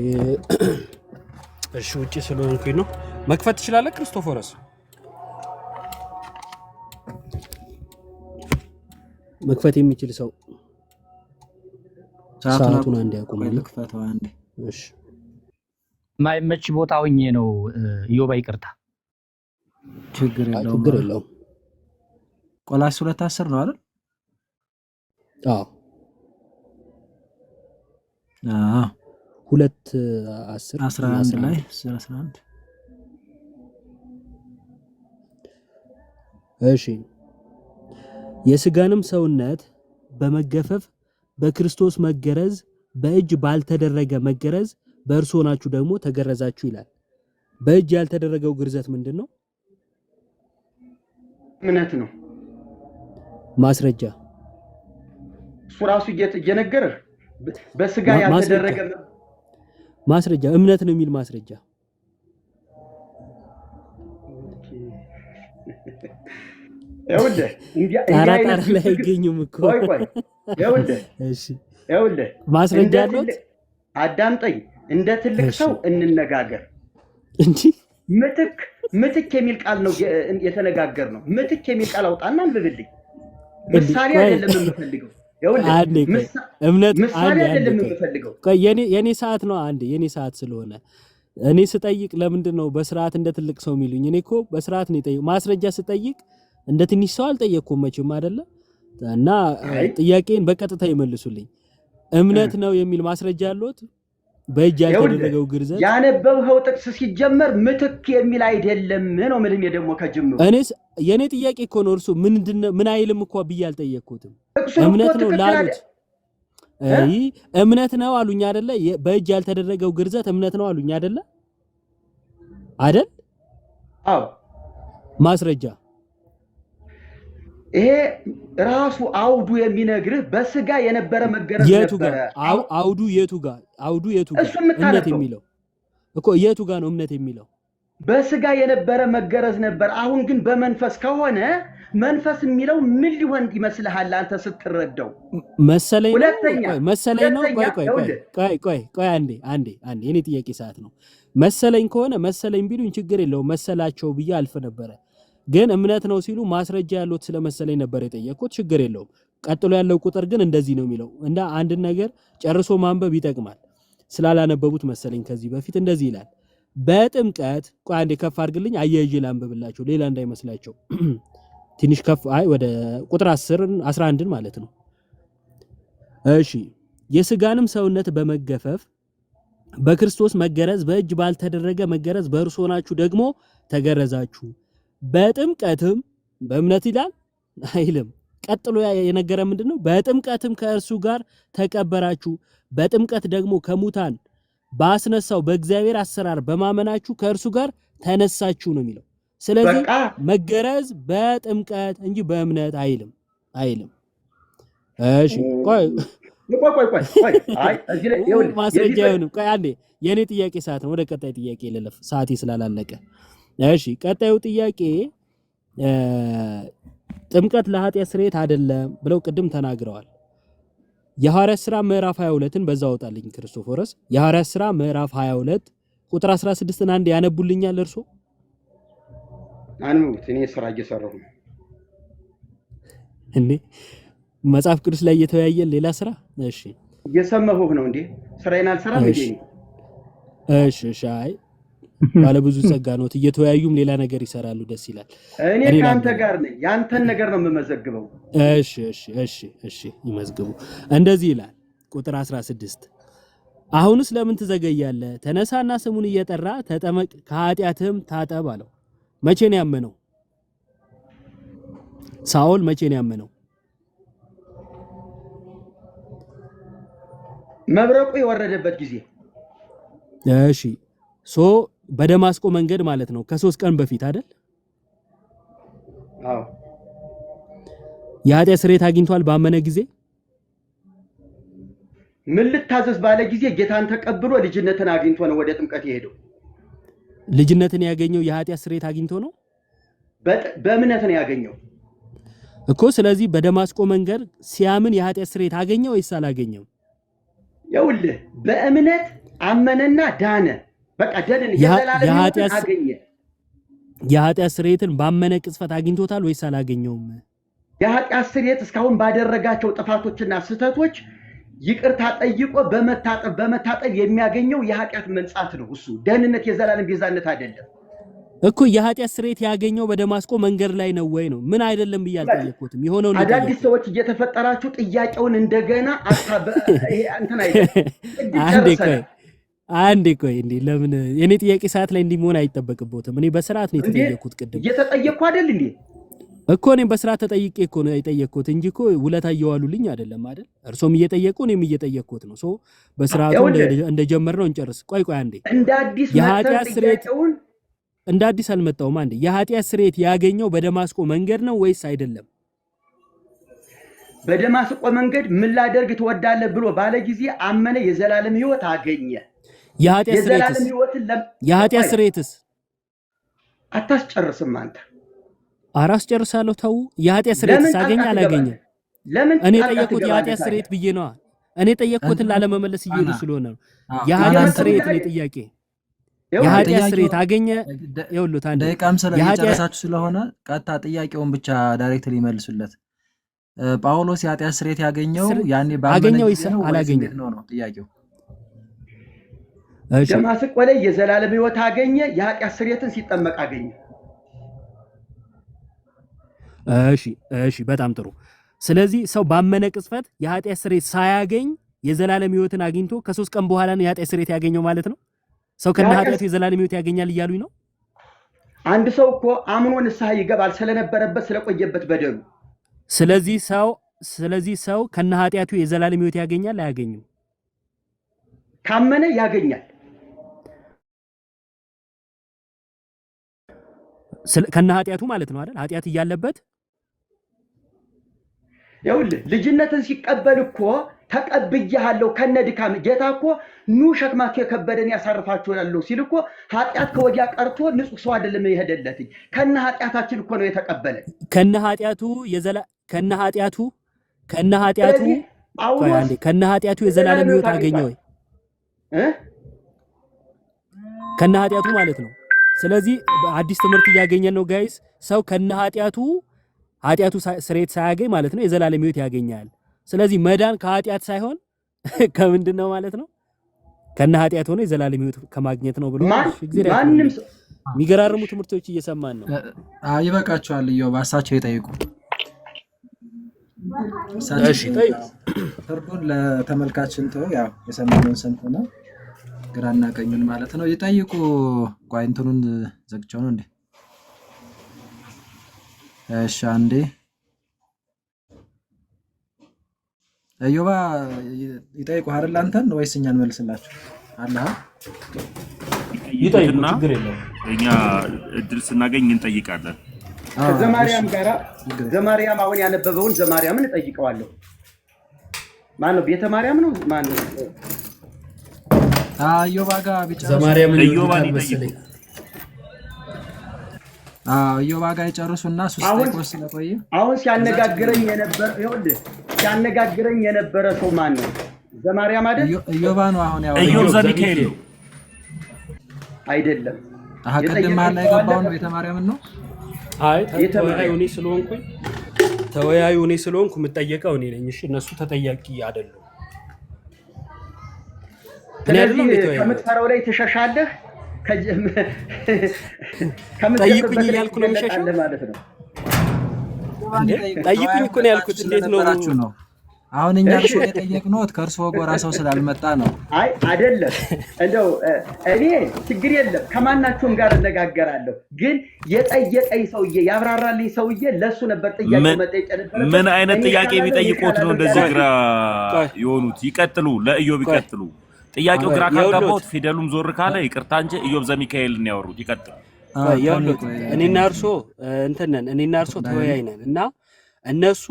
እሺ ውጪ ስለሆንኩኝ ነው። መክፈት ትችላለህ ክርስቶፎረስ? መክፈት የሚችል ሰው ሰዓቱን አንድ ያቆማል። ልክፈተው አንዴ። እሺ ማይመች ቦታ ሆኜ ነው ኢዮባ ይቅርታ። ችግር የለውም። ቆላስይስ 2:10 ነው አይደል? አዎ 2:11 ላይ 11 እሺ የስጋንም ሰውነት በመገፈፍ በክርስቶስ መገረዝ በእጅ ባልተደረገ መገረዝ በእርሱ ሆናችሁ ደግሞ ተገረዛችሁ ይላል። በእጅ ያልተደረገው ግርዘት ምንድን ነው? እምነት ነው። ማስረጃ እሱ ራሱ እየነገረህ በስጋ ያልተደረገ ማስረጃ እምነት ነው የሚል ማስረጃ ይኸውልህ ጣራ ላይ አይገኙም እኮ ይኸውልህ ማስረጃ አለዎት? አዳምጠኝ። እንደ ትልቅ ሰው እንነጋገር እንጂ ምትክ የሚል ቃል ነው የተነጋገርነው። ምትክ የሚል ቃል አውጣና አንብብልኝ። ምሳሌ አይደለም የምፈልገው። እምነት ምሳሌ አይደለም የምፈልገው። የኔ ሰዓት ነው። የኔ ሰዓት ስለሆነ እኔ ስጠይቅ ለምንድን ነው በስርዓት እንደ ትልቅ ሰው የሚሉኝ? እኔ እኮ በስርዓት ነው የጠየቁ። ማስረጃ ስጠይቅ እንደ ትንሽ ሰው አልጠየቅኩም መቼም አይደለ። እና ጥያቄን በቀጥታ ይመልሱልኝ። እምነት ነው የሚል ማስረጃ አለዎት? በእጅ ያልተደረገው ግርዘት ያነበብኸው ጥቅስ ሲጀመር ምትክ የሚል አይደለም ነው ምንም ደግሞ ከጅምሩ የኔ ጥያቄ እኮ ነው። እርሱ ምን አይልም እኮ ብዬ አልጠየቅኩትም። እምነት ነው ላሉት እምነት ነው አሉኝ አይደለ? በእጅ ያልተደረገው ግርዘት እምነት ነው አሉኝ አይደለ? አይደል? አዎ። ማስረጃ ይሄ ራሱ አውዱ የሚነግርህ በስጋ የነበረ መገረዝ ነበረ። አውዱ የቱ ጋር እምነት የሚለው እኮ የቱ ጋር ነው እምነት የሚለው? በስጋ የነበረ መገረዝ ነበር። አሁን ግን በመንፈስ ከሆነ መንፈስ የሚለው ምን ሊሆን ይመስልሃል አንተ ስትረዳው? መሰለኝ ነው። ቆይ አንዴ የኔ ጥያቄ ሰዓት ነው። መሰለኝ ከሆነ መሰለኝ ቢሉኝ ችግር የለውም መሰላቸው ብዬ አልፍ ነበረ። ግን እምነት ነው ሲሉ ማስረጃ ያለው ስለመሰለኝ ነበር የጠየቅኩት። ችግር የለውም። ቀጥሎ ያለው ቁጥር ግን እንደዚህ ነው የሚለው። እንደ አንድ ነገር ጨርሶ ማንበብ ይጠቅማል። ስላላነበቡት መሰለኝ ከዚህ በፊት እንደዚህ ይላል። በጥምቀት ቆይ አንዴ ከፍ አድርግልኝ አያይዤ ላንብብላቸው ሌላ እንዳይመስላቸው። ትንሽ ከፍ ወደ ቁጥር 11 ማለት ነው። እሺ የስጋንም ሰውነት በመገፈፍ በክርስቶስ መገረዝ በእጅ ባልተደረገ መገረዝ በእርሱ ሆናችሁ ደግሞ ተገረዛችሁ። በጥምቀትም በእምነት ይላል አይልም። ቀጥሎ የነገረ ምንድነው? በጥምቀትም ከእርሱ ጋር ተቀበራችሁ፣ በጥምቀት ደግሞ ከሙታን ባስነሳው በእግዚአብሔር አሰራር በማመናችሁ ከእርሱ ጋር ተነሳችሁ ነው የሚለው። ስለዚህ መገረዝ በጥምቀት እንጂ በእምነት አይልም። እሺ ቆይ አይ እዚህ ላይ ማስረጃ ይሁን። ቆይ አንዴ የኔ ጥያቄ ሰዓት ነው። ወደ ቀጣይ ጥያቄ ልለፍ ሰዓቴ ስላላለቀ። እሺ ቀጣዩ ጥያቄ ጥምቀት ለኃጢአት ስርየት አይደለም ብለው ቅድም ተናግረዋል። የሐዋርያት ሥራ ምዕራፍ 22ን በዛው አውጣልኝ ክርስቶፎረስ። የሐዋርያት ሥራ ምዕራፍ 22 ቁጥር 16ን አንድ ያነቡልኛል እርሶ? አንሙት። እኔ ስራ እየሰራሁ ነው እንዴ? መጽሐፍ ቅዱስ ላይ እየተወያየን ሌላ ስራ። እሺ እየሰማሁህ ነው እንዴ? ስራዬን አልሰራም እንዴ? እሺ አይ ባለ ብዙ ጸጋ ነው። እየተወያዩም ሌላ ነገር ይሰራሉ። ደስ ይላል። እኔ ካንተ ጋር ነኝ። ያንተን ነገር ነው የምመዘግበው። እሺ ይመዝግቡ። እንደዚህ ይላል ቁጥር 16 አሁንስ ለምን ትዘገያለህ? ተነሳና ስሙን እየጠራ ተጠመቅ፣ ከኃጢአትህም ታጠብ አለው። መቼ ነው ያመነው? ሳኦል መቼ ነው ያመነው? መብረቁ የወረደበት ጊዜ። እሺ በደማስቆ መንገድ ማለት ነው። ከ3 ቀን በፊት አይደል? አዎ። የኃጢአት ስርየት አግኝቷል ባመነ ጊዜ። ምን ልታዘዝ ባለ ጊዜ ጌታን ተቀብሎ ልጅነትን አግኝቶ ነው ወደ ጥምቀት የሄደው። ልጅነትን ያገኘው የኃጢአት ስርየት አግኝቶ ነው? በእምነት ነው ያገኘው እኮ። ስለዚህ በደማስቆ መንገድ ሲያምን የኃጢአት ስርየት አገኘው ወይስ አላገኘው? ይኸውልህ በእምነት አመነና ዳነ። በቃ ደንን የዘላለም አገኘ። የኃጢአት ስርየትን ባመነ ቅጽበት አግኝቶታል ወይስ አላገኘውም? የኃጢአት ስርየት እስካሁን ባደረጋቸው ጥፋቶችና ስህተቶች ይቅርታ ጠይቆ በመታጠብ የሚያገኘው የኃጢአት መንጻት ነው። እሱ ደህንነት የዘላለም ቤዛነት አይደለም እኮ። የኃጢአት ስርየት ያገኘው በደማስቆ መንገድ ላይ ነው ወይ ነው? ምን አይደለም ብያልጠየቅኩትም የሆነው ነው። አዳዲስ ሰዎች እየተፈጠራችሁ ጥያቄውን እንደገና እንትን አይደለም። አንዴ ቆይ እንዴ! ለምን የኔ ጥያቄ ሰዓት ላይ እንዲሆን አይጠበቅበትም? እኔ በስርዓት ነው የተጠየቅኩት። ቅድም እየተጠየቅኩ አይደል እንዴ? እኮ እኔም በስርዓት ተጠይቄ እኮ ነው የጠየቅኩት እንጂ እኮ ውለታ እየዋሉልኝ አይደለም አይደል? እርሶም እየጠየቁ እኔም እየጠየቅኩት ነው። ሶ በስርዓቱ እንደጀመርነው እንጨርስ። ቆይ አንዴ እንደ አዲስ የኃጢአት ስርየት እንደ አዲስ አልመጣውም። አንዴ የኃጢአት ስርየት ያገኘው በደማስቆ መንገድ ነው ወይስ አይደለም? በደማስቆ መንገድ ምን ላደርግ ትወዳለህ ብሎ ባለ ጊዜ አመነ፣ የዘላለም ሕይወት አገኘ። የኃጢአት ስርየትስ አታስጨርስም አንተ። አራስ ጨርሳለሁ። ተው። የኃጢአት ስርየትስ አገኘ አላገኘም? እኔ ጠየቅኩት የኃጢአት ስርየት ብዬ ነው። እኔ ጠየቅኩትን ላለመመለስ እየሄዱ ስለሆነ ነው። የኃጢአት ስርየት ነው ጥያቄ። የኃጢአት ስርየት አገኘ። ይኸውልህ አንዴ ደቂቃም ስለጨረሳችሁ ስለሆነ ቀጥታ ጥያቄውን ብቻ ዳይሬክትሊ መልሱለት። ጳውሎስ የኃጢአት ስርየት ያገኘው ያኔ ባገኘው አላገኘም ነው ጥያቄው። ደማስቆ ላይ የዘላለም ሕይወት አገኘ፣ የኃጢአት ስርየትን ሲጠመቅ አገኘ። እሺ በጣም ጥሩ። ስለዚህ ሰው ባመነ ቅጽበት የኃጢአት ስርየት ሳያገኝ የዘላለም ሕይወትን አግኝቶ ከ3 ቀን በኋላ ነው የኃጢአት ስርየት ያገኘው ማለት ነው። ሰው ከነ ኃጢአቱ የዘላለም ሕይወት ያገኛል እያሉኝ ነው። አንድ ሰው እኮ አምኖ ንስሐ ይገባል ስለነበረበት ስለቆየበት በደሉ። ስለዚህ ሰው ከነ ኃጢአቱ የዘላለም ሕይወት ያገኛል አያገኝም? ካመነ ያገኛል። ከነ ኃጢአቱ ማለት ነው አይደል? ኃጢአት እያለበት ይኸውልህ ልጅነትን ሲቀበል እኮ ተቀብያለሁ ከነ ድካም። ጌታ እኮ ኑ ሸክማችሁ የከበደን ያሳርፋችኋለሁ ሲል እኮ ኃጢአት ከወዲያ ቀርቶ ንጹህ ሰው አይደለም የሄደለት። ከነ ኃጢአታችን እኮ ነው የተቀበለ። ከነ ኃጢአቱ የዘላለም ሕይወት አገኘ ወይ? ከነ ኃጢአቱ ማለት ነው። ስለዚህ አዲስ ትምህርት እያገኘን ነው ጋይስ። ሰው ከነ ኃጢአቱ ስርየት ሳያገኝ ማለት ነው የዘላለም ሕይወት ያገኛል። ስለዚህ መዳን ከኃጢአት ሳይሆን ከምንድን ነው ማለት ነው? ከነ ኃጢአት ሆኖ የዘላለም ሕይወት ከማግኘት ነው ብሎ ማንም የሚገራርሙ ትምህርቶች እየሰማን ነው። ይበቃቸዋል። ኢዮብ እሳቸው ይጠይቁ። እሺ ጠይቁ። ፍርዱን ለተመልካችን ተው። ያው የሰማነውን ሰምተናል። ግራና ቀኙን ማለት ነው ይጠይቁ። ቆይ እንትኑን ዘግቼው ነው እንዴ? እሺ አንዴ ኢዮባ ይጠይቁ አይደል? አንተን ወይስ እኛን መልስላችሁ? አላህ ይጠይቁ፣ ችግር የለውም። እኛ እድል ስናገኝ እንጠይቃለን። ከዘማርያም ጋራ ዘማርያም አሁን ያነበበውን ዘማርያምን እጠይቀዋለሁ። ማን ነው? ቤተ ማርያም ነው ማን ነው? ኢዮባ ጋር ብቻ ዘማርያምን ኢዮባን ይጠይቁ። ኢዮባ ጋር ይጨርሱና ስለቆየ አሁን ሲያነጋግረኝ የነበረ ሰው ማን ነው? ዘማርያም አይደል? ኢዮባ ነው። አሁን ያው ኢዮብ ዘሚካኤል ነው አይደለም? ቅድም መሀል ላይ ገባው ነው ቤተ ማርያምን ነው። አይ ተወያዩ እኔ ስለሆንኩ የምጠየቀው እኔ ነኝ። እሺ እነሱ ተጠያቂ አይደሉም። ስለዚህ ከምትፈራው ላይ ትሸሻለህ። ጠይቁኝ እያልኩ ነው የሚሸሻው ማለት ነው። ጠይቁኝ እኮ ነው ያልኩት። እንዴት ነው አሁን እኛ እርሶ የጠየቅነው ከእርሶ ጎራ ሰው ስላልመጣ ነው። አይ አይደለም፣ እንደው እኔ ችግር የለም ከማናችሁም ጋር እነጋገራለሁ። ግን የጠየቀኝ ሰውዬ ያብራራልኝ ሰውዬ ለሱ ነበር ጥያቄ መጠየቅ ነበር። ምን አይነት ጥያቄ ቢጠይቁት ነው እንደዚህ ግራ የሆኑት? ይቀጥሉ፣ ለኢዮብ ይቀጥሉ። ጥያቄው ግራ ካጋባሁት ፊደሉም ዞር ካለ ይቅርታ እንጂ ኢዮብ ዘሚካኤል ነው ያወሩት። ይቀጥሉ። እኔና እርሶ ተወያይ ነን እና እነሱ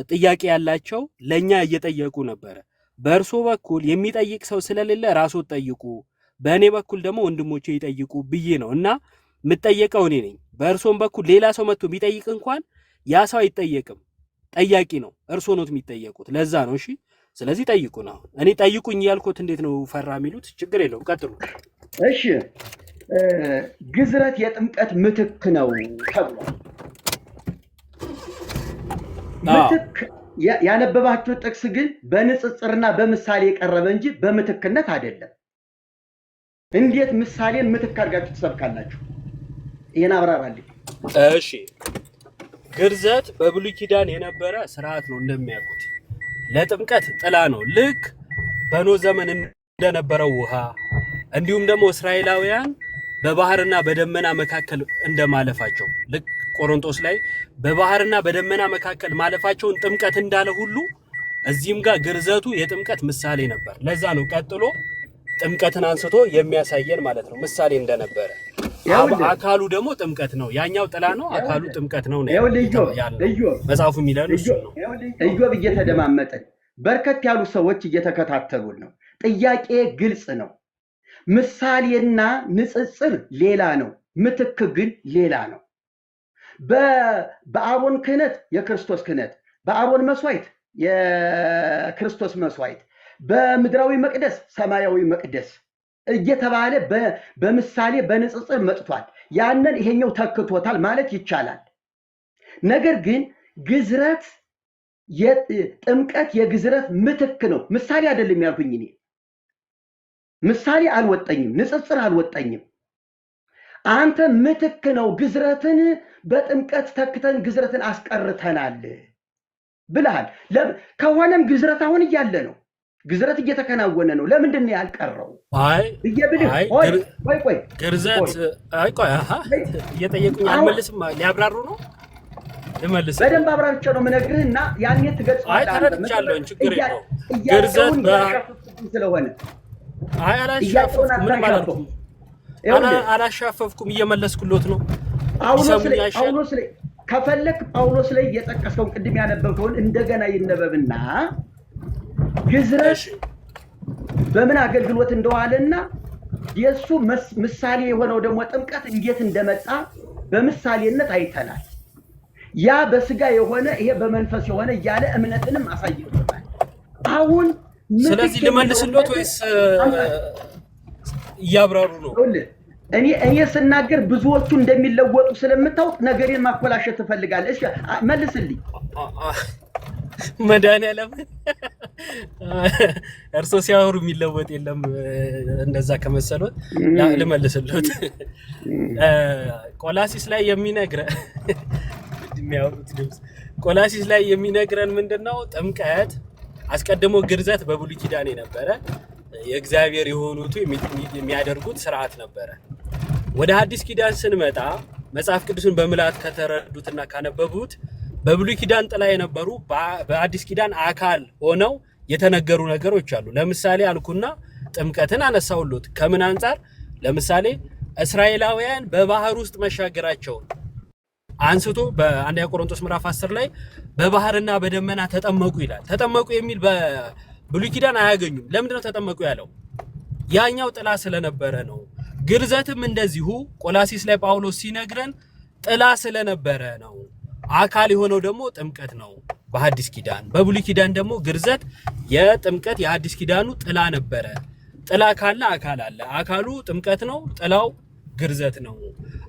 ጥያቄ ያላቸው ለኛ እየጠየቁ ነበረ። በእርሶ በኩል የሚጠይቅ ሰው ስለሌለ ራስዎት ጠይቁ፣ በእኔ በኩል ደግሞ ወንድሞቼ ይጠይቁ ብዬ ነው እና የምጠየቀው እኔ ነኝ። በእርሶም በኩል ሌላ ሰው መጥቶ ቢጠይቅ እንኳን ያ ሰው አይጠየቅም፣ ጠያቂ ነው። እርሶ ኖት የሚጠየቁት፣ ለዛ ነው። እሺ ስለዚህ ጠይቁ ነው። እኔ ጠይቁኝ ያልኩት እንዴት ነው ፈራ የሚሉት? ችግር የለውም ቀጥሉ። እሺ ግዝረት የጥምቀት ምትክ ነው ተብሏል። ያነበባችሁ ጥቅስ ግን በንጽጽርና በምሳሌ የቀረበ እንጂ በምትክነት አይደለም። እንዴት ምሳሌን ምትክ አድርጋችሁ ትሰብካላችሁ? ይሄን አብራራልኝ። እሺ ግርዘት በብሉይ ኪዳን የነበረ ስርዓት ነው እንደሚያውቁት። ለጥምቀት ጥላ ነው። ልክ በኖህ ዘመን እንደነበረው ውሃ እንዲሁም ደግሞ እስራኤላውያን በባህርና በደመና መካከል እንደማለፋቸው ልክ ቆሮንቶስ ላይ በባህርና በደመና መካከል ማለፋቸውን ጥምቀት እንዳለ ሁሉ እዚህም ጋር ግርዘቱ የጥምቀት ምሳሌ ነበር። ለዛ ነው ቀጥሎ ጥምቀትን አንስቶ የሚያሳየን ማለት ነው ምሳሌ እንደነበረ። አካሉ ደግሞ ጥምቀት ነው። ያኛው ጥላ ነው፣ አካሉ ጥምቀት ነው ነው መጽሐፉ የሚለው እሱ ነው። ኢዮብ እየተደማመጠን በርከት ያሉ ሰዎች እየተከታተሉን ነው። ጥያቄ ግልጽ ነው። ምሳሌና ንጽጽር ሌላ ነው፣ ምትክ ግን ሌላ ነው። በአሮን ክህነት የክርስቶስ ክህነት፣ በአሮን መስዋዕት የክርስቶስ መስዋዕት፣ በምድራዊ መቅደስ ሰማያዊ መቅደስ እየተባለ በምሳሌ በንጽጽር መጥቷል። ያንን ይሄኛው ተክቶታል ማለት ይቻላል። ነገር ግን ግዝረት ጥምቀት የግዝረት ምትክ ነው፣ ምሳሌ አይደለም ያልኩኝ እኔ። ምሳሌ አልወጣኝም፣ ንጽጽር አልወጣኝም። አንተ ምትክ ነው፣ ግዝረትን በጥምቀት ተክተን ግዝረትን አስቀርተናል ብለሃል። ከሆነም ግዝረት አሁን እያለ ነው፣ ግዝረት እየተከናወነ ነው። ለምንድን ነው ያልቀረው? ቆይ ግርዘት እየጠየቁኝ አልመልስም። ሊያብራሩ ነው ልመልስ። በደንብ አብራርቼ ነው የምነግርህና ያኔ ትገልጸዋለህ። ተረድቻለሁ፣ ችግር የለውም። ግርዘት ስለሆነ አላሻፈፍኩም፣ እየመለስኩሎት ነው። ጳውሎስ ላይ ከፈለክ ጳውሎስ ላይ እየጠቀስከውን ቅድም ያነበብከውን እንደገና ይነበብና ግዝረት በምን አገልግሎት እንደዋለና የሱ ምሳሌ የሆነው ደግሞ ጥምቀት እንዴት እንደመጣ በምሳሌነት አይተናል። ያ በስጋ የሆነ ይሄ በመንፈስ የሆነ እያለ እምነትንም አሳይቶታል። አሁን ስለዚህ ልመልስሎት ወይስ እያብራሩ ነው? እኔ ስናገር ብዙዎቹ እንደሚለወጡ ስለምታውቅ ነገሬን ማኮላሸት ትፈልጋለህ። እሺ መልስልኝ። መድኃኒዓለም እርሶ ሲያወሩ የሚለወጥ የለም። እንደዛ ከመሰሎት ልመልስሎት። ቆላሲስ ላይ የሚነግረን ምንድነው? ጥምቀት አስቀድሞ ግርዘት በብሉይ ኪዳን የነበረ የእግዚአብሔር የሆኑት የሚያደርጉት ስርዓት ነበረ። ወደ አዲስ ኪዳን ስንመጣ መጽሐፍ ቅዱስን በምልአት ከተረዱትና ካነበቡት በብሉይ ኪዳን ጥላ የነበሩ በአዲስ ኪዳን አካል ሆነው የተነገሩ ነገሮች አሉ። ለምሳሌ አልኩና ጥምቀትን አነሳውሎት። ከምን አንጻር? ለምሳሌ እስራኤላውያን በባህር ውስጥ መሻገራቸውን አንስቶ በአንደኛ ቆሮንቶስ ምዕራፍ 10 ላይ በባህርና በደመና ተጠመቁ ይላል። ተጠመቁ የሚል በብሉይ ኪዳን አያገኙም። ለምንድነው ተጠመቁ ያለው? ያኛው ጥላ ስለነበረ ነው። ግርዘትም እንደዚሁ ቆላሲስ ላይ ጳውሎስ ሲነግረን ጥላ ስለነበረ ነው። አካል የሆነው ደግሞ ጥምቀት ነው በሐዲስ ኪዳን። በብሉይ ኪዳን ደግሞ ግርዘት የጥምቀት የሐዲስ ኪዳኑ ጥላ ነበረ። ጥላ ካለ አካል አለ። አካሉ ጥምቀት ነው፣ ጥላው ግርዘት ነው።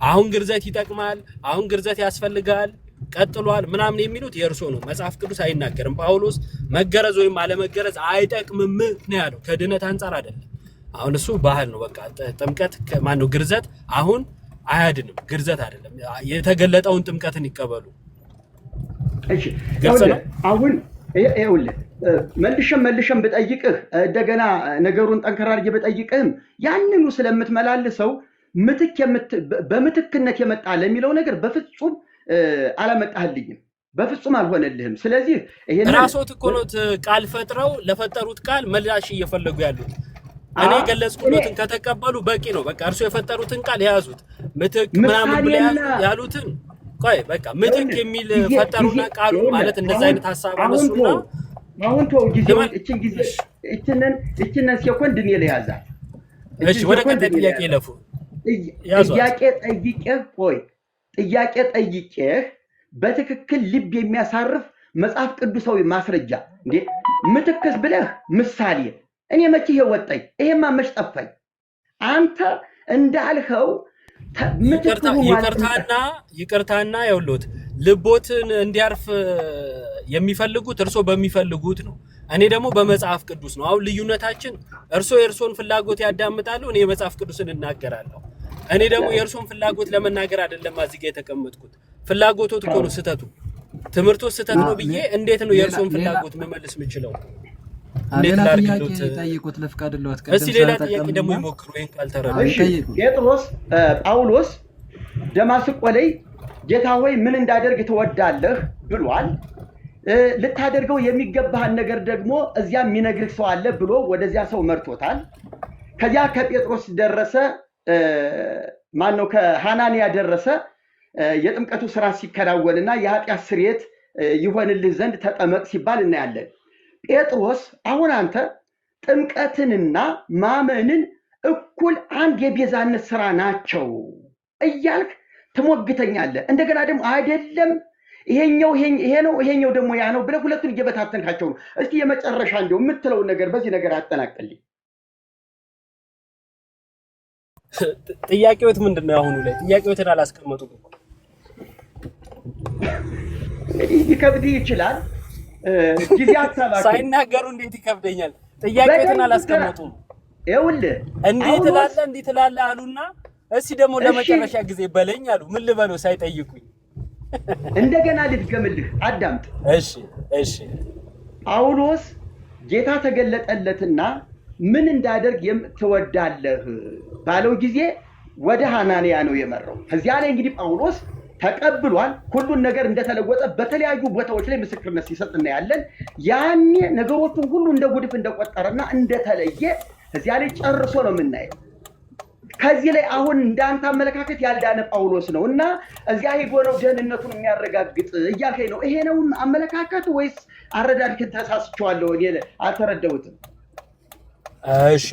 አሁን ግርዘት ይጠቅማል፣ አሁን ግርዘት ያስፈልጋል፣ ቀጥሏል ምናምን የሚሉት የእርሶ ነው። መጽሐፍ ቅዱስ አይናገርም። ጳውሎስ መገረዝ ወይም አለመገረዝ አይጠቅምም ነው ያለው። ከድነት አንጻር አይደለም። አሁን እሱ ባህል ነው። በቃ ጥምቀት ማነው ግርዘት አሁን አያድንም። ግርዘት አይደለም። የተገለጠውን ጥምቀትን ይቀበሉ። እሺ አሁን ይኸውልህ መልሸም ብጠይቅህ እንደገና ነገሩን ጠንከር አድርጌ ብጠይቅህም ያንኑ ስለምትመላልሰው በምትክነት የመጣ ለሚለው ነገር በፍጹም አላመጣህልኝም፣ በፍጹም አልሆነልህም። ስለዚህ ይሄን ራስዎት እኮ ነው ቃል ፈጥረው ለፈጠሩት ቃል ምላሽ እየፈለጉ ያሉት። እኔ ገለጽኩሎትን ከተቀበሉ በቂ ነው። በቃ እርሱ የፈጠሩትን ቃል የያዙት ምትክ ምናምን ብለው ያሉትን ቆይ በቃ ምትክ የሚል ፈጠሩና ቃሉ ማለት እንደዛ አይነት ሐሳብ አነሱና አሁን ተው ጊዜው እቺንን ሴኮንድ እኔ ላይ ያዛል። እሺ ወደ ቀጣይ ጥያቄ ለፉ። ጥያቄ ጠይቄህ በትክክል ልብ የሚያሳርፍ መጽሐፍ ቅዱሳዊ ማስረጃ እንዴ ምትክስ ብለህ ምሳሌ እኔ መቼ ይወጣኝ? ይሄማ መች ጠፋኝ? አንተ እንዳልኸው ይቅርታና ያውሉት ልቦትን እንዲያርፍ የሚፈልጉት እርሶ በሚፈልጉት ነው። እኔ ደግሞ በመጽሐፍ ቅዱስ ነው። አሁን ልዩነታችን እርሶ የእርሶን ፍላጎት ያዳምጣሉ፣ እኔ የመጽሐፍ ቅዱስን እናገራለሁ። እኔ ደግሞ የእርሶን ፍላጎት ለመናገር አይደለም እዚህ ጋር የተቀመጥኩት። ፍላጎቶት እኮ ነው ስተቱ፣ ትምህርቱ ስተት ነው ብዬ እንዴት ነው የእርሶን ፍላጎት መመለስ የምችለው? ሌላ ጥያቄ ጠይቁት ልፍቀድልዎት። እስቲ ሌላ ጥያቄ ደግሞ ይሞክሩ ይሄን ካልተረዱ። ጴጥሮስ ጳውሎስ ደማስቆ ላይ ጌታ ሆይ ምን እንዳደርግ ትወዳለህ ብሏል። ልታደርገው የሚገባህን ነገር ደግሞ እዚያ የሚነግርህ ሰው አለ ብሎ ወደዚያ ሰው መርቶታል። ከዚያ ከጴጥሮስ ደረሰ ማነው ከሐናንያ ደረሰ የጥምቀቱ ስራ ሲከናወንና የኃጢአት ስርየት ይሆንልህ ዘንድ ተጠመቅ ሲባል እናያለን። ጴጥሮስ አሁን አንተ ጥምቀትንና ማመንን እኩል አንድ የቤዛነት ስራ ናቸው እያልክ ትሞግተኛለህ። እንደገና ደግሞ አይደለም ይሄኛው ይሄ ነው ይሄኛው ደግሞ ያ ነው ብለህ ሁለቱን እየበታተንካቸው ነው። እስቲ የመጨረሻ እንደው የምትለውን ነገር በዚህ ነገር አጠናቅልኝ። ጥያቄዎት ምንድነው? አሁን ላይ ጥያቄዎትን አላስቀመጡም። ይከብድ ይችላል ጊዜ አታባክን። ሳይናገሩ እንዴት ይከብደኛል? ጥያቄዎትን አላስቀመጡም። ይኸውልህ እንዴት ትላለህ አሉና እስቲ ደግሞ ለመጨረሻ ጊዜ በለኝ አሉ። ምን ልበለው ሳይጠይቁኝ? እንደገና ልድገምልህ፣ አዳምጥ። እሺ ጳውሎስ ጌታ ተገለጠለትና ምን እንዳደርግ ትወዳለህ ባለው ጊዜ ወደ ሐናንያ ነው የመራው። ከዚያ ላይ እንግዲህ ጳውሎስ ተቀብሏል። ሁሉን ነገር እንደተለወጠ በተለያዩ ቦታዎች ላይ ምስክርነት ሲሰጥ እናያለን። ያኔ ነገሮቹን ሁሉ እንደ ጉድፍ እንደቆጠረና እንደተለየ እዚያ ላይ ጨርሶ ነው የምናየው። ከዚህ ላይ አሁን እንዳንተ አመለካከት ያልዳነ ጳውሎስ ነው እና እዚያ ሄዶ ነው ደህንነቱን የሚያረጋግጥ እያልከኝ ነው። ይሄ ነው አመለካከቱ ወይስ አረዳድክን ተሳስቼዋለሁ? እኔ አልተረዳሁትም። እሺ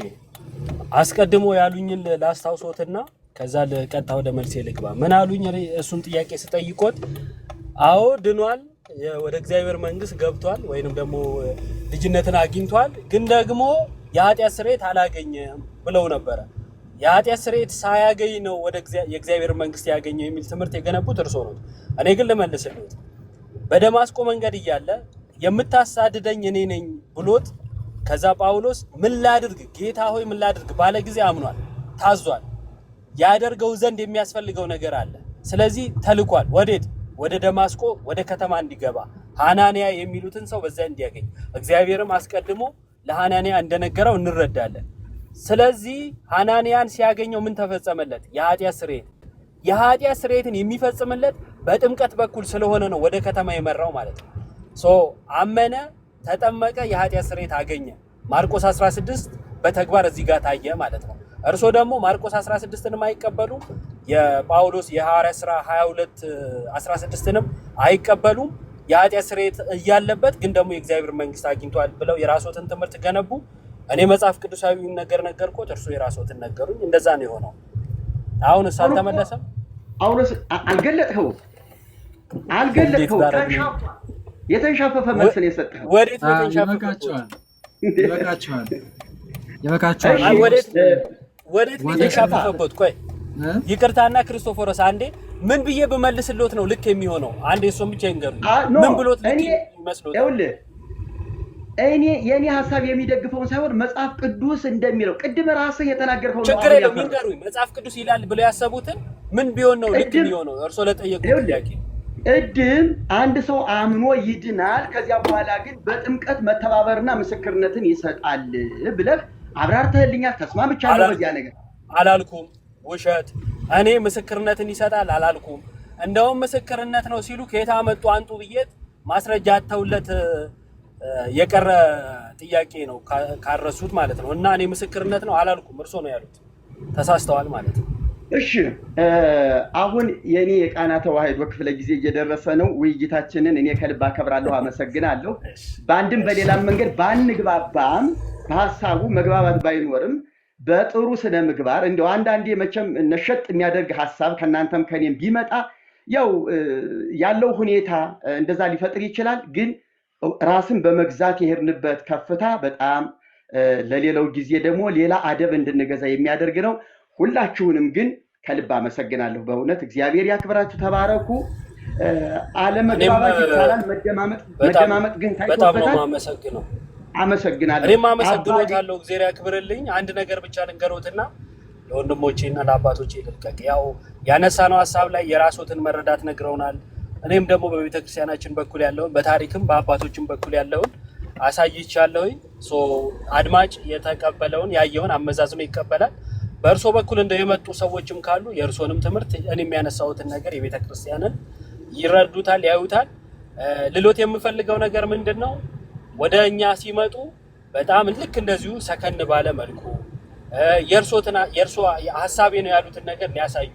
አስቀድሞ ያሉኝን ላስታውሶትና ከዛ ለቀጣው ወደ መልሴ ልግባ። ምን አሉኝ? እሱን ጥያቄ ስጠይቆት አዎ ድኗል፣ ወደ እግዚአብሔር መንግስት ገብቷል ወይንም ደግሞ ልጅነትን አግኝቷል፣ ግን ደግሞ የኃጢአት ስርየት አላገኘም ብለው ነበረ። የኃጢአት ስርየት ሳያገኝ ነው ወደ የእግዚአብሔር መንግስት ያገኘው የሚል ትምህርት የገነቡት እርሶ ነው። እኔ ግን ልመልስልዎት፣ በደማስቆ መንገድ እያለ የምታሳድደኝ እኔ ነኝ ብሎት ከዛ ጳውሎስ ምን ላድርግ ጌታ ሆይ ምን ላድርግ ባለ ጊዜ አምኗል፣ ታዟል። ያደርገው ዘንድ የሚያስፈልገው ነገር አለ። ስለዚህ ተልኳል። ወዴት? ወደ ደማስቆ ወደ ከተማ እንዲገባ ሐናንያ የሚሉትን ሰው በዛ እንዲያገኝ እግዚአብሔርም አስቀድሞ ለሐናንያ እንደነገረው እንረዳለን። ስለዚህ ሐናንያን ሲያገኘው ምን ተፈጸመለት? የኃጢአት ስርየት። የኃጢአት ስርየትን የሚፈጽምለት በጥምቀት በኩል ስለሆነ ነው ወደ ከተማ የመራው ማለት ነው። አመነ፣ ተጠመቀ፣ የኃጢአት ስርየት አገኘ። ማርቆስ 16 በተግባር እዚህ ጋር ታየ ማለት ነው። እርሶ ደግሞ ማርቆስ 16ንም አይቀበሉም፣ የጳውሎስ የሐዋርያ ሥራ 22:16ንም አይቀበሉም። የኃጢአት ስርየት እያለበት ግን ደግሞ የእግዚአብሔር መንግስት አግኝቷል ብለው የራስዎትን ትምህርት ገነቡ። እኔ መጽሐፍ ቅዱሳዊውን ነገር ነገርኩት፣ እርሶ የራስዎትን ነገሩኝ። እንደዛ ነው የሆነው። አሁንስ አልተመለሰም? አሁንስ አልገለጥኸው የተንሻፈፈ መልስ ነው የሰጠኸው። ወዴት ነው የተንሻፈፈው? ይበቃችኋል። ወዴት ነው የተንሻፈፈበት? ቆይ ይቅርታና ክርስቶፎሮስ አንዴ ምን ብዬ በመልስልዎት ነው ልክ የሚሆነው? አንዴ እሱን ብቻ ይንገሩኝ። ምን ብሎት ልክ ይመስሎት? ይኸውልህ እኔ የኔ ሐሳብ የሚደግፈውን ሳይሆን መጽሐፍ ቅዱስ እንደሚለው ቅድም ራስህ የተናገርከው ነው። ችግር የለውም ይንገሩኝ። መጽሐፍ ቅዱስ ይላል ብለው ያሰቡትን ምን ቢሆን ነው ልክ የሚሆነው? እርሶ ለጠየቁት ጥያቄ ቅድም አንድ ሰው አምኖ ይድናል፣ ከዚያ በኋላ ግን በጥምቀት መተባበርና ምስክርነትን ይሰጣል ብለህ አብራርተህልኛል። ተስማምቻለሁ በዚያ ነገር። አላልኩም፣ ውሸት። እኔ ምስክርነትን ይሰጣል አላልኩም። እንደውም ምስክርነት ነው ሲሉ ከየት አመጡ አንጡ ብዬት ማስረጃ አተውለት የቀረ ጥያቄ ነው ካረሱት ማለት ነው። እና እኔ ምስክርነት ነው አላልኩም፣ እርሶ ነው ያሉት። ተሳስተዋል ማለት ነው። እሺ አሁን የኔ የቃና ተዋህዶ ክፍለ ጊዜ እየደረሰ ነው። ውይይታችንን እኔ ከልብ አከብራለሁ፣ አመሰግናለሁ። በአንድም በሌላም መንገድ ባንግባባም በሀሳቡ መግባባት ባይኖርም በጥሩ ስነ ምግባር እንደው አንዳንዴ መቼም ነሸጥ የሚያደርግ ሀሳብ ከናንተም ከኔም ቢመጣ ያለው ሁኔታ እንደዛ ሊፈጥር ይችላል። ግን ራስን በመግዛት የሄድንበት ከፍታ በጣም ለሌላው ጊዜ ደግሞ ሌላ አደብ እንድንገዛ የሚያደርግ ነው። ሁላችሁንም ግን ከልብ አመሰግናለሁ። በእውነት እግዚአብሔር ያክብራችሁ፣ ተባረኩ። እኔም አለመግባባት ይቻላል፣ መደማመጥ ግን በጣም ነው ታይቶበታል። የማመሰግነው። አመሰግናለሁ። እኔም አመሰግኖታለሁ። እግዚአብሔር ያክብርልኝ። አንድ ነገር ብቻ ልንገሮትና ለወንድሞቼና ለአባቶቼ ልልቀቅ። ያው ያነሳነው ሀሳብ ላይ የራስዎትን መረዳት ነግረውናል። እኔም ደግሞ በቤተክርስቲያናችን በኩል ያለውን በታሪክም በአባቶችም በኩል ያለውን አሳይቻለሁኝ። አድማጭ የተቀበለውን ያየውን አመዛዝኖ ይቀበላል። በእርሶ በኩል እንደ የመጡ ሰዎችም ካሉ የእርሶንም ትምህርት እኔ የሚያነሳውትን ነገር የቤተክርስቲያንን ይረዱታል፣ ያዩታል። ልሎት የምፈልገው ነገር ምንድን ነው? ወደ እኛ ሲመጡ በጣም ልክ እንደዚሁ ሰከን ባለ መልኩ የእርሶ ሀሳቤ ነው ያሉትን ነገር ሊያሳዩ፣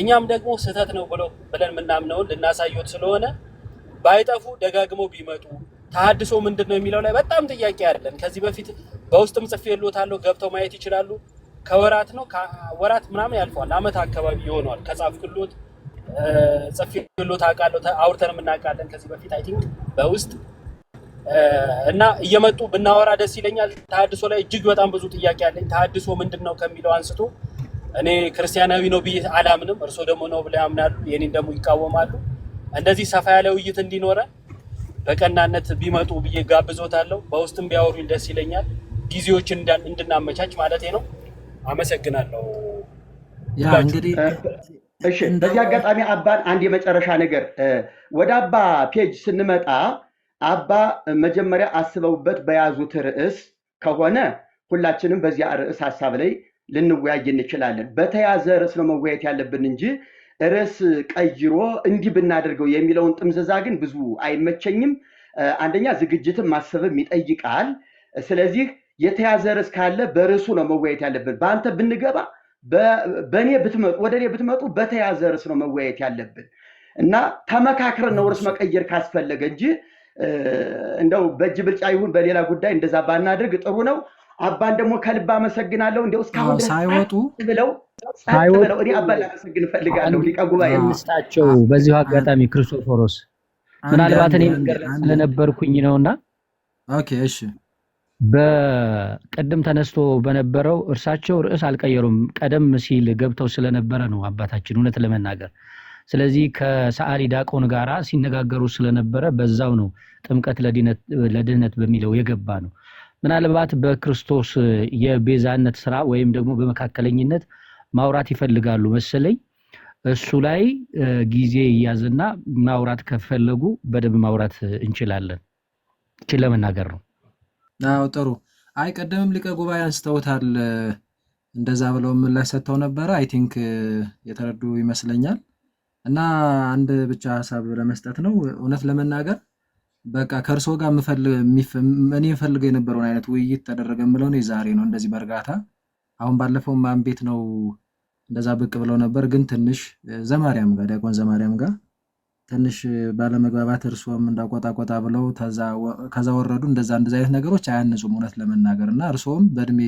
እኛም ደግሞ ስህተት ነው ብለን የምናምነውን ልናሳዩት ስለሆነ ባይጠፉ ደጋግመው ቢመጡ። ተሐድሶ ምንድን ነው የሚለው ላይ በጣም ጥያቄ አለን። ከዚህ በፊት በውስጥም ጽፌልዎታለሁ፣ ገብተው ማየት ይችላሉ። ከወራት ነው ወራት ምናምን ያልፈዋል፣ አመት አካባቢ ይሆነዋል ከጻፍኩልዎት ጽፌልዎት አውቃለሁ፣ አውርተንም እናውቃለን ከዚህ በፊት አይ ቲንክ በውስጥ እና እየመጡ ብናወራ ደስ ይለኛል። ተሐድሶ ላይ እጅግ በጣም ብዙ ጥያቄ አለኝ። ተሐድሶ ምንድን ነው ከሚለው አንስቶ እኔ ክርስቲያናዊ ነው ብዬ አላምንም፣ እርሶ ደግሞ ነው ብለው ያምናሉ፣ የኔን ደግሞ ይቃወማሉ። እንደዚህ ሰፋ ያለ ውይይት እንዲኖረ በቀናነት ቢመጡ ብዬ ጋብዞታለሁ። በውስጥም ቢያወሩኝ ደስ ይለኛል፣ ጊዜዎችን እንድናመቻች ማለት ነው። አመሰግናለሁ። ያ እንግዲህ እሺ፣ በዚህ አጋጣሚ አባን አንድ የመጨረሻ ነገር ወደ አባ ፔጅ ስንመጣ አባ መጀመሪያ አስበውበት በያዙት ርዕስ ከሆነ ሁላችንም በዚያ ርዕስ ሀሳብ ላይ ልንወያይ እንችላለን። በተያዘ ርዕስ ነው መወያየት ያለብን እንጂ ርዕስ ቀይሮ እንዲህ ብናደርገው የሚለውን ጥምዘዛ ግን ብዙ አይመቸኝም። አንደኛ ዝግጅትም ማሰብም ይጠይቃል። ስለዚህ የተያዘ ርዕስ ካለ በርዕሱ ነው መወያየት ያለብን። በአንተ ብንገባ በእኔ ብትመጡ ወደ እኔ ብትመጡ በተያዘ ርዕስ ነው መወያየት ያለብን እና ተመካክረን ነው ርዕስ መቀየር ካስፈለገ እንጂ እንደው በእጅ ብልጫ ይሁን በሌላ ጉዳይ እንደዛ ባናደርግ ጥሩ ነው። አባን ደግሞ ከልብ አመሰግናለሁ። እንደው እስካሁን ሳይወጡ ብለው እኔ አባን ላመሰግን እፈልጋለሁ። ሊቀ ጉባኤ እንስጣቸው። በዚሁ አጋጣሚ ክርስቶፎሮስ ምናልባት እኔ ነገር ስለነበርኩኝ ነውና ኦኬ፣ እሺ፣ በቀደም ተነስቶ በነበረው እርሳቸው ርዕስ አልቀየሩም። ቀደም ሲል ገብተው ስለነበረ ነው አባታችን እውነት ለመናገር። ስለዚህ ከሰዓሊ ዲያቆን ጋራ ሲነጋገሩ ስለነበረ በዛው ነው ጥምቀት ለድህነት በሚለው የገባ ነው። ምናልባት በክርስቶስ የቤዛነት ስራ ወይም ደግሞ በመካከለኝነት ማውራት ይፈልጋሉ መሰለኝ። እሱ ላይ ጊዜ ይያዝና ማውራት ከፈለጉ በደንብ ማውራት እንችላለን። ለመናገር ነው። አዎ፣ ጥሩ። አይ ቀደምም ሊቀ ጉባኤ አንስተውታል፣ እንደዛ ብለው ምላሽ ሰጥተው ነበረ። አይ ቲንክ የተረዱ ይመስለኛል። እና አንድ ብቻ ሀሳብ ለመስጠት ነው። እውነት ለመናገር በቃ ከእርሶ ጋር እኔ የምፈልገው የነበረውን አይነት ውይይት ተደረገ የምለው ነው ዛሬ ነው፣ እንደዚህ በእርጋታ። አሁን ባለፈው ማን ቤት ነው እንደዛ ብቅ ብለው ነበር፣ ግን ትንሽ ዘማርያም ጋር ዲያቆን ዘማርያም ጋር ትንሽ ባለመግባባት እርሶም እንዳቆጣቆጣ ብለው ከዛ ወረዱ። እንደዛ አይነት ነገሮች አያንጹም እውነት ለመናገር እና እርሶም በእድሜ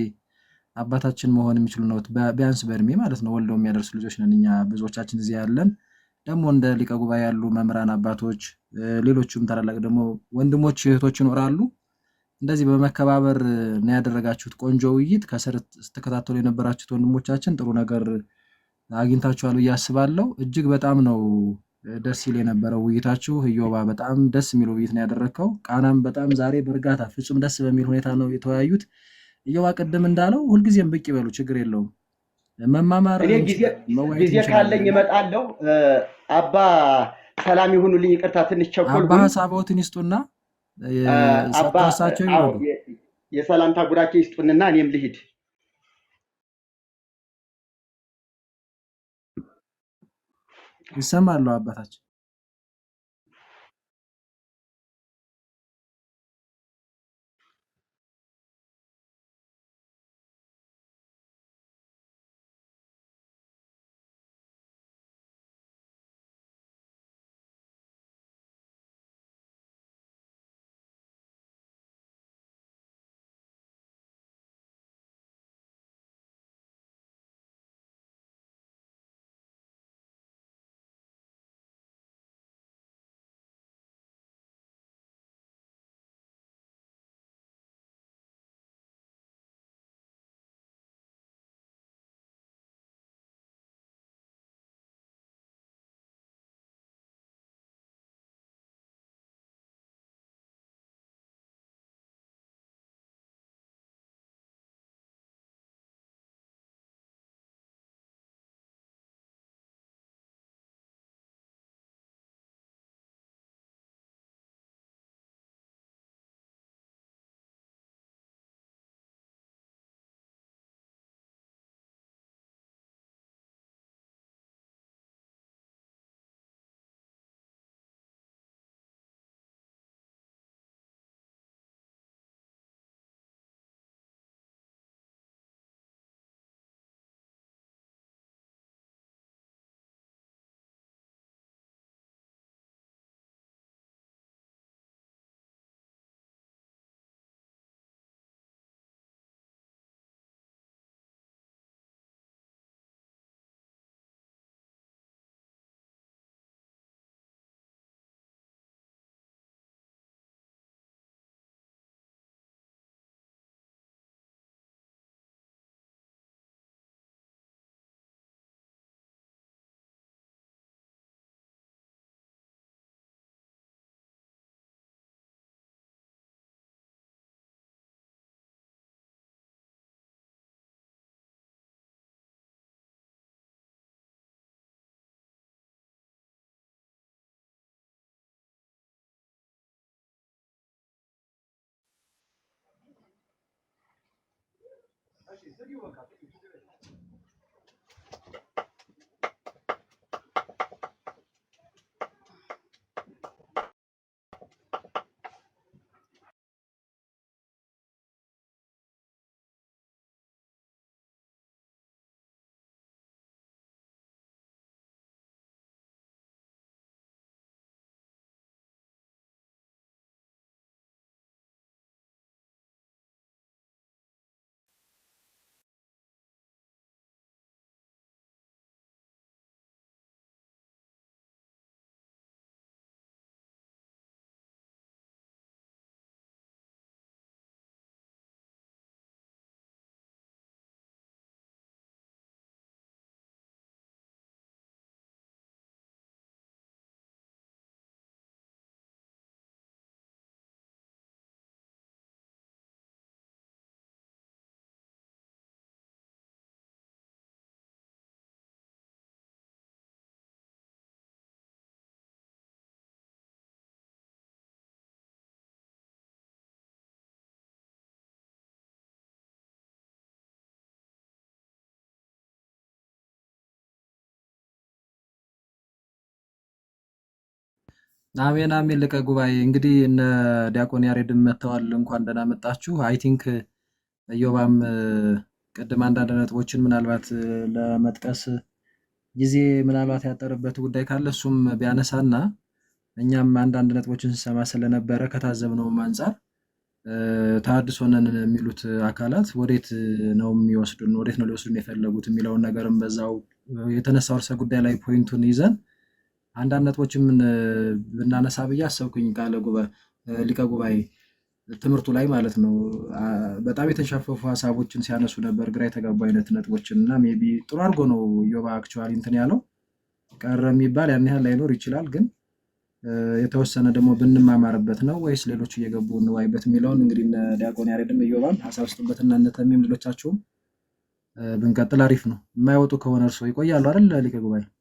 አባታችን መሆን የሚችሉ ነው፣ ቢያንስ በእድሜ ማለት ነው። ወልደው የሚያደርሱ ልጆች ነን እኛ ብዙዎቻችን እዚህ ያለን። ደግሞ እንደ ሊቀ ጉባኤ ያሉ መምህራን አባቶች፣ ሌሎችም ታላላቅ ደግሞ ወንድሞች እህቶች ይኖራሉ። እንደዚህ በመከባበር ነው ያደረጋችሁት ቆንጆ ውይይት። ከስር ስትከታተሉ የነበራችሁት ወንድሞቻችን ጥሩ ነገር አግኝታችኋል ብዬ አስባለሁ። እጅግ በጣም ነው ደስ ይል የነበረው ውይይታችሁ። ኢዮባ በጣም ደስ የሚል ውይይት ነው ያደረግከው። ቃናም በጣም ዛሬ በእርጋታ ፍጹም ደስ በሚል ሁኔታ ነው የተወያዩት። ኢዮባ ቅድም እንዳለው ሁልጊዜም ብቅ ይበሉ፣ ችግር የለውም። መማማር ጊዜ ካለኝ እመጣለሁ። አባ ሰላም ይሁኑልኝ። ይቅርታ ትንሽ ቸኮልኩ። አባ ሀሳቦትን ይስጡና ሰጥቷሳቸው ይወዱ የሰላምታ ጉራኬ ይስጡንና እኔም ልሂድ። ይሰማሉ አባታችን? አሜን አሜን። ሊቀ ጉባኤ እንግዲህ እነ ዲያቆን ያሬድም መጥተዋል። እንኳን ደህና መጣችሁ። አይ ቲንክ ኢዮባም ቅድም አንዳንድ ነጥቦችን ምናልባት ለመጥቀስ ጊዜ ምናልባት ያጠረበት ጉዳይ ካለ እሱም ቢያነሳና እኛም አንዳንድ ነጥቦችን ስንሰማ ስለነበረ ከታዘብነውም አንጻር ተሐድሶ ነን የሚሉት አካላት ወዴት ነው የሚወስዱን፣ ወዴት ነው ሊወስዱን የፈለጉት የሚለውን ነገርም በዛው የተነሳው ርዕሰ ጉዳይ ላይ ፖይንቱን ይዘን አንዳንድ ነጥቦችን ብናነሳ ብዬ አሰብኩኝ። ሊቀ ጉባኤ ትምህርቱ ላይ ማለት ነው በጣም የተንሻፈፉ ሀሳቦችን ሲያነሱ ነበር፣ ግራ የተጋቡ አይነት ነጥቦችን እና ሜይ ቢ ጥሩ አድርጎ ነው ኢዮባ አክቹዋሊ እንትን ያለው። ቀረ የሚባል ያን ያህል ላይኖር ይችላል፣ ግን የተወሰነ ደግሞ ብንማማርበት ነው ወይስ ሌሎቹ እየገቡ እንዋይበት የሚለውን እንግዲህ እነ ዲያቆን ያሬድም ኢዮባም ሀሳብ ስጡበትና እነ ተሜም ሌሎቻችሁም ብንቀጥል አሪፍ ነው። የማይወጡ ከሆነ እርሶ ይቆያሉ አይደል ሊቀ ጉባኤ?